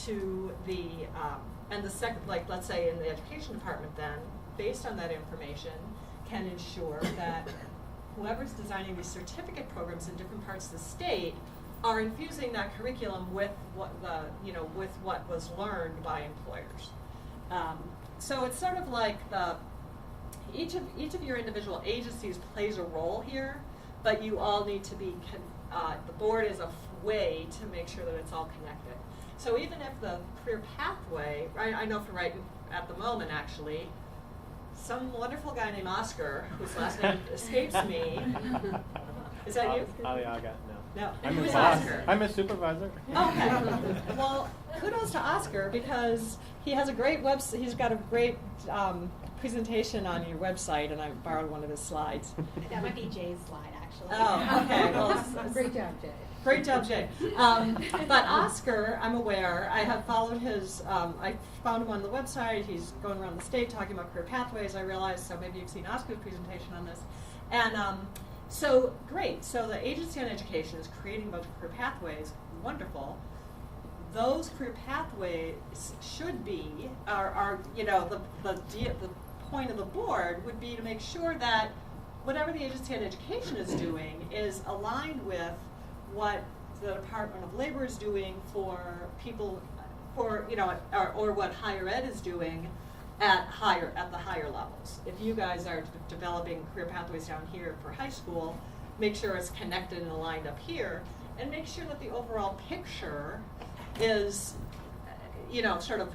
to the, and the second, like let's say in the education department then, based on that information, can ensure that whoever's designing these certificate programs in different parts of the state are infusing that curriculum with what with what was learned by employers. So it's sort of like each of your individual agencies plays a role here, but you all need to be the board is a way to make sure that it's all connected. So even if the career pathway, I know from right at the moment actually, some wonderful guy named Oscar, whose last name escapes me. Is that you? Aliaga, no. No. I'm Who's his boss. Oscar? I'm a supervisor. Okay. Well, kudos to Oscar because he has a great He's got a great presentation on your website, and I borrowed one of his slides. That might be Jay's slide, actually. Oh, okay. Well, Great job, Jay. Great job, Jay. But Oscar, I'm aware, I have followed his, I found him on the website. He's going around the state talking about career pathways, I realized, so maybe you've seen Oscar's presentation on this. And so, great. So the Agency on Education is creating a bunch of career pathways. Wonderful. Those career pathways should be, the point of the board would be to make sure that whatever the Agency on Education is doing is aligned with what the Department of Labor is doing for people, or what higher ed is doing at the higher levels. If you guys are developing career pathways down here for high school, make sure it's connected and aligned up here, and make sure that the overall picture is, sort of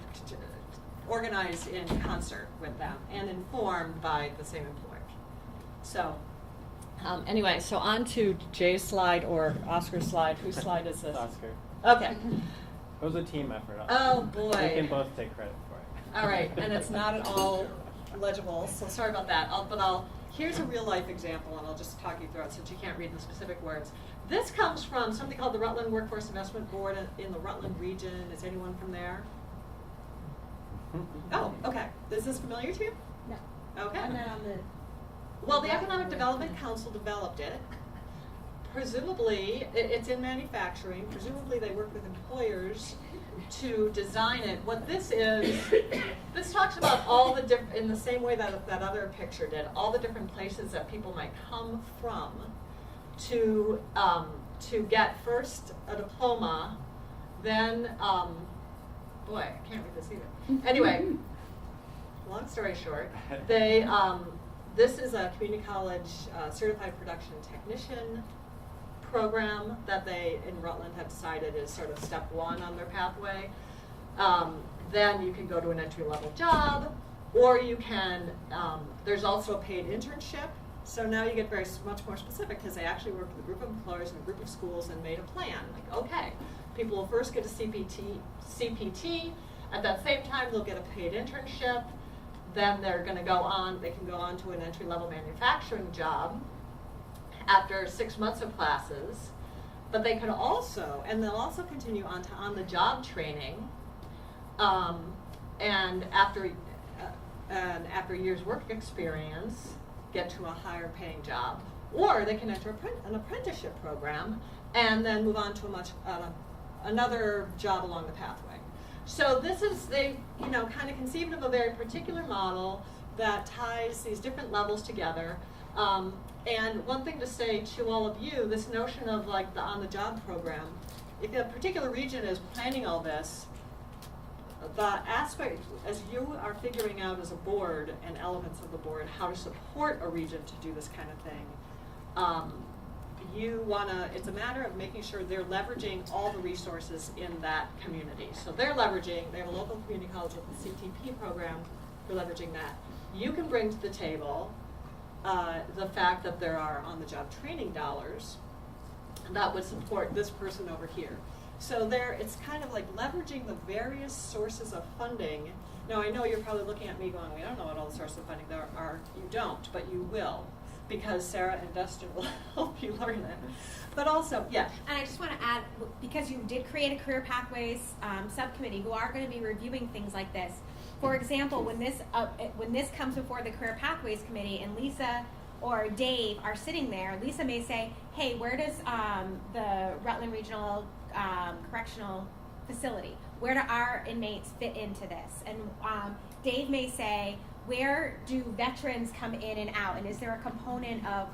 organized in concert with them and informed by the same employer. So. Anyway, so on to Jay's slide or Oscar's slide. Whose slide is this? Oscar. Okay. It was a team effort. Oh, boy. We can both take credit for it. All right, and it's not at all legible, so sorry about that. Here's a real life example, and I'll just talk you through it since you can't read the specific words. This comes from something called the Rutland Workforce Investment Board in the Rutland region. Is anyone from there? Oh, okay. Is this familiar to you? No. Okay. I'm not on the. Well, the Economic Development Council developed it. Presumably, it's in manufacturing. Presumably, they work with employers to design it. What this is, this talks about all the different, in the same way that that other picture did, all the different places that people might come from to get first a diploma, then, boy, I can't read this either. Anyway, long story short, they, this is a community college certified production technician program that they in Rutland have decided is sort of step one on their pathway. Then you can go to an entry-level job, or you can, there's also a paid internship. So now you get much more specific because they actually worked with a group of employers and a group of schools and made a plan. Like, okay, people will first get a CPT. At that same time, they'll get a paid internship. Then they're going to go on, they can go on to an entry-level manufacturing job after 6 months of classes. But they can also, and they'll also continue on to on-the-job training. And after a year's work experience, get to a higher paying job. Or they can enter an apprenticeship program and then move on to another job along the pathway. So this is, they kind of conceived of a very particular model that ties these different levels together. And one thing to say to all of you, this notion of like the on-the-job program, if a particular region is planning all this, the aspect, as you are figuring out as a board and elements of the board how to support a region to do this kind of thing, it's a matter of making sure they're leveraging all the resources in that community. So they have a local community college with the CTP program, they're leveraging that. You can bring to the table the fact that there are on-the-job training dollars that would support this person over here. So it's kind of like leveraging the various sources of funding. Now I know you're probably looking at me going, we don't know what all the sources of funding there are. You don't, but you will, because Sarah and Dustin will help you learn that. But also, yeah. And I just want to add, because you did create a career pathways subcommittee who are going to be reviewing things like this. For example, when this comes before the career pathways committee and Lisa or Dave are sitting there, Lisa may say, hey, where does the Rutland Regional Correctional Facility, where do our inmates fit into this? And Dave may say, where do veterans come in and out? And is there a component of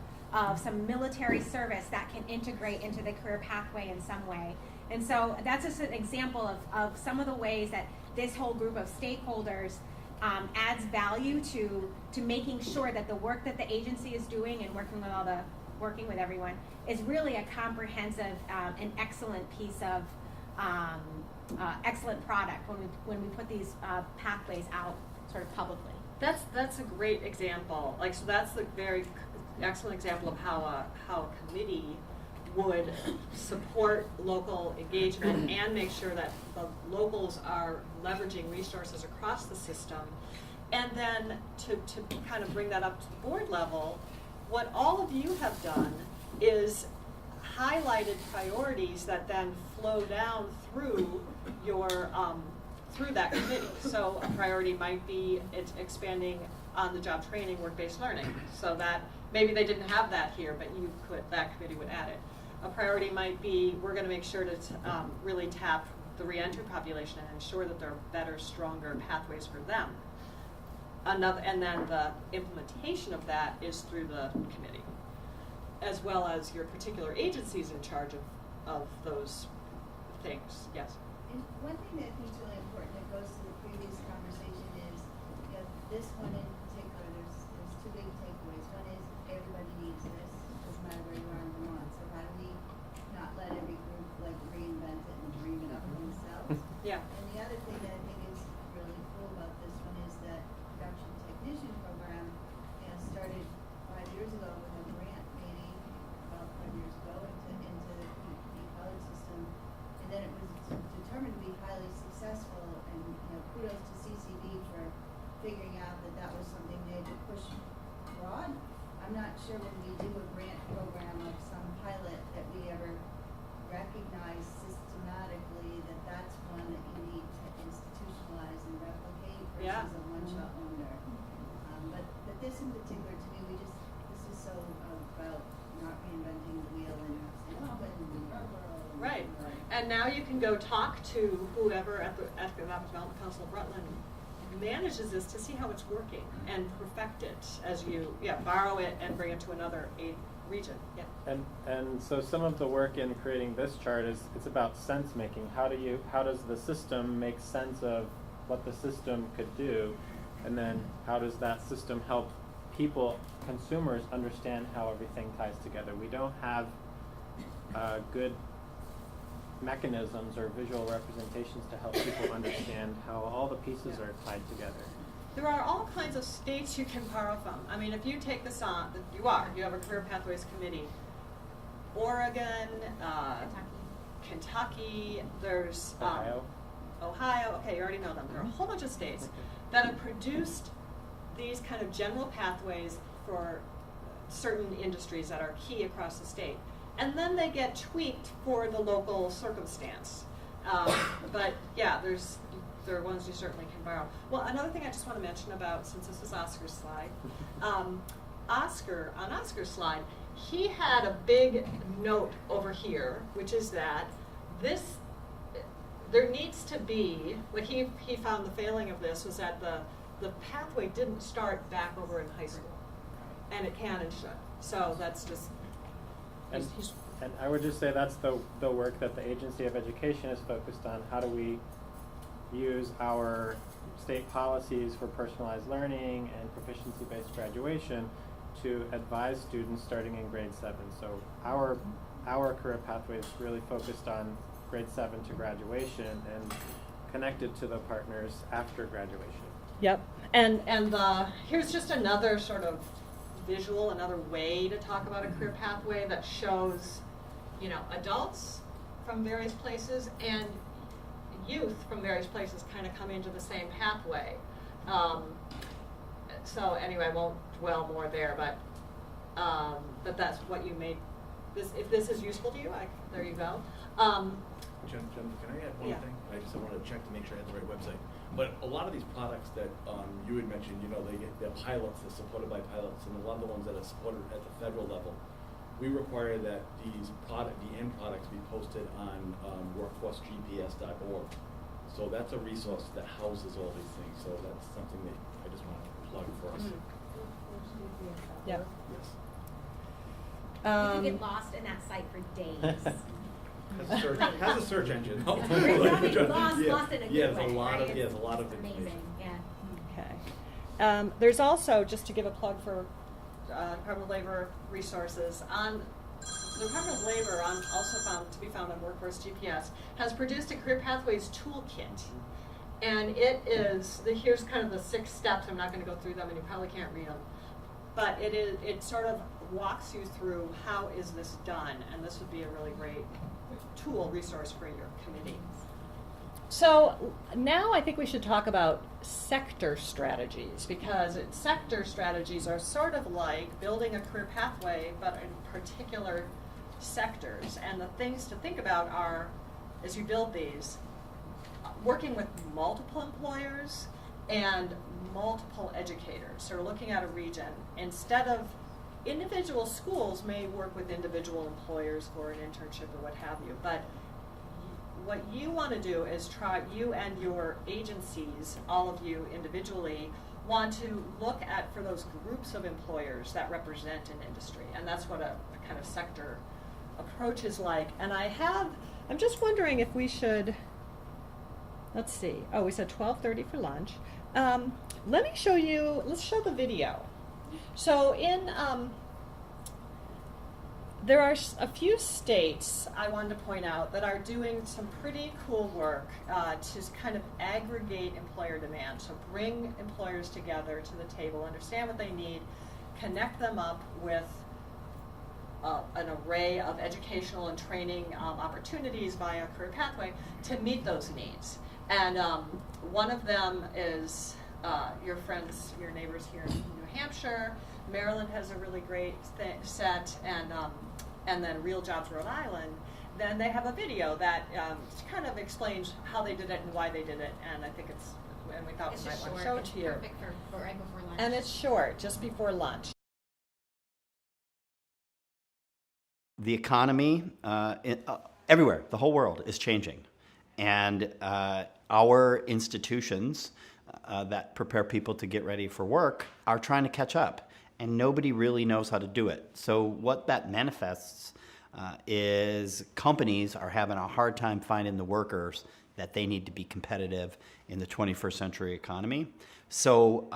some military service that can integrate into the career pathway in some way? And so that's just an example of some of the ways that this whole group of stakeholders adds value to making sure that the work that the agency is doing and working with everyone is really a comprehensive and excellent piece of excellent product when we put these pathways out sort of publicly. That's a great example. So that's a very excellent example of how a committee would support local engagement and make sure that the locals are leveraging resources across the system. And then to kind of bring that up to the board level, what all of you have done is highlighted priorities that then flow down through your through that committee. So a priority might be expanding on-the-job training, work-based learning. So that maybe they didn't have that here, but that committee would add it. A priority might be we're going to make sure to really tap the reentry population and ensure that there are better, stronger pathways for them. And then the implementation of that is through the committee, as well as your particular agencies in charge of those things. Yes? And one thing that I think is really important that goes to the previous conversation is, this one in particular, there's two big takeaways. One is everybody needs this, doesn't matter where you are in Vermont. So how do we not let every group reinvent it and dream it up themselves? Yeah. And the other thing that I think is really cool about this one is that production technician program started 5 years ago with a grant, maybe about 5 years ago, into the community college system, and then it was determined to be highly successful. And kudos to CCD for figuring out that was something they had to push broad. I'm not sure when we do a grant program of some pilot that we ever recognize systematically that that's one that you need to institutionalize and replicate versus a one-shot wonder. But this in particular, to me, this is so about not reinventing the wheel and right. And now you can go talk to whoever at the Economic Development Council of Rutland manages this to see how it's working and perfect it as you borrow it and bring it to another region. Yeah. And so some of the work in creating this chart it's about sense making. How does the system make sense of what the system could do? And then how does that system help people, consumers, understand how everything ties together? We don't have good mechanisms or visual representations to help people understand how all the pieces are tied together. There are all kinds of states you can borrow from. I mean, if you take this on, you have a Career Pathways Committee. Oregon, Kentucky, there's Ohio, okay, you already know them. There are a whole bunch of states that have produced these kind of general pathways for certain industries that are key across the state. And then they get tweaked for the local circumstance. But yeah, there are ones you certainly can borrow. Well, another thing I just want to mention about, since this is Oscar's slide, on Oscar's slide, he had a big note over here, which is that there needs to be, what he found the failing of this was that the pathway didn't start back over in high school. And it can and should. So that's just, and I would just say that's the work that the Agency of Education is focused on. How do we use our state policies for personalized learning and proficiency-based graduation to advise students starting in grade 7. So our career pathway is really focused on grade 7 to graduation and connected to the partners after graduation. Yep. And here's just another sort of visual, another way to talk about a career pathway that shows, adults from various places and youth from various places kind of come into the same pathway. So anyway, I won't dwell more there, but that's what you made. If this is useful to you, there you go. Jen, can I add one thing? I just wanted to check to make sure I had the right website. But a lot of these products that you had mentioned, they're pilots, they're supported by pilots, and a lot of the ones that are supported at the federal level, we require that the end products be posted on workforcegps.org. So that's a resource that houses all these things. So that's something that I just want to plug for us. Yep. Yes. You can get lost in that site for days. Has a search engine. Lost in a good way. There's a lot of amazing. information. Yeah. Okay. There's also, just to give a plug for Department of Labor resources, the Department of Labor, also found to be found on Workforce GPS, has produced a Career Pathways toolkit. And it is, here's kind of the 6 steps. I'm not going to go through them, and you probably can't read them. But it sort of walks you through how is this done, and this would be a really great tool resource for your committee. So now I think we should talk about sector strategies, because sector strategies are sort of like building a career pathway, but in particular sectors. And the things to think about are, as you build these, working with multiple employers and multiple educators. So looking at a region, instead of individual schools may work with individual employers for an internship or what have you, but what you want to do is you and your agencies, all of you individually, want to look at for those groups of employers that represent an industry, and that's what a kind of sector approach is like. And I'm just wondering if we should, let's see, we said 12:30 for lunch. Let's show the video. So there are a few states I wanted to point out that are doing some pretty cool work to kind of aggregate employer demand. So bring employers together to the table, understand what they need, connect them up with an array of educational and training opportunities via Career Pathway to meet those needs. And one of them is your friends, your neighbors here in New Hampshire. Maryland has a really great set, and then Real Jobs Rhode Island. Then they have a video that kind of explains how they did it and why they did it, and I think we thought we might want to show it to you. Perfect for right before lunch. And it's short, just before lunch. The economy everywhere, the whole world is changing, and our institutions that prepare people to get ready for work are trying to catch up, and nobody really knows how to do it. So what that manifests is companies are having a hard time finding the workers that they need to be competitive in the 21st century economy. So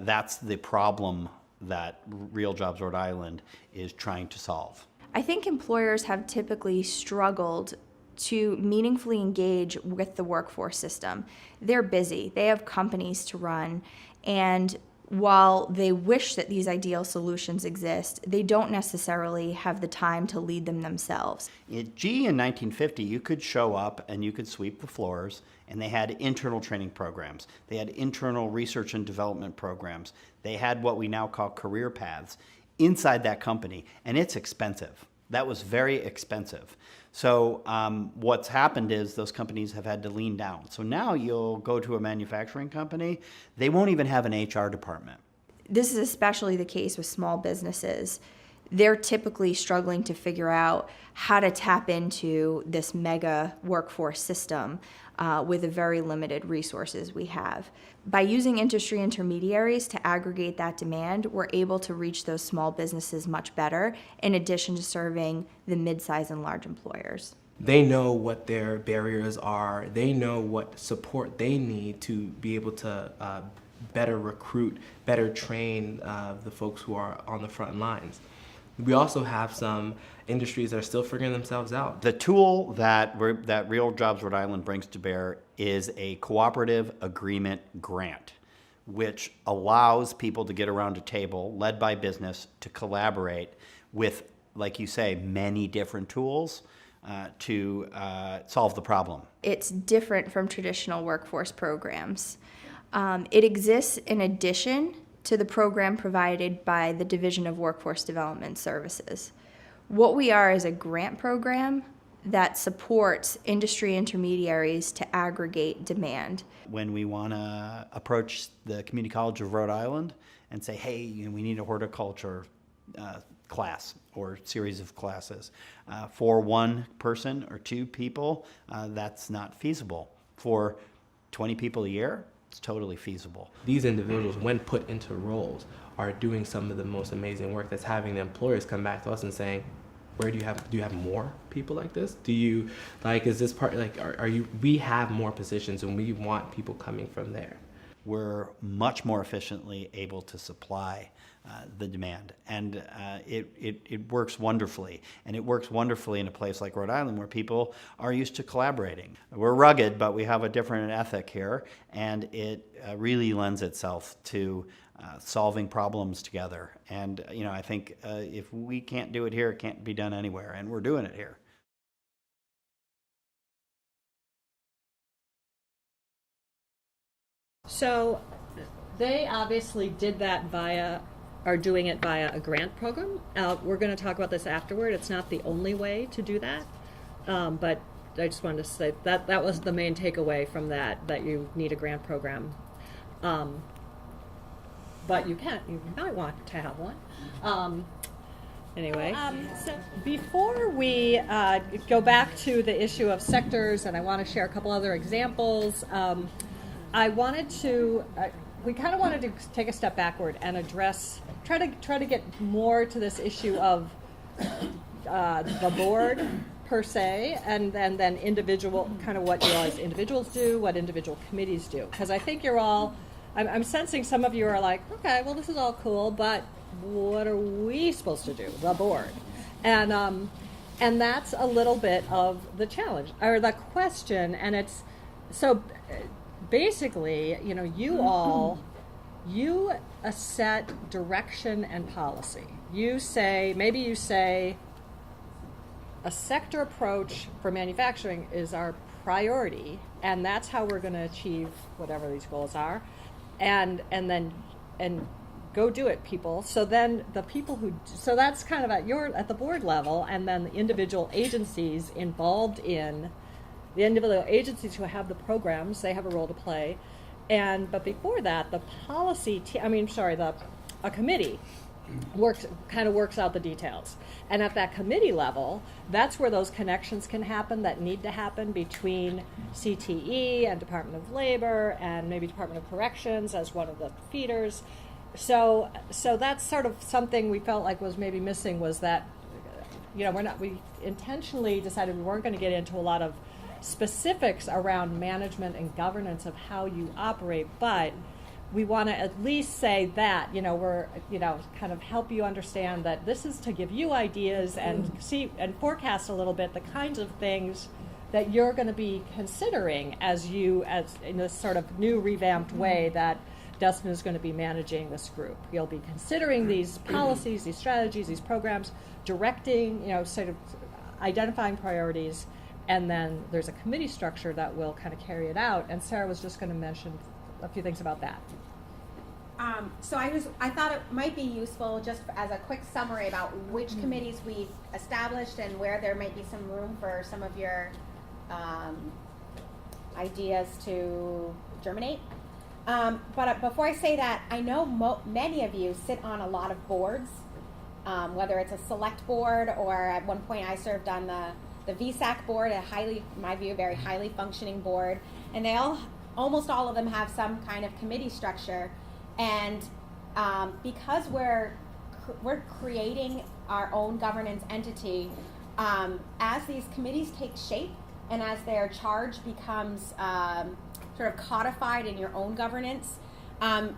that's the problem that Real Jobs Rhode Island is trying to solve. I think employers have typically struggled to meaningfully engage with the workforce system. They're busy, they have companies to run, and while they wish that these ideal solutions exist, they don't necessarily have the time to lead them themselves. At GE in 1950, you could show up and you could sweep the floors, and they had internal training programs. They had internal research and development programs. They had what we now call career paths inside that company, and it's expensive. That was very expensive. So what's happened is those companies have had to lean down. So now you'll go to a manufacturing company, they won't even have an HR department. This is especially the case with small businesses. They're typically struggling to figure out how to tap into this mega workforce system with the very limited resources we have. By using industry intermediaries to aggregate that demand, we're able to reach those small businesses much better, in addition to serving the mid-size and large employers. They know what their barriers are. They know what support they need to be able to better recruit, better train the folks who are on the front lines. We also have some industries that are still figuring themselves out. The tool that Real Jobs Rhode Island brings to bear is a cooperative agreement grant, which allows people to get around a table led by business to collaborate with, like you say, many different tools to solve the problem. It's different from traditional workforce programs. It exists in addition to the program provided by the Division of Workforce Development Services. What we are is a grant program that supports industry intermediaries to aggregate demand. When we want to approach the Community College of Rhode Island and say, hey, we need a horticulture class or series of classes. For one person or two people, that's not feasible. For 20 people a year, it's totally feasible. These individuals, when put into roles, are doing some of the most amazing work that's having the employers come back to us and saying, do you have more people like this? Do you, is this part, we have more positions and we want people coming from there. We're much more efficiently able to supply the demand, and it works wonderfully. And it works wonderfully in a place like Rhode Island where people are used to collaborating. We're rugged, but we have a different ethic here, and it really lends itself to solving problems together. And I think if we can't do it here, it can't be done anywhere, and we're doing it here. So they obviously did that are doing it via a grant program. We're going to talk about this afterward. It's not the only way to do that, but I just wanted to say that was the main takeaway from that you need a grant program. But you might want to have one. Anyway, so before we go back to the issue of sectors, and I want to share a couple other examples, I wanted to, we kind of wanted to take a step backward and try to get more to this issue of the board per se, and then individual, kind of what you all as individuals do, what individual committees do. Because I think you're all, I'm sensing some of you are like, okay, well this is all cool, but what are we supposed to do, the board? And that's a little bit of the challenge, or the question, and it's, so basically, you set direction and policy. You say a sector approach for manufacturing is our priority, and that's how we're going to achieve whatever these goals are, and go do it, people. So then the people so that's kind of at the board level, and then the individual agencies involved in the individual agencies who have the programs, they have a role to play. But before that, the policy, a committee works out the details. And at that committee level, that's where those connections can happen that need to happen between CTE and Department of Labor and maybe Department of Corrections as one of the feeders. So that's sort of something we felt like was maybe missing, was that, we intentionally decided we weren't going to get into a lot of specifics around management and governance of how you operate, but we want to at least say that, we're, kind of help you understand that this is to give you ideas and see and forecast a little bit the kinds of things that you're going to be considering as in this sort of new revamped way that Dustin is going to be managing this group. You'll be considering these policies, these strategies, these programs, directing, sort of identifying priorities, and then there's a committee structure that will kind of carry it out. And Sarah was just going to mention a few things about that. So I thought it might be useful just as a quick summary about which committees we've established and where there might be some room for some of your ideas to germinate. But before I say that, I know many of you sit on a lot of boards, whether it's a select board or at one point I served on the VSAC board, in my view, very highly functioning board, and almost all of them have some kind of committee structure. And because we're creating our own governance entity, as these committees take shape and as their charge becomes sort of codified in your own governance, I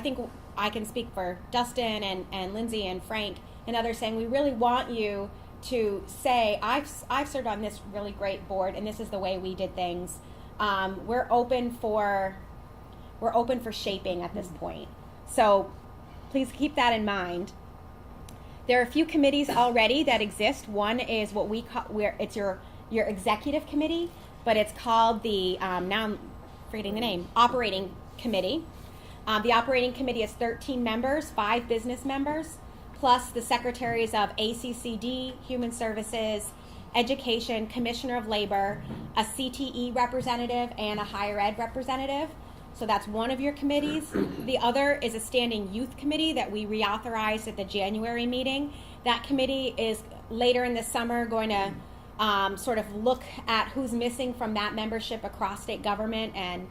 think I can speak for Dustin and Lindsay and Frank and others saying we really want you to say, I've served on this really great board and this is the way we did things. We're open for shaping at this point. So please keep that in mind. There are a few committees already that exist. One is what we call, it's your executive committee, but it's called the, now I'm forgetting the name, operating committee. The operating committee has 13 members, 5 business members, plus the secretaries of ACCD, Human Services, Education, Commissioner of Labor, a CTE representative, and a higher ed representative. So that's one of your committees. The other is a standing youth committee that we reauthorized at the January meeting. That committee is later in the summer going to sort of look at who's missing from that membership across state government, and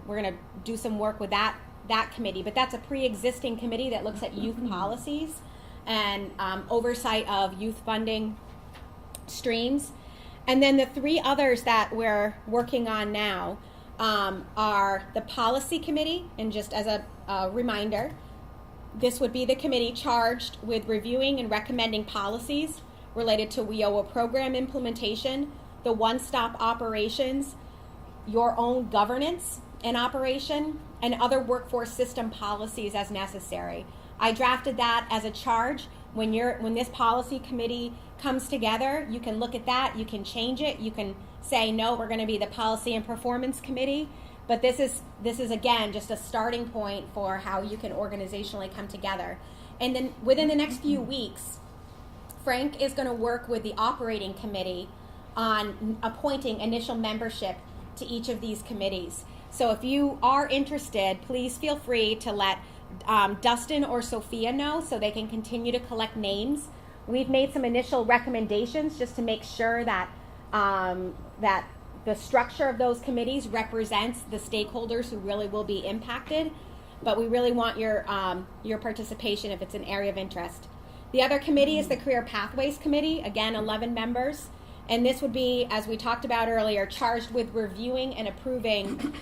we're going to do some work with that committee. But that's a pre-existing committee that looks at youth policies and oversight of youth funding streams. And then the 3 others that we're working on now are the policy committee, and just as a reminder, this would be the committee charged with reviewing and recommending policies related to WIOA program implementation, the one-stop operations, your own governance and operation, and other workforce system policies as necessary. I drafted that as a charge. When this policy committee comes together, you can look at that, you can change it, you can say, no, we're going to be the policy and performance committee. But this is again just a starting point for how you can organizationally come together. And then within the next few weeks, Frank is going to work with the operating committee on appointing initial membership to each of these committees. So if you are interested, please feel free to let Dustin or Sophia know so they can continue to collect names. We've made some initial recommendations just to make sure that that the structure of those committees represents the stakeholders who really will be impacted. But we really want your participation if it's an area of interest. The other committee is the Career Pathways Committee, again, 11 members. And this would be, as we talked about earlier, charged with reviewing and approving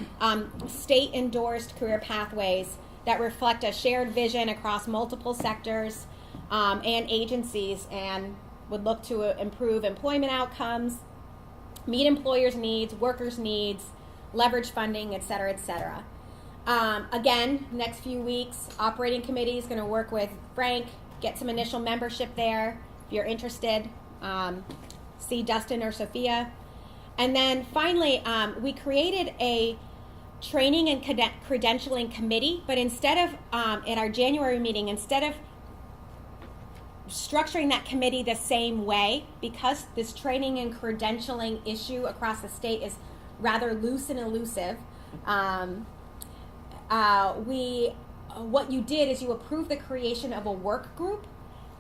state-endorsed career pathways that reflect a shared vision across multiple sectors and agencies, and would look to improve employment outcomes, meet employers' needs, workers' needs, leverage funding, et cetera, et cetera. Again, next few weeks, operating committee is going to work with Frank, get some initial membership there. If you're interested, see Dustin or Sophia. And then finally, we created a training and credentialing committee, but instead of, at our January meeting, instead of structuring that committee the same way, because this training and credentialing issue across the state is rather loose and elusive, what you did is you approved the creation of a work group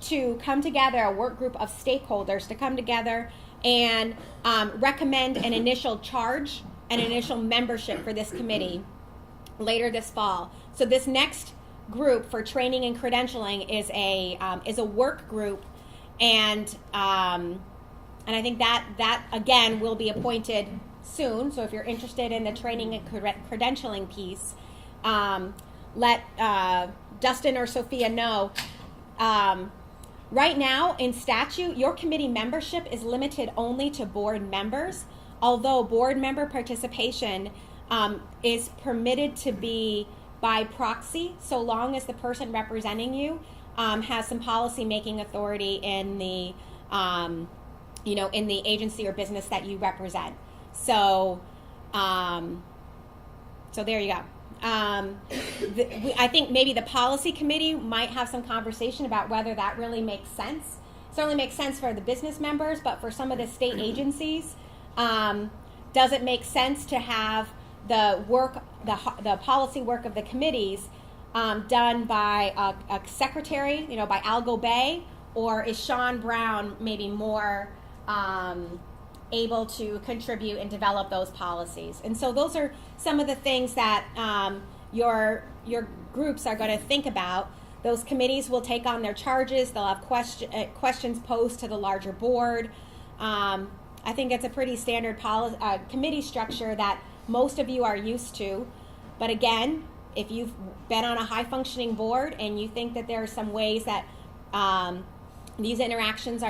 to come together, a work group of stakeholders to come together and recommend an initial charge and initial membership for this committee later this fall. So this next group for training and credentialing is a work group, and And I think that again will be appointed soon. So if you're interested in the training and credentialing piece, let Dustin or Sophia know. Right now, in statute, your committee membership is limited only to board members, although board member participation is permitted to be by proxy, so long as the person representing you has some policy-making authority in the, in the agency or business that you represent. So, so there you go. I think maybe the policy committee might have some conversation about whether that really makes sense. Certainly makes sense for the business members, but for some of the state agencies, does it make sense to have the work, the policy work of the committees done by a secretary, by Algo Bay, or is Sean Brown maybe more able to contribute and develop those policies? And so those are some of the things that your groups are going to think about. Those committees will take on their charges. They'll have questions posed to the larger board. I think it's a pretty standard committee structure that most of you are used to. But again, if you've been on a high-functioning board and you think that there are some ways that these interactions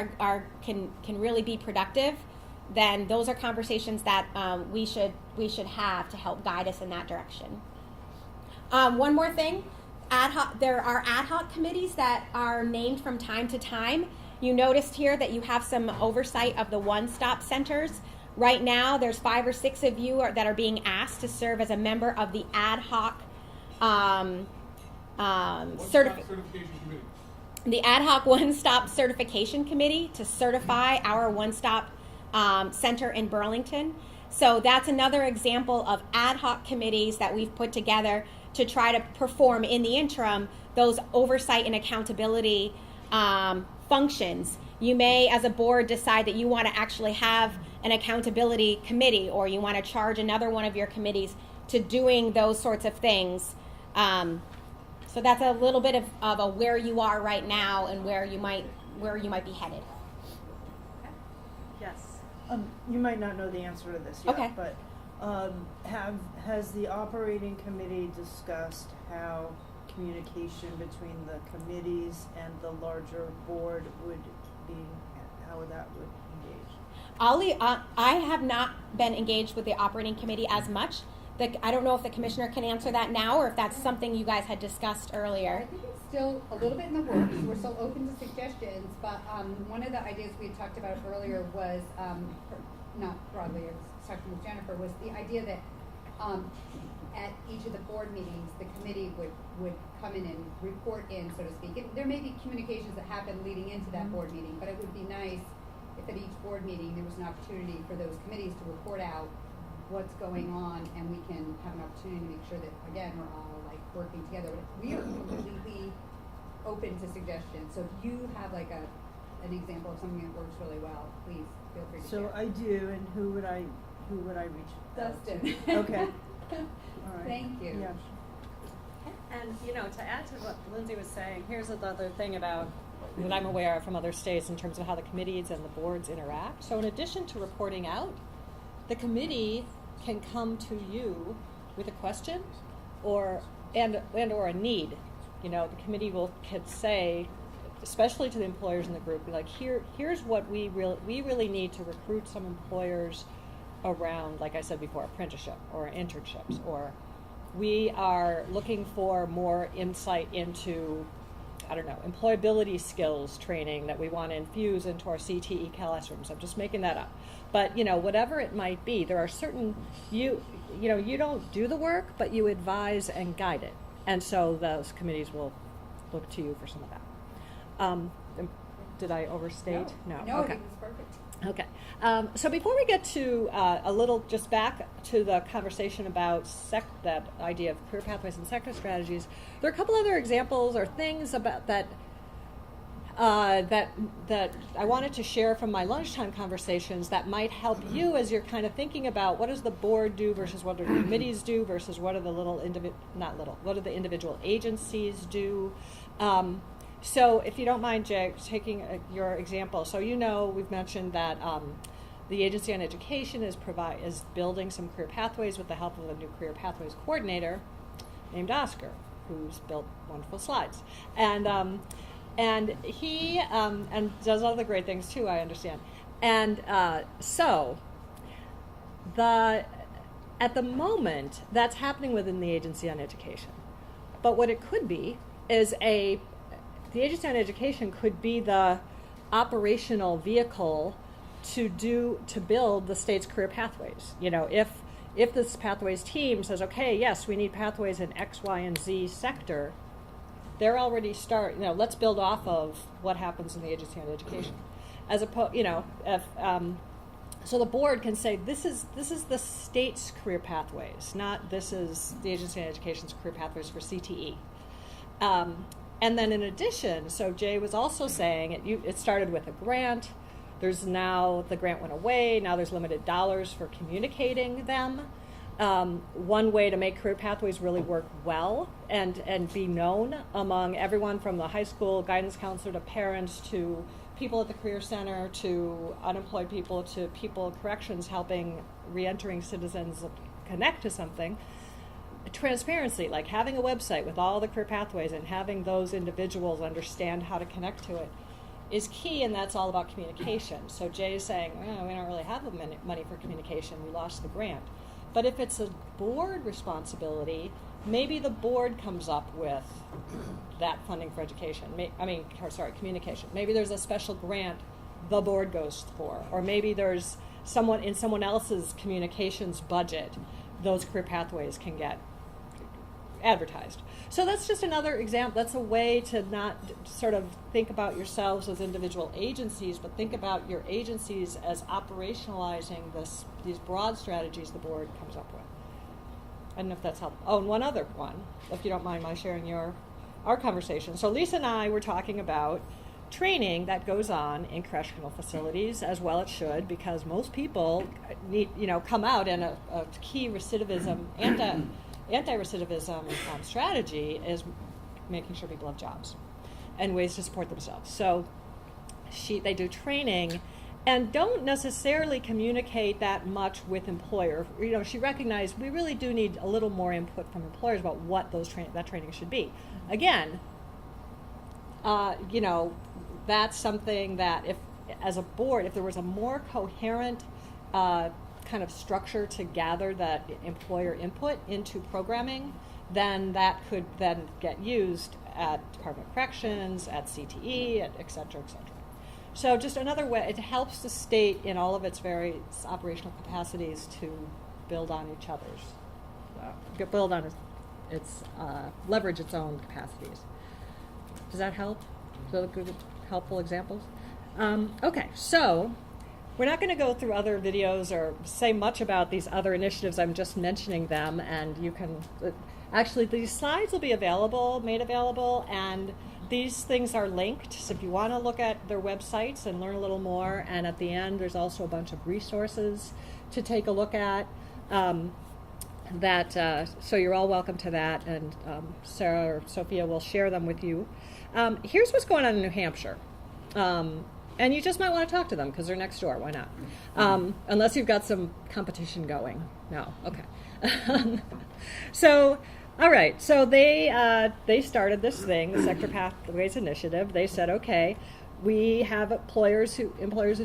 can really be productive, then those are conversations that we should have to help guide us in that direction. One more thing, there are ad hoc committees that are named from time to time. You noticed here that you have some oversight of the one-stop centers. Right now, there's 5 or 6 of you that are being asked to serve as a member of the ad hoc certification committee. The ad hoc one-stop certification committee to certify our one-stop center in Burlington. So that's another example of ad hoc committees that we've put together to try to perform in the interim those oversight and accountability functions. You may, as a board, decide that you want to actually have an accountability committee, or you want to charge another one of your committees to doing those sorts of things. So that's a little bit of a where you are right now and where you might be headed. Yes. You might not know the answer to this yet, okay. But has the operating committee discussed how communication between the committees and the larger board would be, how that would engage? I have not been engaged with the operating committee as much. I don't know if the commissioner can answer that now, or if that's something you guys had discussed earlier. I think it's still a little bit in the works. We're still open to suggestions, but one of the ideas we had talked about earlier was, not broadly, I was talking with Jennifer, was the idea that at each of the board meetings, the committee would come in and report in, so to speak. There may be communications that happen leading into that board meeting, but it would be nice if at each board meeting there was an opportunity for those committees to report out what's going on, and we can have an opportunity to make sure that, again, we're all working together. But we are completely open to suggestions. So if you have an example of something that works really well, please feel free to share. So I do, and who would I reach? Dustin. Okay. All right. Thank you. Yeah. And to add to what Lindsay was saying, here's another thing about that I'm aware of from other states in terms of how the committees and the boards interact. So in addition to reporting out, the committee can come to you with a question or a need. The committee can say, especially to the employers in the group, be like, here's what we really need to recruit some employers around, like I said before, apprenticeship or internships, or we are looking for more insight into, employability skills training that we want to infuse into our CTE classrooms. I'm just making that up. But, whatever it might be, there are certain, you don't do the work, but you advise and guide it. And so those committees will look to you for some of that. Did I overstate? No, okay. I think it was perfect. Okay. So before we get to a little just back to the conversation about that idea of career pathways and sector strategies, there are a couple other examples or things about that that I wanted to share from my lunchtime conversations that might help you as you're kind of thinking about what does the board do versus what do the committees do versus what do the what do the individual agencies do. So if you don't mind, Jay, taking your example. So we've mentioned that the Agency on Education is building some career pathways with the help of a new career pathways coordinator named Oscar, who's built wonderful slides. And he and does other great things too, I understand. And so at the moment, that's happening within the Agency on Education. But what it could be is the Agency on Education could be the operational vehicle to build the state's career pathways. If this pathways team says, okay, yes, we need pathways in X, Y, and Z sector, they're already let's build off of what happens in the Agency on Education. As opposed, so the board can say, this is the state's career pathways, not this is the Agency on Education's career pathways for CTE. And then in addition, so Jay was also saying, it started with a grant. There's now, the grant went away. Now there's limited dollars for communicating them. One way to make career pathways really work well and be known among everyone from the high school guidance counselor to parents to people at the Career Center to unemployed people to people corrections helping reentering citizens connect to something. Transparency, like having a website with all the career pathways and having those individuals understand how to connect to it, is key, and that's all about communication. So Jay is saying, we don't really have the money for communication, we lost the grant. But if it's a board responsibility, maybe the board comes up with that funding for education. Communication. Maybe there's a special grant the board goes for, or maybe there's someone in someone else's communications budget, those career pathways can get advertised. So that's just another example. That's a way to not sort of think about yourselves as individual agencies, but think about your agencies as operationalizing these broad strategies the board comes up with. I don't know if that's helpful. Oh, and one other one, if you don't mind my sharing our conversation. So Lisa and I were talking about training that goes on in correctional facilities, as well it should, because most people need, come out, and a key recidivism, anti-recidivism strategy is making sure people have jobs and ways to support themselves. So they do training and don't necessarily communicate that much with employer. She recognized we really do need a little more input from employers about what that training should be. Again, that's something that if, as a board, if there was a more coherent kind of structure to gather that employer input into programming, then that could then get used at Department of Corrections, at CTE, et cetera, et cetera. So just another way, it helps the state in all of its various operational capacities to build on each other's, build on its, leverage its own capacities. Does that help? Those are good, helpful examples? Okay, so we're not going to go through other videos or say much about these other initiatives. I'm just mentioning them, and you can, actually these slides will be made available, and these things are linked, so if you want to look at their websites and learn a little more, and at the end there's also a bunch of resources to take a look at. So you're all welcome to that, and Sarah or Sophia will share them with you. Here's what's going on in New Hampshire. And you just might want to talk to them because they're next door. Why not? Unless you've got some competition going. No. Okay. So, all right. So they started this thing, the Sector Pathways Initiative. They said, okay, we have employers who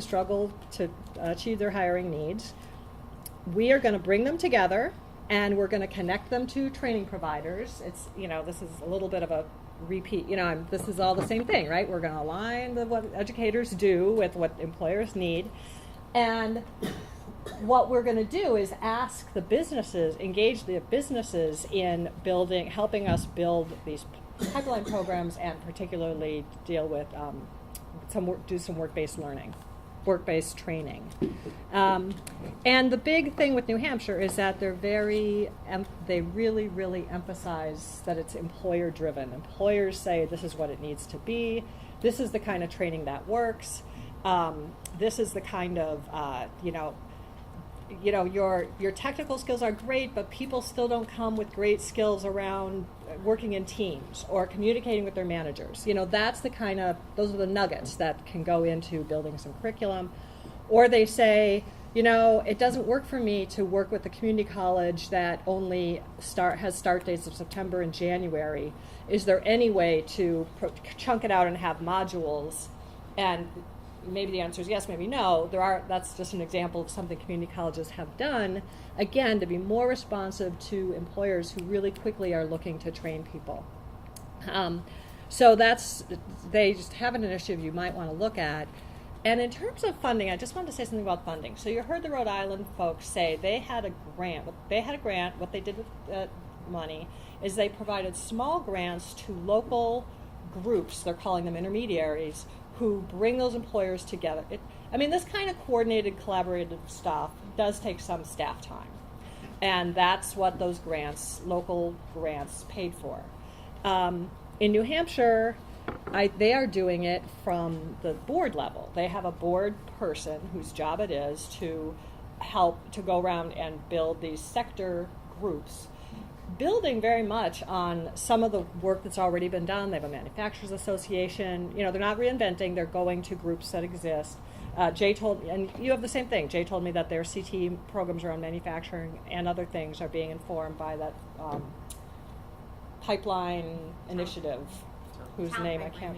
struggle to achieve their hiring needs. We are going to bring them together, and we're going to connect them to training providers. It's this is a little bit of a repeat, this is all the same thing, right? We're going to align what educators do with what employers need. And what we're going to do is ask the businesses, engage the businesses in helping us build these pipeline programs, and particularly deal with do some work-based learning, work-based training. And the big thing with New Hampshire is that they really, really emphasize that it's employer-driven. Employers say this is what it needs to be. This is the kind of training that works. This is the kind of, you know, your technical skills are great, but people still don't come with great skills around working in teams or communicating with their managers. You know, that's the kind of, those are the nuggets that can go into building some curriculum. Or they say, you know, it doesn't work for me to work with the community college that only has start dates of September and January. Is there any way to chunk it out and have modules? And maybe the answer is yes, maybe no. That's just an example of something community colleges have done, again, to be more responsive to employers who really quickly are looking to train people. So they just have an initiative you might want to look at. And in terms of funding, I just wanted to say something about funding. So you heard the Rhode Island folks say they had a grant. What they did with money is they provided small grants to local groups, they're calling them intermediaries, who bring those employers together. This kind of coordinated, collaborative stuff does take some staff time. And that's what those grants, local grants, paid for. In New Hampshire, they are doing it from the board level. They have a board person whose job it is to help to go around and build these sector groups, building very much on some of the work that's already been done. They have a manufacturers association. You know, they're not reinventing. They're going to groups that exist. Jay told me, and you have the same thing. Jay told me that their CT programs around manufacturing and other things are being informed by that pipeline initiative, whose name I can't.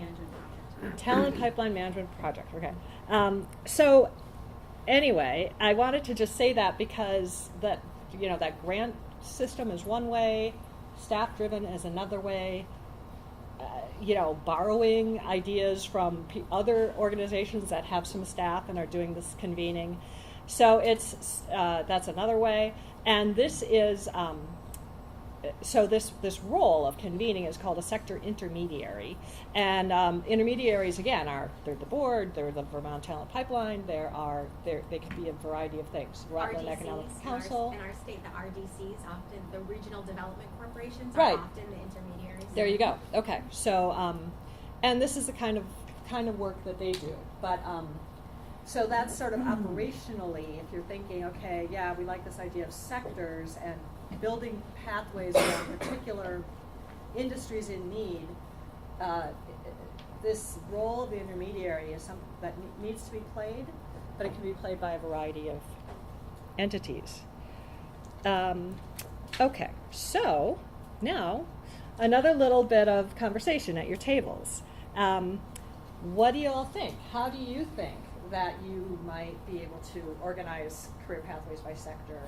Talent Pipeline Management Project. Okay. So anyway, I wanted to just say that because that grant system is one way, staff driven is another way. Borrowing ideas from other organizations that have some staff and are doing this convening. So that's another way. And this is this role of convening is called a sector intermediary. And intermediaries again they're the board, they're the Vermont Talent Pipeline. They can be a variety of things. Rutland Economic Council. In our state, the RDCs, often the Regional Development Corporations, right, are often the intermediaries. There you go. Okay, so and this is the kind of work that they do. But so that's sort of operationally, if you're thinking, okay, yeah, we like this idea of sectors and building pathways around particular industries in need. This role of the intermediary is something that needs to be played, but it can be played by a variety of entities. Okay, so now another little bit of conversation at your tables. What do you all think? How do you think that you might be able to organize career pathways by sector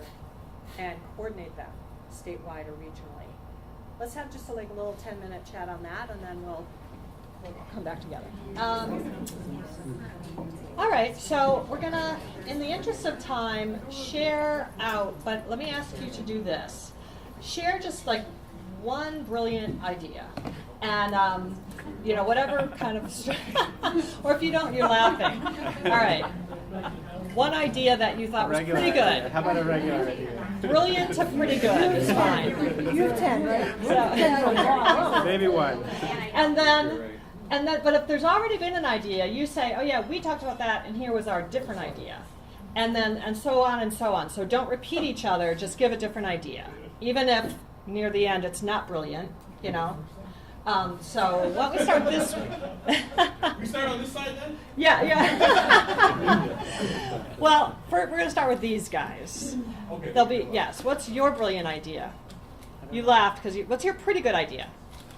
and coordinate them statewide or regionally? Let's have just a little 10-minute chat on that, and then we'll come back together. All right, so we're gonna, in the interest of time, share out, but let me ask you to do this. Share just one brilliant idea, and whatever kind of, or if you don't, you're laughing. All right. One idea that you thought was pretty good. Idea. How about a regular idea? Brilliant to pretty good is fine. You have 10, right? So, maybe one. And then, but if there's already been an idea, you say, oh yeah, we talked about that, and here was our different idea. And so on and so on. So don't repeat each other, just give a different idea. Even if near the end it's not brilliant, So why don't we start this way? We start on this side then? Yeah. Well, we're going to start with these guys. Okay. They'll be, yes. What's your brilliant idea? You laughed because what's your pretty good idea?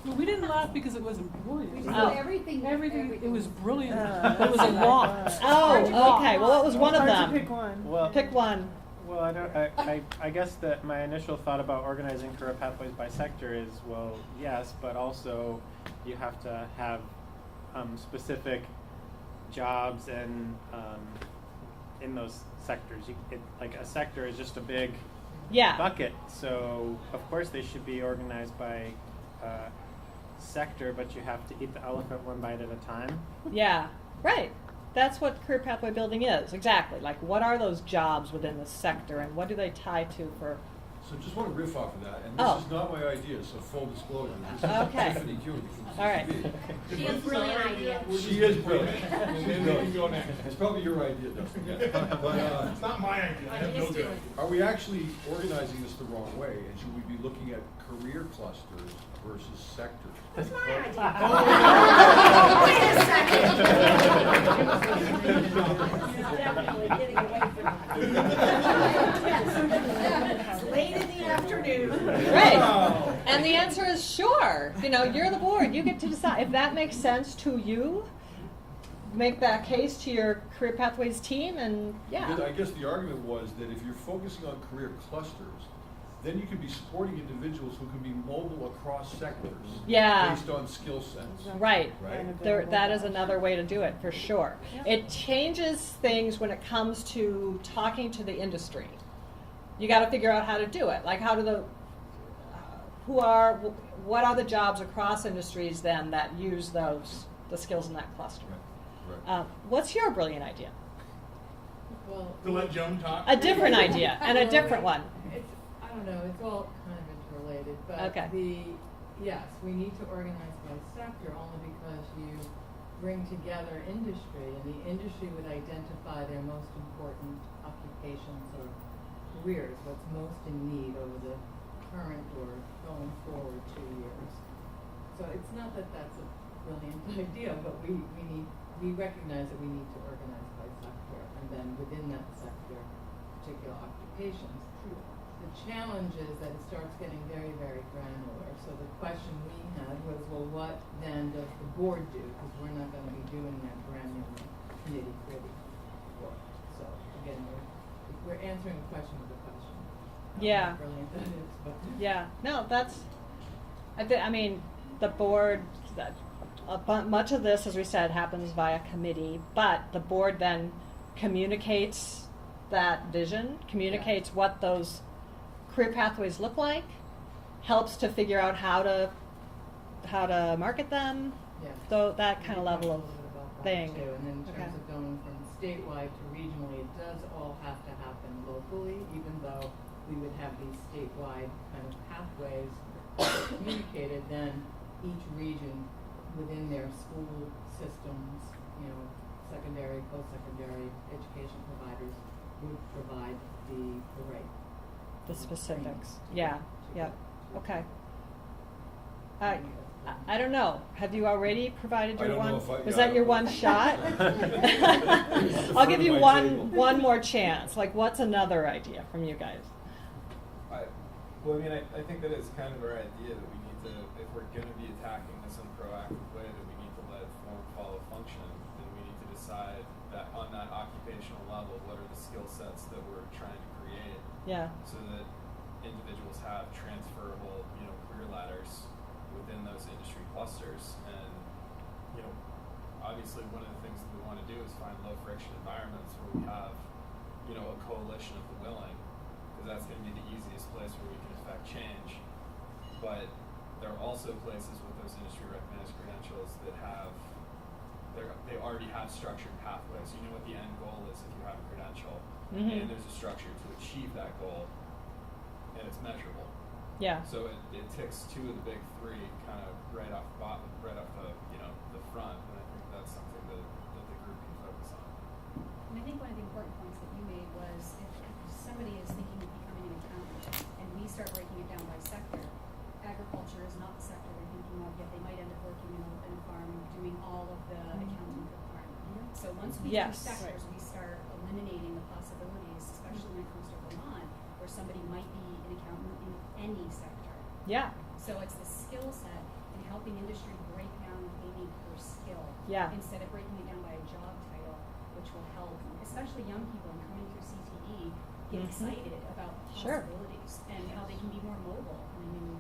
Well, we didn't laugh because it wasn't brilliant. Everything. It was brilliant. It was a lot. Oh, okay. Well, what was one of them? Pick one. Well, pick one. Well, I guess that my initial thought about organizing career pathways by sector is, well, yes, but also you have to have specific jobs and in those sectors. A sector is just a big bucket, so of course they should be organized by sector, but you have to eat the elephant one bite at a time. Yeah, right. That's what career pathway building is, exactly. What are those jobs within the sector, and what do they tie to for So just want to riff off of that, and Oh. this is not my idea, so full disclosure. This is Okay. Tiffany Kuhn from All right. CCTV. She has brilliant ideas. She is brilliant. And then we can go next. It's probably your idea, Dustin. But, It's not my idea, I have no good. are we actually organizing this the wrong way, and should we be looking at career clusters versus sectors? That's my idea. Definitely getting away from It's late in the afternoon. Right. And the answer is sure. You know, you're the board. You get to decide. If that makes sense to you, make that case to your career pathways team, and Because yeah. I guess the argument was that if you're focusing on career clusters, then you can be supporting individuals who can be mobile across sectors. Yeah. Based on skill sets. Right. Right? That is another way to do it, for sure. It changes things when it comes to talking to the industry. You got to figure out how to do it. Like, how do what are the jobs across industries then that use the skills in that cluster? Right. What's your brilliant idea? Well, To let Joan talk? A different idea and a different one. I don't know, it's all kind of interrelated, but Okay. yes, we need to organize by sector only because you bring together industry, and the industry would identify their most important occupations or careers, what's most in need over the current or going forward 2 years. So it's not that that's a brilliant idea, but we recognize that we need to organize by sector, and then within that sector, particular occupations. The challenge is that it starts getting very, very granular. So the question we had was, well, what then does the board do? Because we're not going to be doing that granular nitty-gritty work. So again, we're answering a question with a question. Yeah. How brilliant that is, but Yeah. No, that's. I mean, the board. Much of this, as we said, happens via committee, but the board then communicates that vision, communicates what those career pathways look like, helps to figure out how to market them. Yeah. So that kind of level of a little bit about that thing. too. And then in Okay. terms of going from statewide to regionally, it does all have to happen locally, even though we would have these statewide kind of pathways communicated, then each region within their school systems, secondary, post-secondary education providers would provide the rate. The specifics. Yeah. Yeah. Okay. I don't know. Have you already provided I your don't know one? if I- Was yeah, I that your don't one know. shot? I'll give you one more chance. Like, what's another idea from you guys? Well, I mean, I think that it's kind of our idea that we need to, if we're going to be attacking this in a proactive way, that we need to let form follow function, and we need to decide that on that occupational level, what are the skill sets that we're trying to create, Yeah. so that individuals have transferable, career ladders within those industry clusters. And obviously, one of the things that we want to do is find low friction environments where we have, a coalition of the willing, because that's going to be the easiest place where we can affect change. But there are also places with those industry recognized credentials that they already have structured pathways. You know what the end goal is if you have a credential, and there's a structure to achieve that goal, and it's measurable. Yeah. So it ticks two of the big three kind of right off the bottom, right off the the front, and I think that's something that the group can focus on. And I think one of the important points that you made was if somebody is thinking of becoming an accountant and we start breaking it down by sector, agriculture is not the sector they're thinking of, yet they might end up working in a farm doing all of the accounting for the farm. So once we do sectors, we start eliminating the possibilities, especially when it comes to Vermont, where somebody might be an accountant in any sector. Yeah. So it's the skill set and helping industry break down what they need per skill. Yeah. Instead of breaking it down by a job title, which will help, especially young people coming through CTE, get excited about the possibilities and how they can be more mobile in a new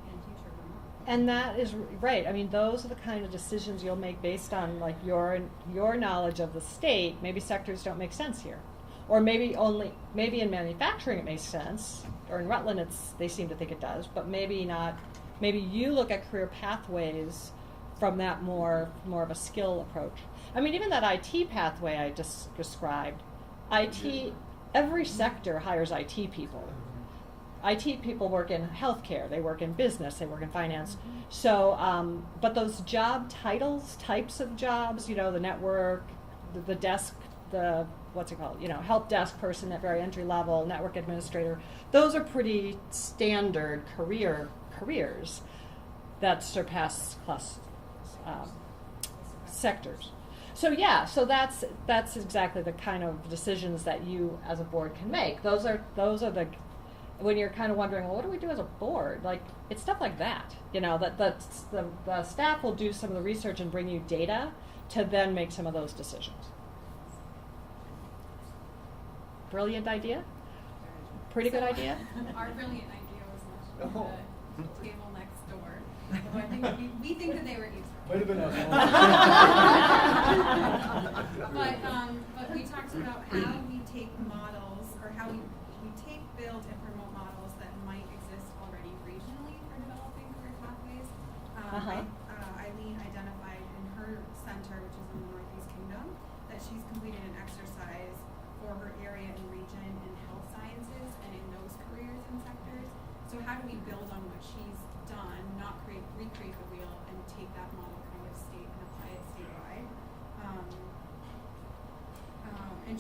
and future Vermont. And that is right. I mean, those are the kind of decisions you'll make based on like your knowledge of the state. Maybe sectors don't make sense here, or maybe in manufacturing it makes sense, or in Rutland they seem to think it does, but maybe not. Maybe you look at career pathways from that more of a skill approach. I mean, even that IT pathway I just described, every sector hires IT people. IT people work in healthcare, they work in business, they work in finance. So, but those job titles, types of jobs, you know, the network, the desk, the, what's it called, you know, help desk person at very entry level, network administrator, those are pretty standard careers that surpass sectors. So yeah, so that's exactly the kind of decisions that you as a board can make. Those are the, when you're kind of wondering, well, what do we do as a board? Like, it's stuff like that, you know, that the staff will do some of the research and bring you data to then make some of those decisions. Brilliant idea? Pretty good idea? Our brilliant idea was much like the table next door. So I think we think that they were eavesdropping. Might have been us. But we talked about how we take models, or how we build and promote models that might exist already regionally for developing career pathways. Eileen identified in her center, which is in the Northeast Kingdom, that she's completed an exercise for her area and region in health sciences and in those careers and sectors. So how do we build on what she's done, not recreate the wheel, and take that model kind of state and apply it statewide? And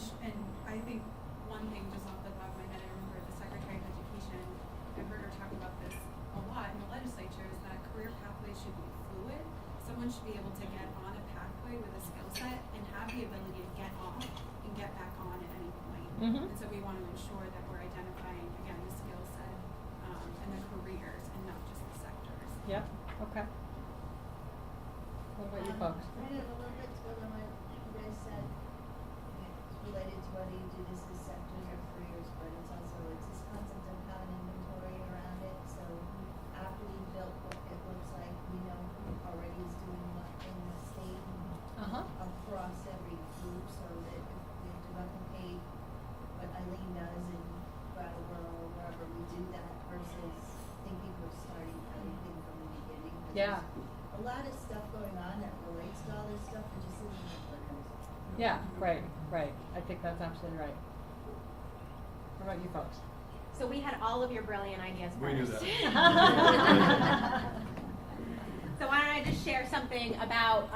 I think one thing just off the top of my head, I remember the Secretary of Education, I've heard her talk about this a lot in the legislature, is that career pathways should be fluid. Someone should be able to get on a pathway with a skill set and have the ability to get off and get back on at any point. And so we want to ensure that we're identifying, again, the skill set and the careers and not just the sectors. Yep, okay. What about you folks? Kind of a little bit to go on what you guys said. It's related to whether you do this as sectors or careers, but it's this concept of having inventory around it. So after we've built what it looks like, we know who already is doing what in the state across every group, so that if we have to replicate what Eileen does in Brattleboro or wherever, we do that versus thinking we're starting everything from the beginning. Yeah. A lot of stuff going on that relates to all this stuff, but just isn't organized. Yeah, right. I think that's absolutely right. What about you folks? So we had all of your brilliant ideas first. We knew that. So why don't I just share something about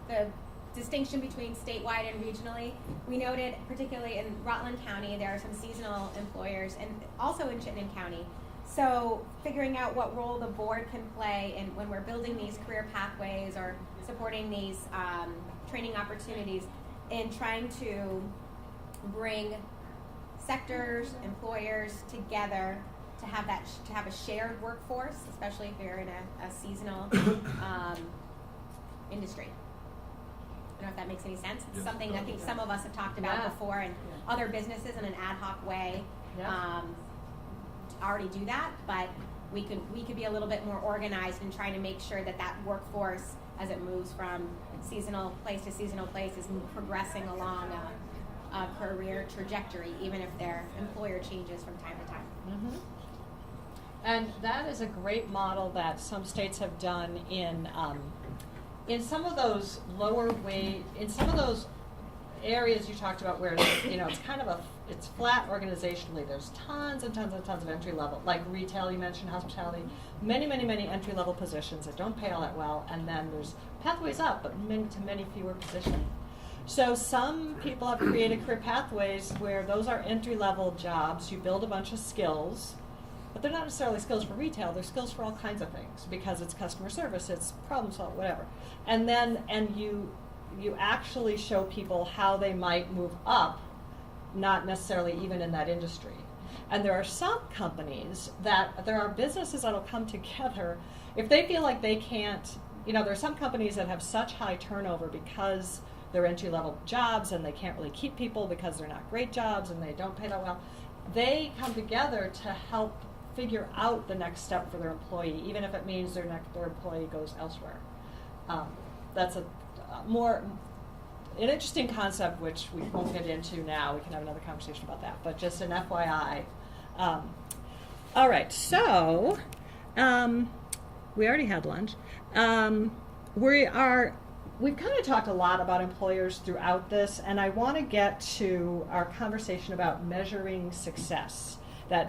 the distinction between statewide and regionally. We noted, particularly in Rutland County, there are some seasonal employers, and also in Chittenden County. So figuring out what role the board can play in when we're building these career pathways or supporting these training opportunities, in trying to bring sectors, employers together to have that to have a shared workforce, especially if you're in a seasonal industry. I don't know if that makes any sense. It's something I think some of us have talked about before, and other businesses in an ad hoc way already do that, but we could be a little bit more organized in trying to make sure that that workforce, as it moves from seasonal place to seasonal place, is progressing along a career trajectory, even if their employer changes from time to time. And that is a great model that some states have done in some of those lower wage, in some of those areas you talked about where it's kind of it's flat organizationally. There's tons and tons and tons of entry level, like retail, you mentioned hospitality, many entry level positions that don't pay all that well, and then there's pathways up, but many fewer positions. So some people have created career pathways where those are entry level jobs. You build a bunch of skills, but they're not necessarily skills for retail. They're skills for all kinds of things, because it's customer service, it's problem solving, whatever. And you actually show people how they might move up, not necessarily even in that industry. And there are some companies there are businesses that'll come together if they feel like they can't, there are some companies that have such high turnover because they're entry-level jobs and they can't really keep people because they're not great jobs and they don't pay that well. They come together to help figure out the next step for their employee, even if it means their employee goes elsewhere. That's an interesting concept, which we won't get into now. We can have another conversation about that, but just an FYI. All right, so we already had lunch. We've kind of talked a lot about employers throughout this, and I want to get to our conversation about measuring success,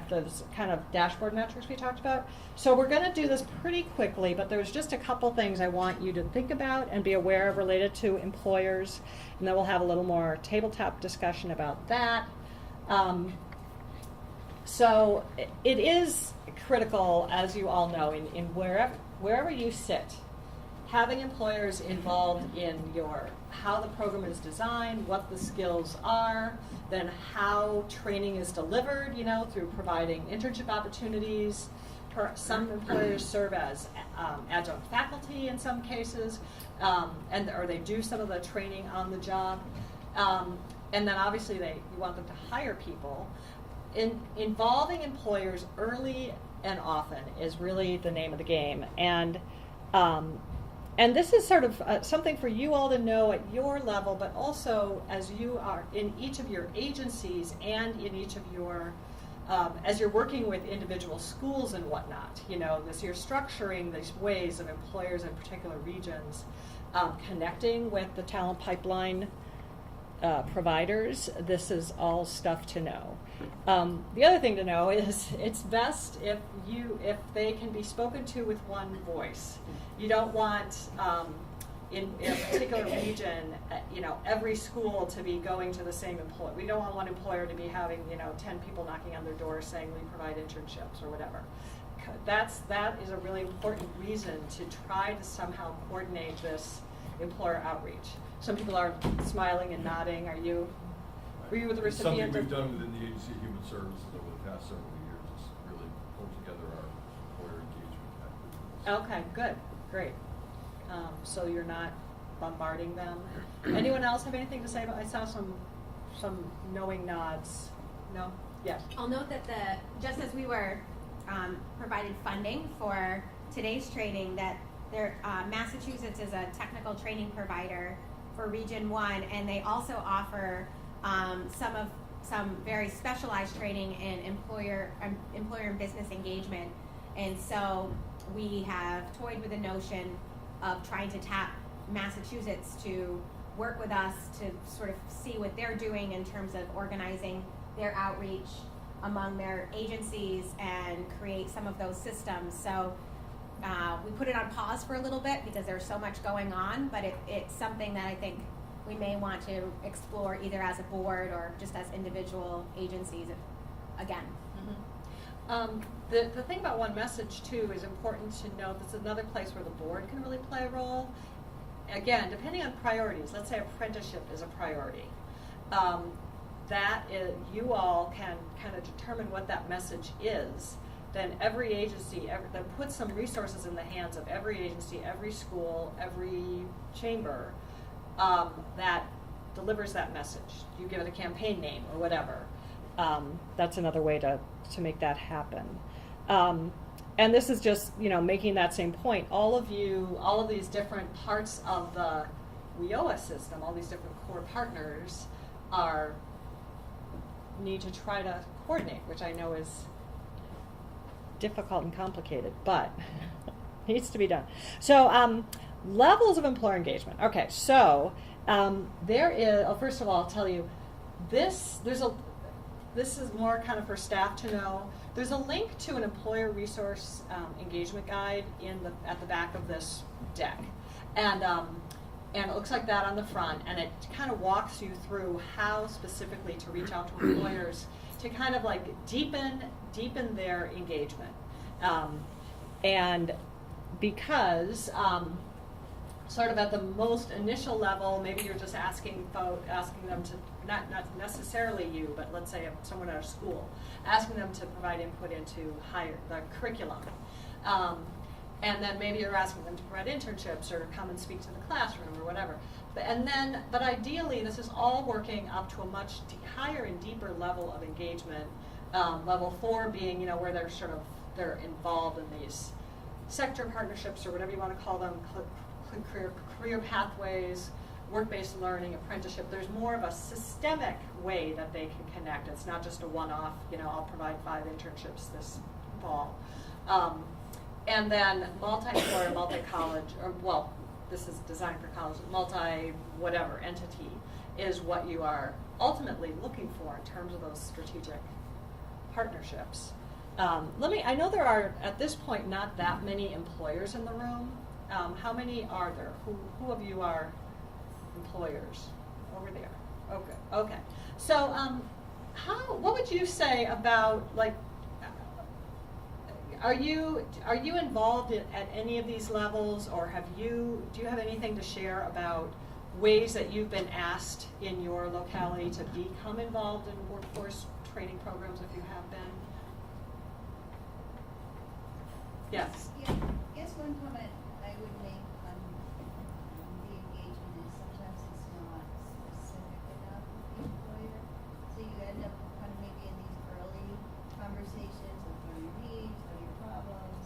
those kind of dashboard metrics we talked about. So we're going to do this pretty quickly, but there's just a couple things I want you to think about and be aware of related to employers, and then we'll have a little more tabletop discussion about that. So it is critical, as you all know, in wherever you sit, having employers involved in how the program is designed, what the skills are, then how training is delivered, through providing internship opportunities. Some employers serve as adjunct faculty in some cases, or they do some of the training on the job. And then obviously you want them to hire people. Involving employers early and often is really the name of the game. And this is sort of something for you all to know at your level, but also as you are in each of your agencies and in each of your, as you're working with individual schools and whatnot, you're structuring these ways of employers in particular regions, connecting with the talent pipeline providers. This is all stuff to know. The other thing to know is it's best if they can be spoken to with one voice. You don't want in a particular region, every school to be going to the same employer. We don't want one employer to be having 10 people knocking on their door saying we provide internships or whatever. That is a really important reason to try to somehow coordinate this employer outreach. Some people are smiling and nodding. Were you the It's something recipient? we've done within the Agency of Human Services over the past several years, is really pull together our employer engagement activities. Okay, good, great. So you're not bombarding them. Anyone else have anything to say about? I saw some knowing nods. No? Yes. I'll note that just as we were provided funding for today's training, that Massachusetts is a technical training provider for Region 1, and they also offer some very specialized training in employer and business engagement. And so we have toyed with the notion of trying to tap Massachusetts to work with us to sort of see what they're doing in terms of organizing their outreach among their agencies and create some of those systems. So we put it on pause for a little bit because there's so much going on, but it's something that I think we may want to explore either as a board or just as individual agencies again. The thing about One Message, too, is important to note. This is another place where the board can really play a role. Again, depending on priorities, let's say apprenticeship is a priority. You all can kind of determine what that message is. Then every agency, then put some resources in the hands of every agency, every school, every chamber that delivers that message. You give it a campaign name or whatever. That's another way to make that happen. And this is just, making that same point. All of these different parts of the WIOA system, all these different core partners need to try to coordinate, which I know is difficult and complicated, but needs to be done. So levels of employer engagement. Okay, so there is, first of all, I'll tell you, this is more kind of for staff to know. There's a link to an employer resource engagement guide at the back of this deck. And it looks like that on the front, and it kind of walks you through how specifically to reach out to employers to kind of like deepen their engagement. And because sort of at the most initial level, maybe you're just asking them to, not necessarily you, but let's say someone at a school, asking them to provide input into the curriculum. And then maybe you're asking them to provide internships or come and speak to the classroom or whatever. But ideally, this is all working up to a much higher and deeper level of engagement. Level 4 being, where they're involved in these sector partnerships or whatever you want to call them, career pathways, work-based learning, apprenticeship. There's more of a systemic way that they can connect. It's not just a one-off, I'll provide 5 internships this fall. And then multi-employer, multi-college, this is designed for college, multi-whatever entity is what you are ultimately looking for in terms of those strategic partnerships. I know there are, at this point, not that many employers in the room. How many are there? Who of you are employers? Over there. Okay. So, what would you say about, like, are you involved at any of these levels, or do you have anything to share about ways that you've been asked in your locality to become involved in workforce training programs, if you have been? Yes. Yeah, I guess one comment I would make on the engagement is sometimes it's not specific enough with the employer. So you end up kind of maybe in these early conversations of what are your needs, what are your problems,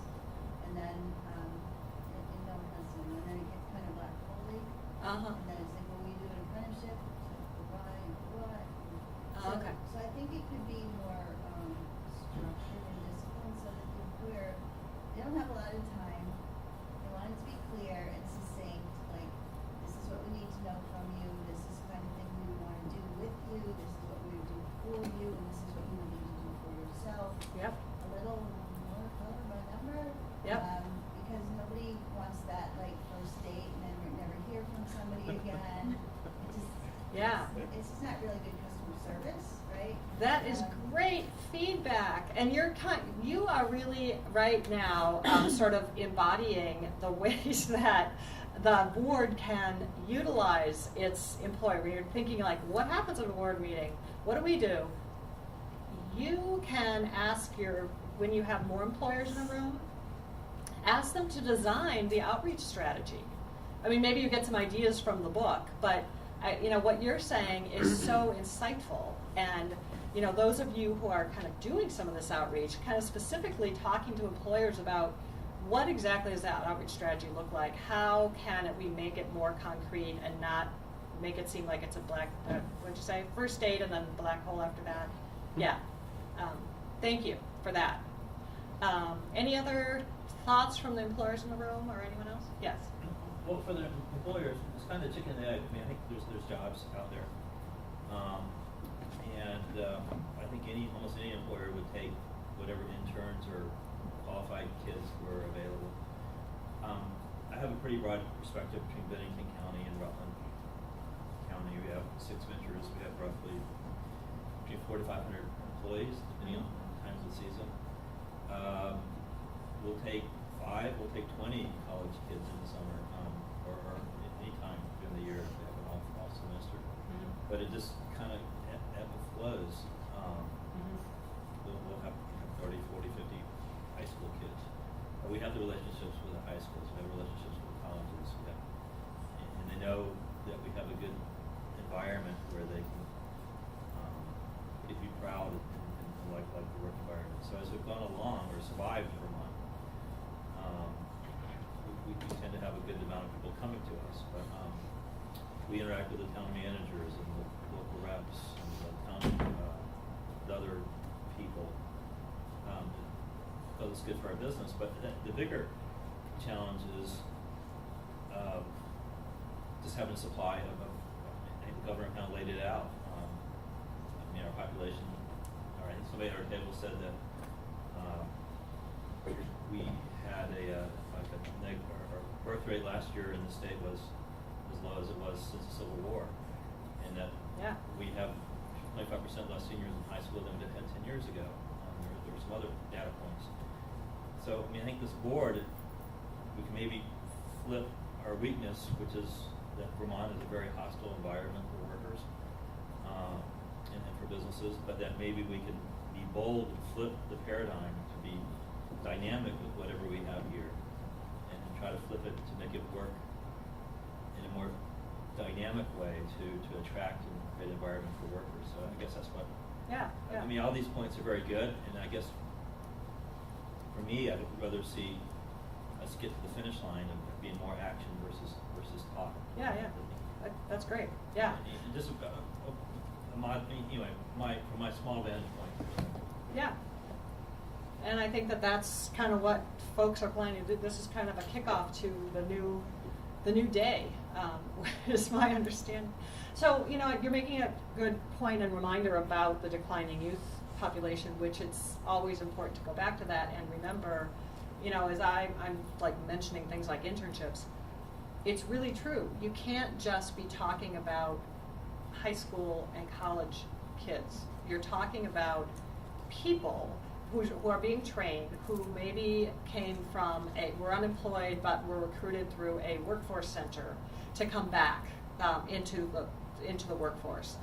and then and no one listens, and then it gets kind of black holy. Uh-huh. And then it's like, well, we do an apprenticeship, so why, what? Okay. So I think it could be more structured and disciplined so that the employer, they don't have a lot of time. They want it to be clear and succinct, like, this is what we need to know from you, this is the kind of thing we want to do with you, this is what we would do for you, and this is what you would need to do for yourself. Yep. A little more color by number. Yep. Because nobody wants that, like, first date and then we never hear from somebody again. It's just not really good customer service, right? That is great feedback, and you are really right now sort of embodying the ways that the board can utilize its employer. When you're thinking, like, what happens at a board meeting? What do we do? You can ask when you have more employers in a room, ask them to design the outreach strategy. I mean, maybe you get some ideas from the book, but what you're saying is so insightful. And those of you who are kind of doing some of this outreach, kind of specifically talking to employers about what exactly does that outreach strategy look like? How can we make it more concrete and not make it seem like it's a black, what'd you say, first date and then black hole after that? Yeah. Thank you for that. Any other thoughts from the employers in the room or anyone else? Yes. Well, for the employers, it's kind of chicken and egg. I mean, I think there's jobs out there, I think almost any employer would take whatever interns or qualified kids were available. I have a pretty broad perspective between Bennington County and Rutland County. We have 6 ventures. We have roughly between 400 to 500 employees, depending on times of the season. We'll take 5, we'll take 20 college kids in the summer, or any time during the year if they have an off semester. But it just kind of ebb and flows. We'll have 30, 40, 50 high school kids. We have the relationships with the high schools, we have relationships with colleges, and they know that we have a good environment where they can be proud and like the work environment. So as we've gone along or survived Vermont, we tend to have a good amount of people coming to us. But we interact with the town managers and the local reps and the town, the other people. Because it's good for our business. But the bigger challenge is just having a supply of I think the governor kind of laid it out. Our population, or I think somebody at our table said that we had our birth rate last year in the state was as low as it was since the Civil War, and that we have 25% less seniors in high school than we had 10 years ago. There were some other data points. So I think this board, we can maybe flip our weakness, which is that Vermont is a very hostile environment for workers. And for businesses, but that maybe we can be bold and flip the paradigm to be dynamic with whatever we have here, and try to flip it to make it work in a more dynamic way to attract and create an environment for workers. So I guess that's what. Yeah. I mean, all these points are very good, and I guess for me, I'd rather see us get to the finish line of being more action versus talk. Yeah. That's great. Yeah. And just from my small vantage point. Yeah. And I think that's kind of what folks are planning to do. This is kind of a kickoff to the new day, is my understanding. So, you're making a good point and reminder about the declining youth population, which it's always important to go back to that and remember, you know, as I'm like mentioning things like internships, it's really true. You can't just be talking about high school and college kids. You're talking about people who are being trained, who maybe came from were unemployed but were recruited through a workforce center to come back into the workforce.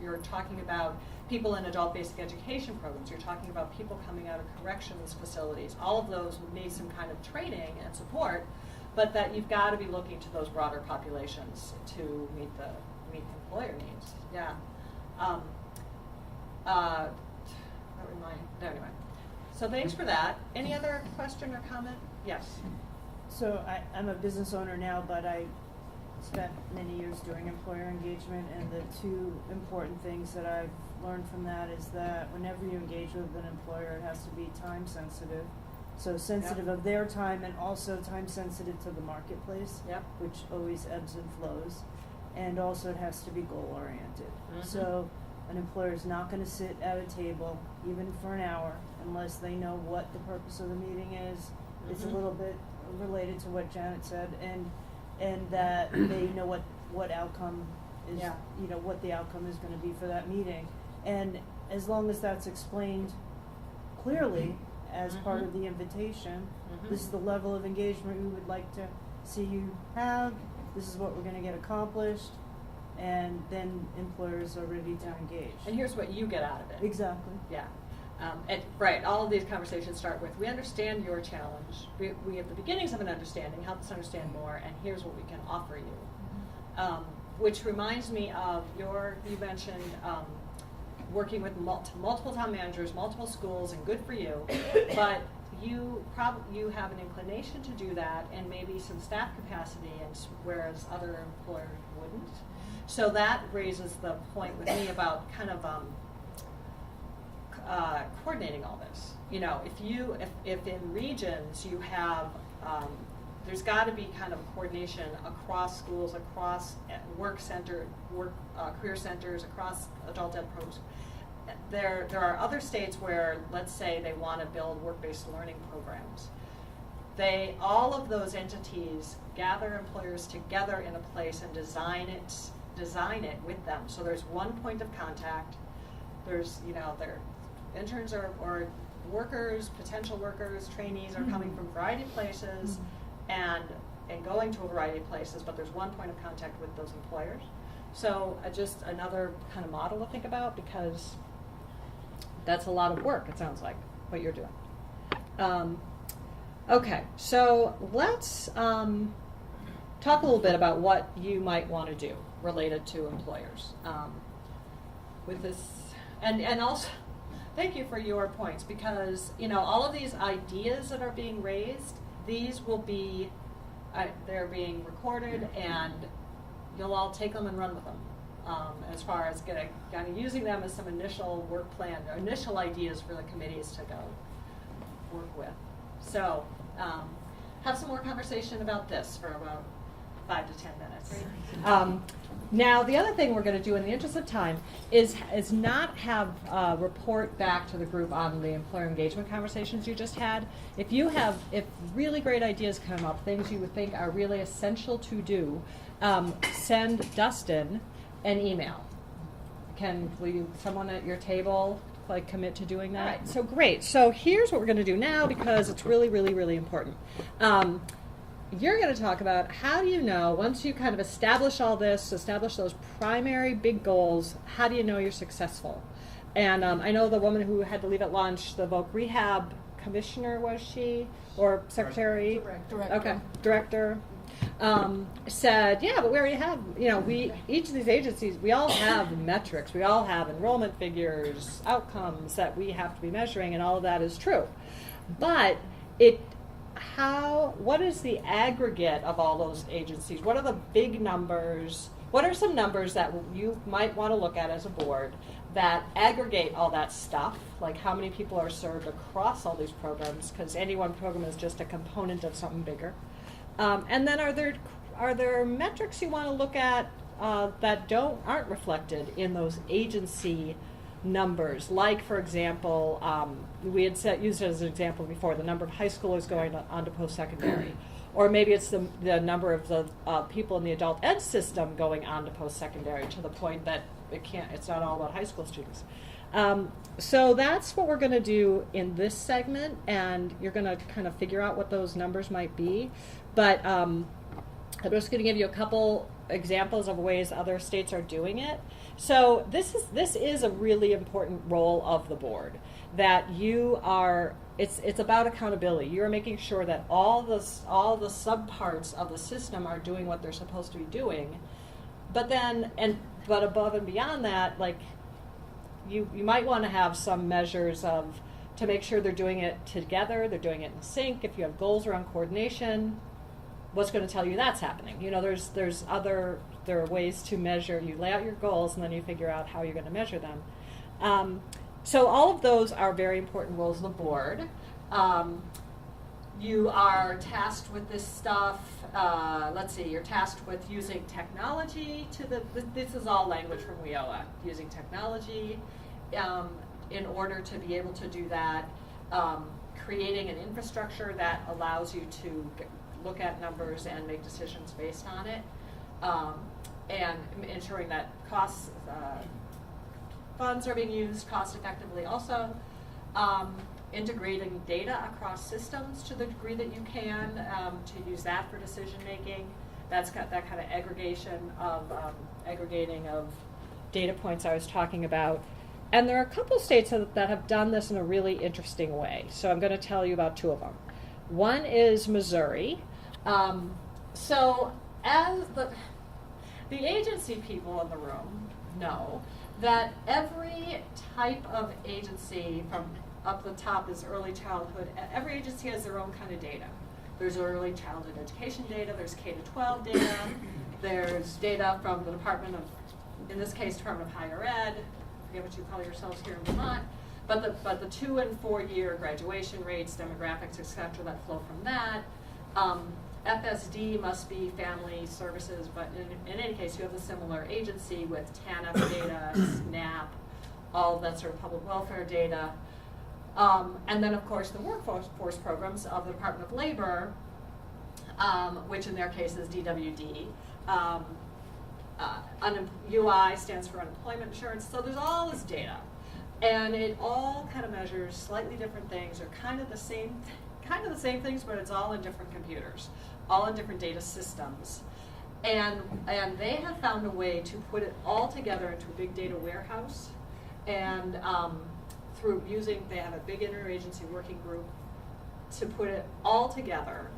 You're talking about people in adult basic education programs. You're talking about people coming out of corrections facilities. All of those need some kind of training and support, but that you've got to be looking to those broader populations to meet the employer needs. Yeah. Anyway. So thanks for that. Any other question or comment? Yes. So I'm a business owner now, but I spent many years doing employer engagement, and the two important things that I've learned from that is that whenever you engage with an employer, it has to be time sensitive. So sensitive of their time, and also time sensitive to the marketplace, which always ebbs and flows. And also it has to be goal oriented. So an employer is not going to sit at a table even for an hour unless they know what the purpose of the meeting is. It's a little bit related to what Janet said, and that they know what outcome is, you know, what the outcome is going to be for that meeting. And as long as that's explained clearly as part of the invitation, this is the level of engagement we would like to see you have, this is what we're going to get accomplished, and then employers are ready to engage. And here's what you get out of it. Exactly. Yeah. Right, all of these conversations start with, we understand your challenge. We have the beginnings of an understanding, help us understand more, and here's what we can offer you. Which reminds me of you mentioned working with multiple town managers, multiple schools, and good for you, but you have an inclination to do that and maybe some staff capacity, and whereas other employers wouldn't. So that raises the point with me about kind of coordinating all this. You know, if in regions you have, there's got to be kind of coordination across schools, across career centers, across adult ed programs. There are other states where, let's say, they want to build work-based learning programs. All of those entities gather employers together in a place and design it with them. So there's one point of contact. There's, you know, their interns or workers, potential workers, trainees are coming from a variety of places and going to a variety of places, but there's one point of contact with those employers. So just another kind of model to think about, because that's a lot of work, it sounds like, what you're doing. Okay, so let's talk a little bit about what you might want to do related to employers with this, and also thank you for your points, because you know all of these ideas that are being raised, these will be they're being recorded, and you'll all take them and run with them as far as kind of using them as some initial work plan, or initial ideas for the committees to go work with. So have some more conversation about this for about 5 to 10 minutes. Now, the other thing we're going to do in the interest of time is not have report back to the group on the employer engagement conversations you just had. If really great ideas come up, things you would think are really essential to do, send Dustin an email. Will you, someone at your table, commit to doing that? All right, so great. So here's what we're going to do now, because it's really, really, really important. You're going to talk about how do you know, once you kind of establish all this, establish those primary big goals, how do you know you're successful? And I know the woman who had to leave at lunch, the Voc Rehab commissioner, was she? Or secretary? Director. Okay, director. Said, yeah, but we already have, each of these agencies, we all have metrics, we all have enrollment figures, outcomes that we have to be measuring, and all of that is true. But what is the aggregate of all those agencies? What are the big numbers? What are some numbers that you might want to look at as a board that aggregate all that stuff, like how many people are served across all these programs, because any one program is just a component of something bigger. And then are there metrics you want to look at that aren't reflected in those agency numbers, like, for example, we had used it as an example before, the number of high schoolers going on to post-secondary. Or maybe it's the number of the people in the adult ed system going on to post-secondary, to the point that it's not all about high school students. So that's what we're going to do in this segment, and you're going to kind of figure out what those numbers might be. But I'm just going to give you a couple examples of ways other states are doing it. So this is a really important role of the board, that you are. It's about accountability. You're making sure that all the subparts of the system are doing what they're supposed to be doing, but above and beyond that, like you might want to have some measures to make sure they're doing it together, they're doing it in sync. If you have goals around coordination, what's going to tell you that's happening? You know, there are ways to measure. You lay out your goals and then you figure out how you're going to measure them. So all of those are very important roles of the board. You are tasked with this stuff. Let's see, you're tasked with using technology this is all language from WIOA, using technology in order to be able to do that, creating an infrastructure that allows you to look at numbers and make decisions based on it, and ensuring that funds are being used cost effectively. Also, integrating data across systems to the degree that you can, to use that for decision making. That's got that kind of aggregating of data points I was talking about. And there are a couple states that have done this in a really interesting way. So I'm going to tell you about two of them. One is Missouri. So as the agency people in the room know that every type of agency, from up the top is early childhood, every agency has their own kind of data. There's early childhood education data, there's K-12 data, there's data from the Department of, in this case, Department of Higher Ed, I forget what you call yourselves here in Vermont, but the 2 and 4 year graduation rates, demographics, etc., that flow from that. FSD must be family services, but in any case, you have a similar agency with TANF data, SNAP, all that sort of public welfare data. And then, of course, the workforce programs of the Department of Labor, which in their case is DWD. UI stands for unemployment insurance. So there's all this data. And it all kind of measures slightly different things, or kind of the same things, but it's all in different computers, all in different data systems. And they have found a way to put it all together into a big data warehouse. And they have a big interagency working group to put it all together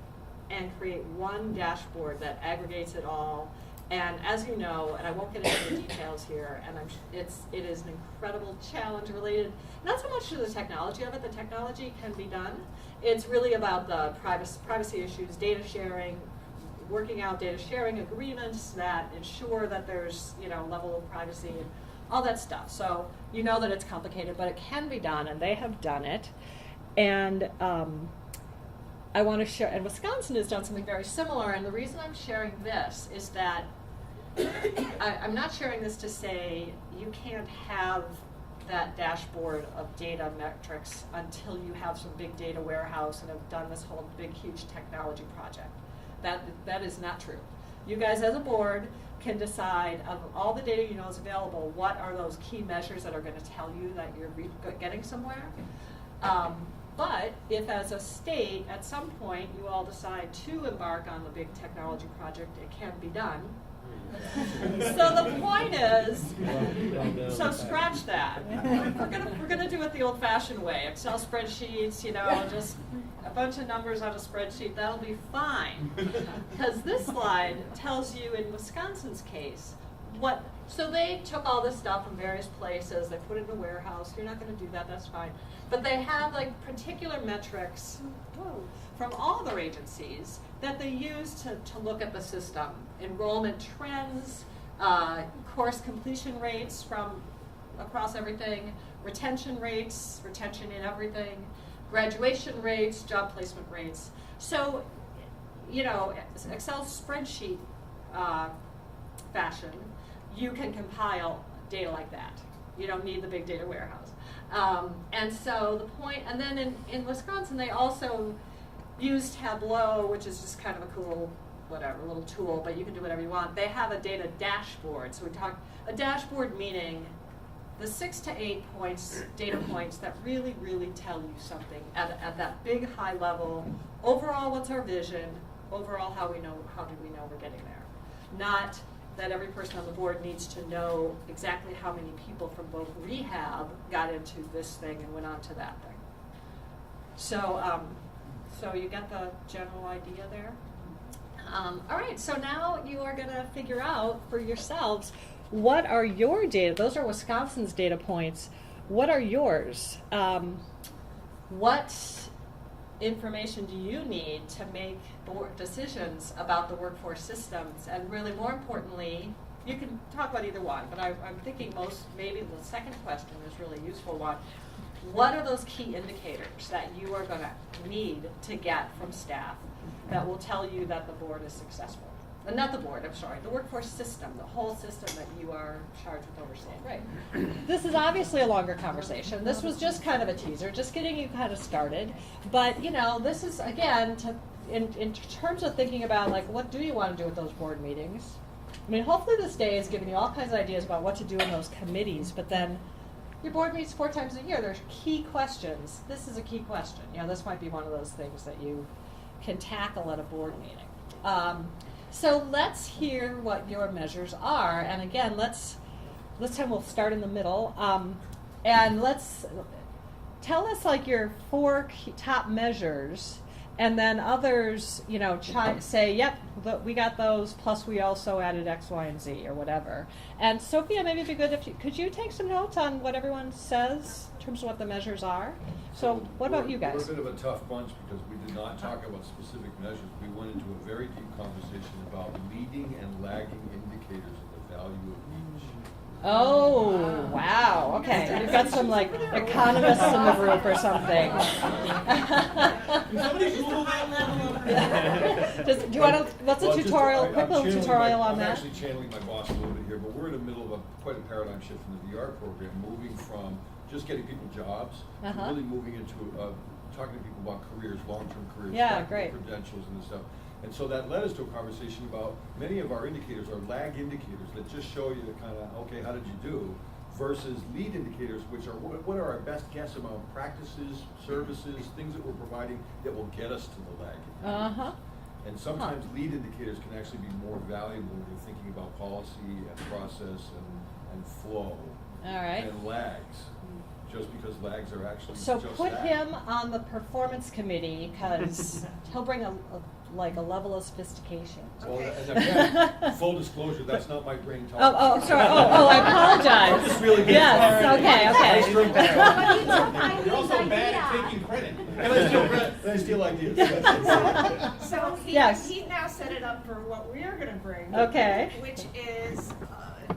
and create one dashboard that aggregates it all. And as you know, and I won't get into the details here, and it is an incredible challenge related, not so much to the technology of it. The technology can be done. It's really about the privacy issues, data sharing, working out data sharing agreements that ensure that there's level of privacy and all that stuff. So you know that it's complicated, but it can be done, and they have done it. And I want to share, and Wisconsin has done something very similar, and the reason I'm sharing this is that I'm not sharing this to say you can't have that dashboard of data metrics until you have some big data warehouse and have done this whole big, huge technology project. That is not true. You guys as a board can decide, of all the data you know is available, what are those key measures that are going to tell you that you're getting somewhere. But if as a state, at some point, you all decide to embark on the big technology project, it can be done. So the point is, so scratch that. We're gonna do it the old-fashioned way. Excel spreadsheets, just a bunch of numbers on a spreadsheet. That'll be fine. Because this slide tells you, in Wisconsin's case, what. So they took all this stuff from various places. They put it in a warehouse. You're not going to do that. That's fine. But they have particular metrics from all their agencies that they use to look at the system. Enrollment trends, course completion rates from across everything, retention rates, retention in everything, graduation rates, job placement rates. So, Excel spreadsheet fashion, you can compile data like that. You don't need the big data warehouse. And so the point, and then in Wisconsin, they also use Tableau, which is just kind of a cool, whatever, little tool, but you can do whatever you want. They have a data dashboard. So we talk, a dashboard meaning the 6 to 8 points, data points that really, really tell you something at that big high level. Overall, what's our vision? Overall, how do we know we're getting there? Not that every person on the board needs to know exactly how many people from both rehab got into this thing and went on to that thing. So, so you get the general idea there? All right, so now you are going to figure out for yourselves, what are your data? Those are Wisconsin's data points. What are yours? What information do you need to make board decisions about the workforce systems? And really, more importantly, you can talk about either one, but I'm thinking maybe the second question is really a useful one. What are those key indicators that you are going to need to get from staff that will tell you that the board is successful? Not the board, I'm sorry, the workforce system, the whole system that you are charged with overseeing. Right. This is obviously a longer conversation. This was just kind of a teaser, just getting you kind of started. But, you know, this is, again, in terms of thinking about, like, what do you want to do with those board meetings? I mean, hopefully this day has given you all kinds of ideas about what to do in those committees, but then your board meets 4 times a year. There's key questions. This is a key question. You know, this might be one of those things that you can tackle at a board meeting. So let's hear what your measures are, and again, this time we'll start in the middle, and let's tell us like your 4 top measures, and then others, you know, say, yep, we got those, plus we also added X, Y, and Z, or whatever. And Sophia, maybe it'd be good if could you take some notes on what everyone says in terms of what the measures are? So what about you guys? We're a bit of a tough bunch because we did not talk about specific measures. We went into a very deep conversation about leading and lagging indicators of the value of each. Oh, wow. Okay. You've got some like economists in the group or something. Somebody Google that? Do you want to, what's a tutorial, quick little tutorial on that? I'm actually channeling my boss a little bit here, but we're in the middle of quite a paradigm shift in the VR program, moving from just getting people jobs to really moving into talking to people about careers, long-term careers, credentials and this stuff. And so that led us to a conversation about many of our indicators are lag indicators that just show you kind of, okay, how did you do? Versus lead indicators, which are what are our best guess about practices, services, things that we're providing that will get us to the lag. And sometimes lead indicators can actually be more valuable when you're thinking about policy and process and flow. All right. And lags. Just because lags are actually so just put that. him on the performance committee because he'll bring a level of sophistication. Well, and again, full disclosure, that's not my brain talking. Oh, sorry. Oh, I apologize. Just really good. Yes. Okay. You're also bad at taking credit. And I steal ideas. So he now set it up for what we're going to bring. Okay. Which is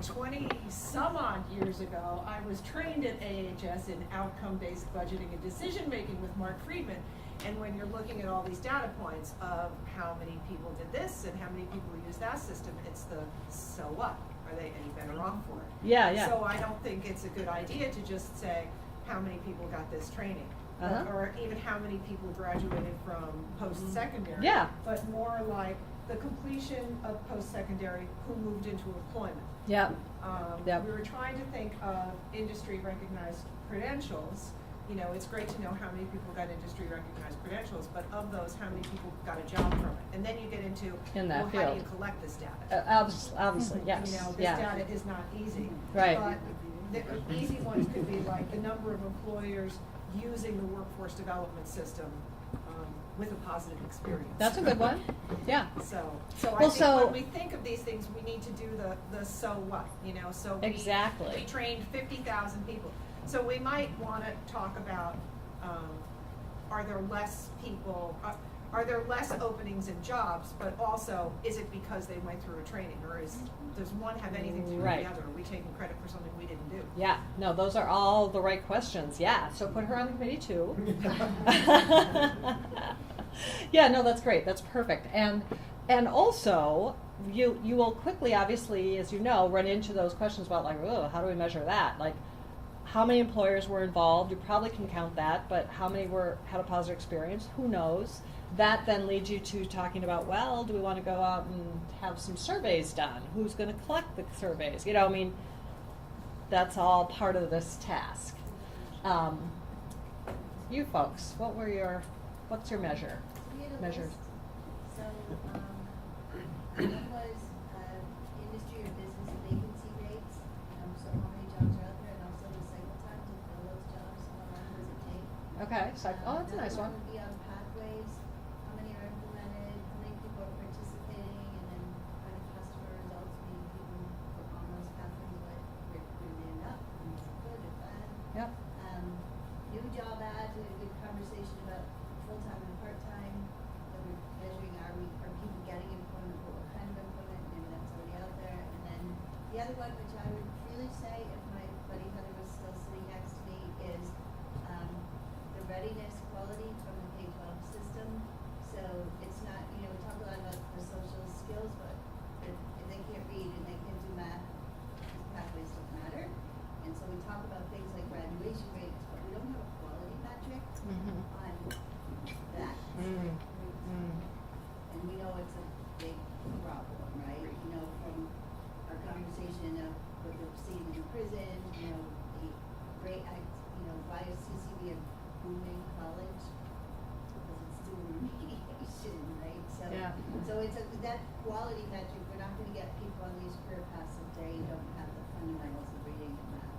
20 some odd years ago, I was trained at AHS in outcome-based budgeting and decision-making with Mark Friedman. And when you're looking at all these data points of how many people did this and how many people use that system, it's the so what? Are they any better off for it? Yeah. So I don't think it's a good idea to just say how many people got this training. Or even how many people graduated from post-secondary. Yeah. But more like the completion of post-secondary, who moved into employment. Yep. We were trying to think of industry-recognized credentials. You know, it's great to know how many people got industry-recognized credentials, but of those, how many people got a job from it? And then you get into, how do you collect this data? Obviously, yes. You know, this data is not easy. Right. But the easy ones could be like the number of employers using the workforce development system with a positive experience. That's a good one. Yeah. So I think when we think of these things, we need to do the so what, you know. So we trained 50,000 people. So we might want to talk about are there less people? Are there less openings in jobs? But also, is it because they went through a training, or does one have anything to do with the other? Are we taking credit for something we didn't do? Yeah, no, those are all the right questions. Yeah, so put her on the committee too. Yeah, no, that's great. That's perfect. And also, you will quickly, obviously, as you know, run into those questions about like, oh, how do we measure that? Like, how many employers were involved? You probably can count that, but how many had a positive experience? Who knows? That then leads you to talking about, well, do we want to go out and have some surveys done? Who's going to collect the surveys? You know, I mean, that's all part of this task. You folks, what's your measure? Measures. So, one was industry or business vacancy rates. So how many jobs are out there, and also the cycle time to fill those jobs. How long does it take? Okay, so that's a nice one. Would be on pathways. How many are implemented? How many people are participating? And then kind of customer results, meaning people on those pathways, where they end up, and is it good or bad? Yep. New job ads. We had a good conversation about full-time and part-time. That we're measuring, are people getting employment? What kind of employment? Maybe that's already out there. And then the other one, which I would really say, if my buddy Heather was still sitting next to me, is the readiness quality from the K-12 system. So it's not, we talk a lot about the social skills, but if they can't read and they can't do math, these pathways don't matter. And so we talk about things like graduation rates, but we don't have a quality metric on that. And we know it's a big problem, right? From our conversation of what we're seeing in the prison, the great act, why is CCB a booming college? Because it's doing remediation, right? So it's that quality metric. We're not going to get people on these career paths if they don't have the fundamentals of reading and math,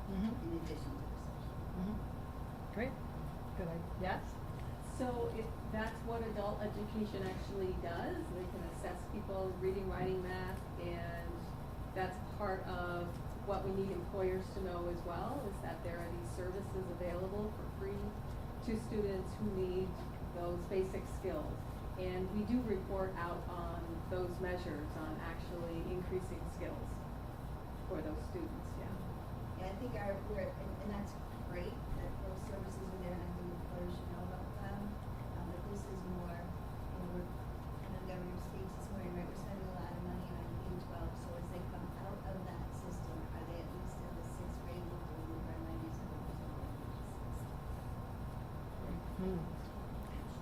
in addition to the social. Great. Good idea. Yes? So if that's what adult education actually does, they can assess people's reading, writing, math, and that's part of what we need employers to know as well, is that there are these services available for free to students who need those basic skills. And we do report out on those measures, on actually increasing skills for those students, Yeah, I think and that's great that those services are there, and I think employers should know about them. But this is more, the governor speaks this morning, right? We're spending a lot of money on K-12, so as they come out of that system, are they at least in the 6th grade with over 97%?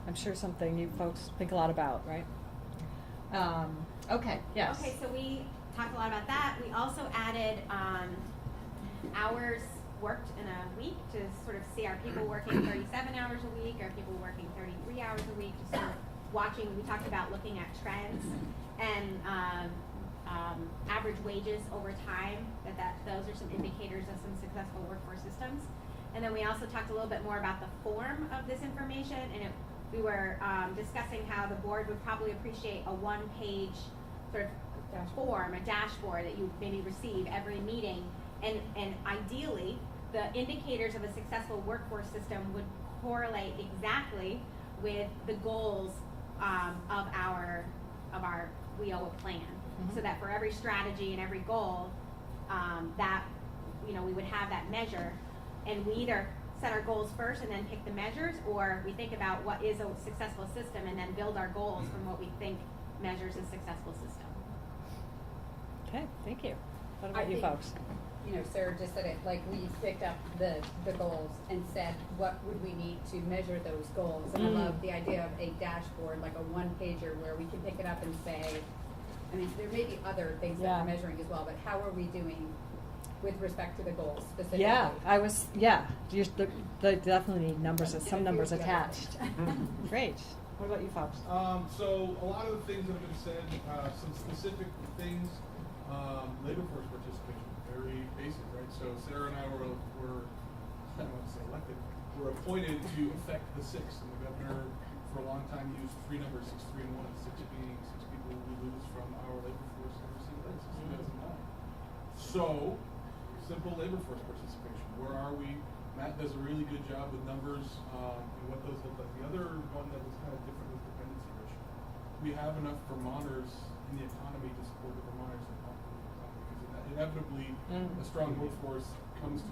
I'm sure something you folks think a lot about, right? Okay, yes. Okay, so we talked a lot about that. We also added hours worked in a week to sort of see, are people working 37 hours a week? Are people working 33 hours a week? Just sort of watching, we talked about looking at trends and average wages over time, those are some indicators of some successful workforce systems. And then we also talked a little bit more about the form of this information, and we were discussing how the board would probably appreciate a one-page sort of form, a dashboard that you maybe receive every meeting, and ideally, the indicators of a successful workforce system would correlate exactly with the goals of our WIOA plan, so that for every strategy and every goal, that we would have that measure, and we either set our goals first and then pick the measures, or we think about what is a successful system and then build our goals from what we think measures a successful system. Okay, thank you. What about you folks? Sarah just said it, like we picked up the goals and said, what would we need to measure those goals? And I love the idea of a dashboard, like a one-pager where we can pick it up and say, there may be other things that we're measuring as well, but how are we doing with respect to the goals specifically? They definitely need numbers, some numbers attached. Great. What about you folks? So a lot of the things that have been said, some specific things, labor force participation, very basic, right? So Sarah and I were I don't want to say elected, were appointed to affect the 6, and the governor for a long time used 3 numbers, 6, 3, and 1, 6 being 6 people we lose from our labor force every single day since 2009. So, simple labor force participation. Where are we? Matt does a really good job with numbers and what those look like. The other one that was kind of different was dependency ratio. We have enough Vermonters in the economy to support the Vermonters that help with the economy, because inevitably a strong workforce builds a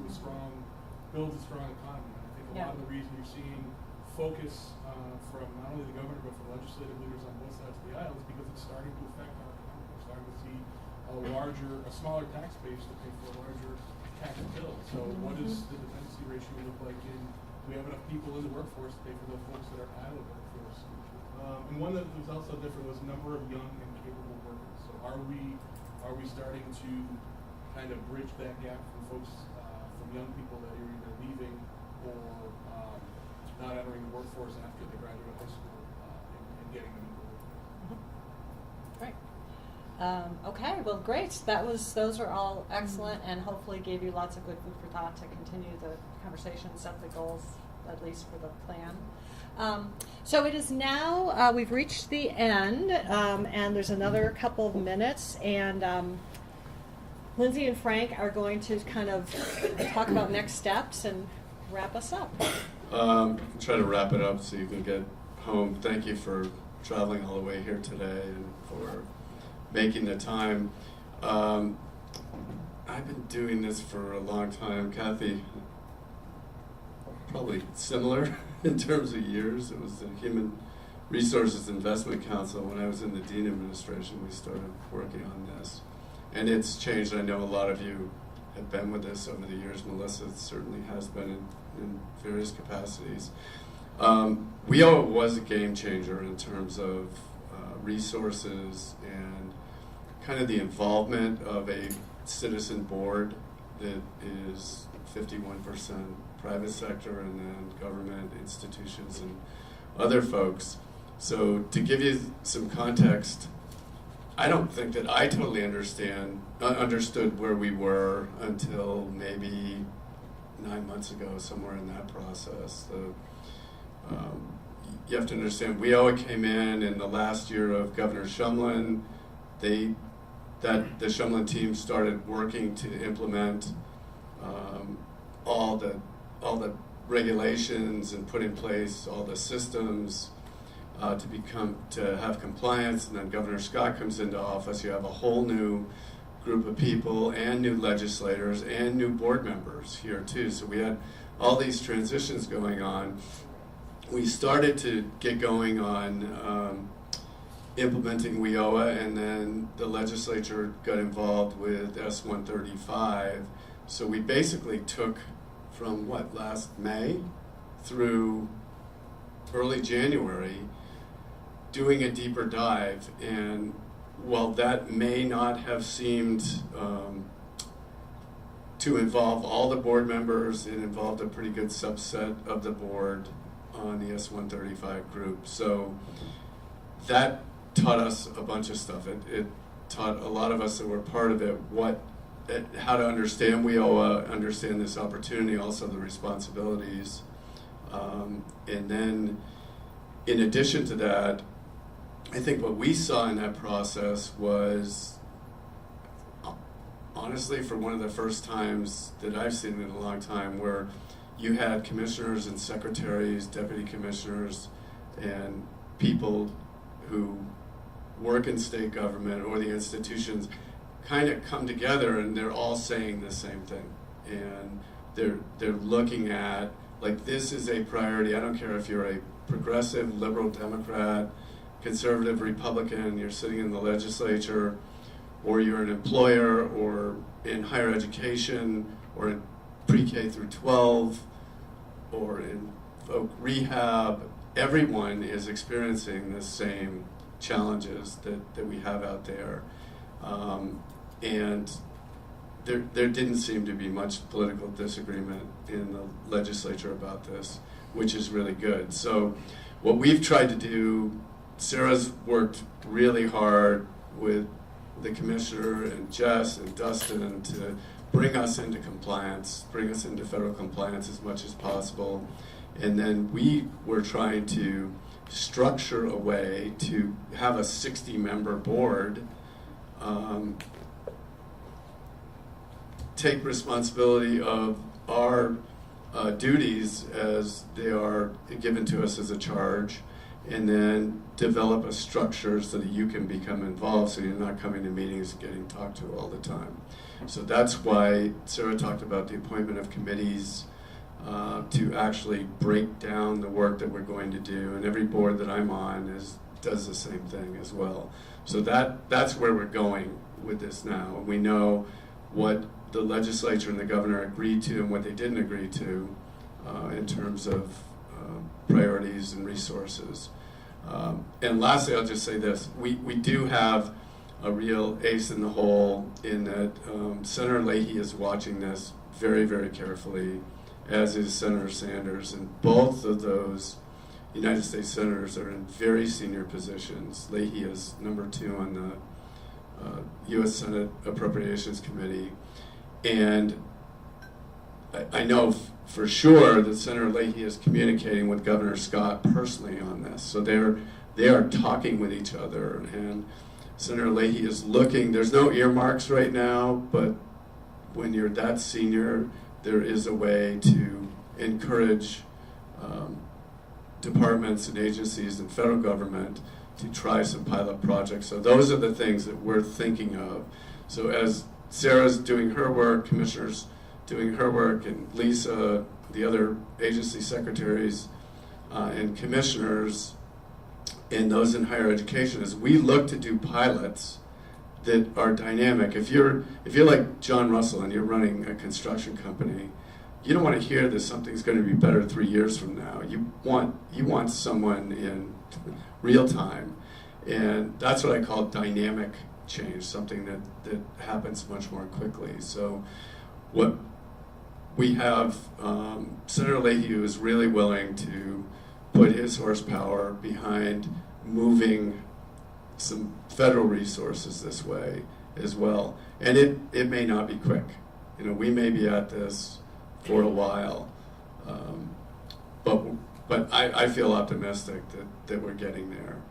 strong economy. And I think a lot of the reason you're seeing focus from not only the governor but from legislative leaders on both sides of the aisle is because it's starting to affect our economy. We're starting to see a smaller tax base to pay for larger tax bills. So what does the dependency ratio look like do we have enough people in the workforce to pay for the folks that are out of the workforce? And one that was also different was number of young and capable workers. So are we starting to kind of bridge that gap from folks, from young people that are either leaving or not entering the workforce after they graduate high school and getting them into the workforce? Great. Okay, well, great. Those are all excellent, and hopefully gave you lots of good food for thought to continue the conversation, set the goals, at least for the plan. So it is now, we've reached the end, and there's another couple of minutes, and Lindsay and Frank are going to kind of talk about next steps and wrap us up. Try to wrap it up so you can get home. Thank you for traveling all the way here today and for making the time. I've been doing this for a long time. Kathy, probably similar in terms of years. It was the Human Resources Investment Council. When I was in the Dean administration, we started working on this. And it's changed. I know a lot of you have been with this over the years. Melissa certainly has been in various capacities. WIO was a game changer in terms of resources and kind of the involvement of a citizen board that is 51% private sector and then government, institutions, and other folks. So to give you some context, I don't think that I totally understood where we were until maybe 9 months ago, somewhere in that process. You have to understand, WIO came in the last year of Governor Shumlin. The Shumlin team started working to implement all the regulations and put in place all the systems to have compliance. And then Governor Scott comes into office. You have a whole new group of people and new legislators and new board members here too. So we had all these transitions going on. We started to get going on implementing WIOA, and then the legislature got involved with S-135. So we basically took from last May through early January doing a deeper dive. And while that may not have seemed to involve all the board members, it involved a pretty good subset of the board on the S-135 group. So that taught us a bunch of stuff. It taught a lot of us that were part of it how to understand WIOA, understand this opportunity, also the responsibilities. And then in addition to that, I think what we saw in that process was, honestly, for one of the first times that I've seen in a long time, where you had commissioners and secretaries, deputy commissioners, and people who work in state government or the institutions kind of come together, and they're all saying the same thing. And they're looking at, this is a priority. I don't care if you're a progressive, liberal Democrat, conservative Republican, you're sitting in the legislature, or you're an employer, or in higher education, or in pre-K through 12, or in folk rehab. Everyone is experiencing the same challenges that we have out there. And there didn't seem to be much political disagreement in the legislature about this, which is really good. So what we've tried to do, Sarah's worked really hard with the commissioner and Jess and Dustin to bring us into compliance, bring us into federal compliance as much as possible. And then we were trying to structure a way to have a 60-member board take responsibility of our duties as they are given to us as a charge, and then develop a structure so that you can become involved, so you're not coming to meetings and getting talked to all the time. So that's why Sarah talked about the appointment of committees to actually break down the work that we're going to do, and every board that I'm on does the same thing as well. So that's where we're going with this now. We know what the legislature and the governor agreed to and what they didn't agree to in terms of priorities and resources. And lastly, I'll just say this. We do have a real ace in the hole in that Senator Leahy is watching this very, very carefully, as is Senator Sanders. And both of those United States senators are in very senior positions. Leahy is number 2 on the U.S. Senate Appropriations Committee. And I know for sure that Senator Leahy is communicating with Governor Scott personally on this. So they are talking with each other. And Senator Leahy is looking, there's no earmarks right now, but when you're that senior, there is a way to encourage departments and agencies and federal government to try some pilot projects. So those are the things that we're thinking of. So as Sarah's doing her work, Commissioner's doing her work, and Lisa, the other agency secretaries and commissioners, and those in higher education, as we look to do pilots that are dynamic. If you're like John Russell and you're running a construction company, you don't want to hear that something's going to be better 3 years from now. You want someone in real time, and that's what I call dynamic change, something that happens much more quickly. So what we have, Senator Leahy is really willing to put his horsepower behind moving some federal resources this way as well. And it may not be quick. You know, we may be at this for a while, but I feel optimistic that we're getting there.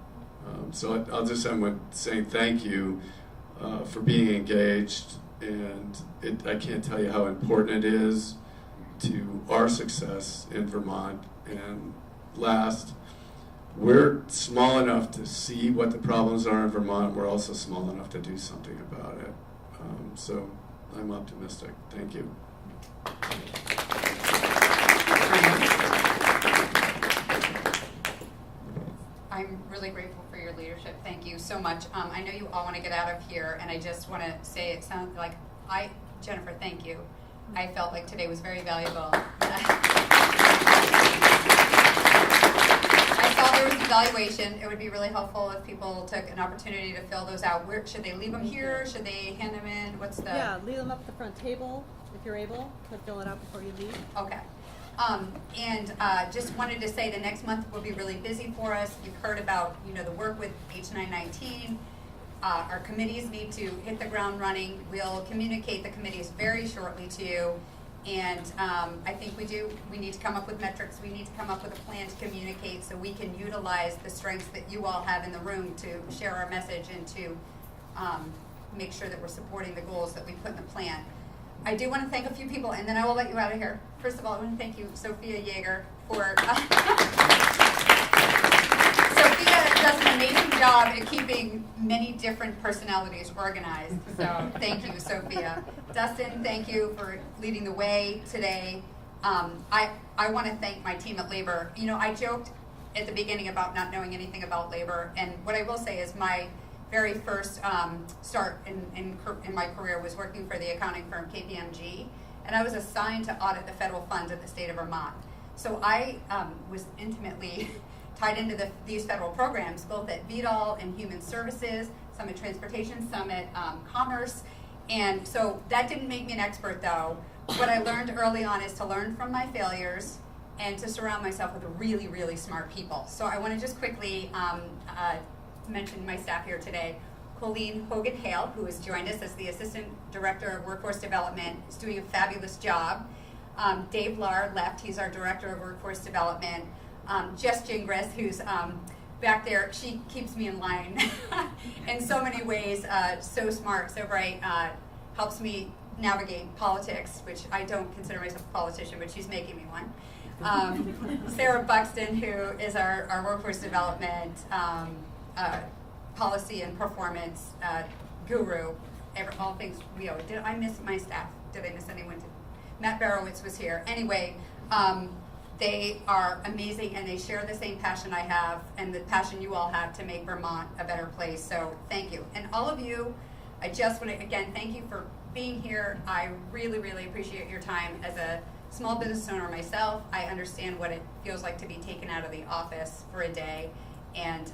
So I'll just end with saying thank you for being engaged, and I can't tell you how important it is to our success in Vermont. And last, we're small enough to see what the problems are in Vermont. We're also small enough to do something about it. So I'm optimistic. Thank you. I'm really grateful for your leadership. Thank you so much. I know you all want to get out of here, and I just want to say it sounds like Jennifer, thank you. I felt like today was very valuable. I saw there was an evaluation. It would be really helpful if people took an opportunity to fill those out. Where should they leave them here? Should they hand them in? What's the? Yeah, leave them up at the front table if you're able to fill it out before you leave. Okay. And just wanted to say the next month will be really busy for us. You've heard about, the work with H919. Our committees need to hit the ground running. We'll communicate the committees very shortly to you. And I think we need to come up with metrics. We need to come up with a plan to communicate so we can utilize the strengths that you all have in the room to share our message and to make sure that we're supporting the goals that we put in the plan. I do want to thank a few people, and then I will let you out of here. First of all, I want to thank you, Sophia Yeager, for... Sophia does an amazing job at keeping many different personalities organized. So thank you, Sophia. Dustin, thank you for leading the way today. I want to thank my team at Labor. I joked at the beginning about not knowing anything about labor, and what I will say is my very first start in my career was working for the accounting firm KPMG, and I was assigned to audit the federal funds of the state of Vermont. So I was intimately tied into these federal programs, both at VDOL and Human Services, some at Transportation, some at Commerce, and so that didn't make me an expert though. What I learned early on is to learn from my failures and to surround myself with really, really smart people. So I want to just quickly mention my staff here today. Colleen Hogan-Hale, who has joined us as the Assistant Director of Workforce Development, is doing a fabulous job. Dave Lahr left, he's our Director of Workforce Development. Jess Gingras, who's back there, she keeps me in line in so many ways, so smart, so bright, helps me navigate politics, which I don't consider myself a politician, but she's making me one. Sarah Buxton, who is our Workforce Development policy and performance guru, all things we owe. Did I miss my staff? Did I miss anyone? Matt Barowitz was here. Anyway, they are amazing, and they share the same passion I have and the passion you all have to make Vermont a better place. So thank you. And all of you, I just want to, again, thank you for being here. I really, really appreciate your time. As a small business owner myself, I understand what it feels like to be taken out of the office for a day, and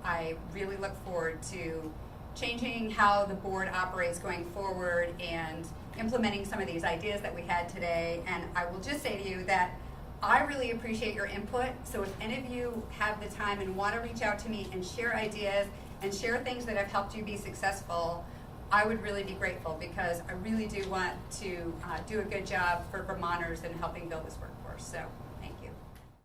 I really look forward to changing how the board operates going forward and implementing some of these ideas that we had today. And I will just say to you that I really appreciate your input. So if any of you have the time and want to reach out to me and share ideas and share things that have helped you be successful, I would really be grateful, because I really do want to do a good job for Vermonters in helping build this workforce. So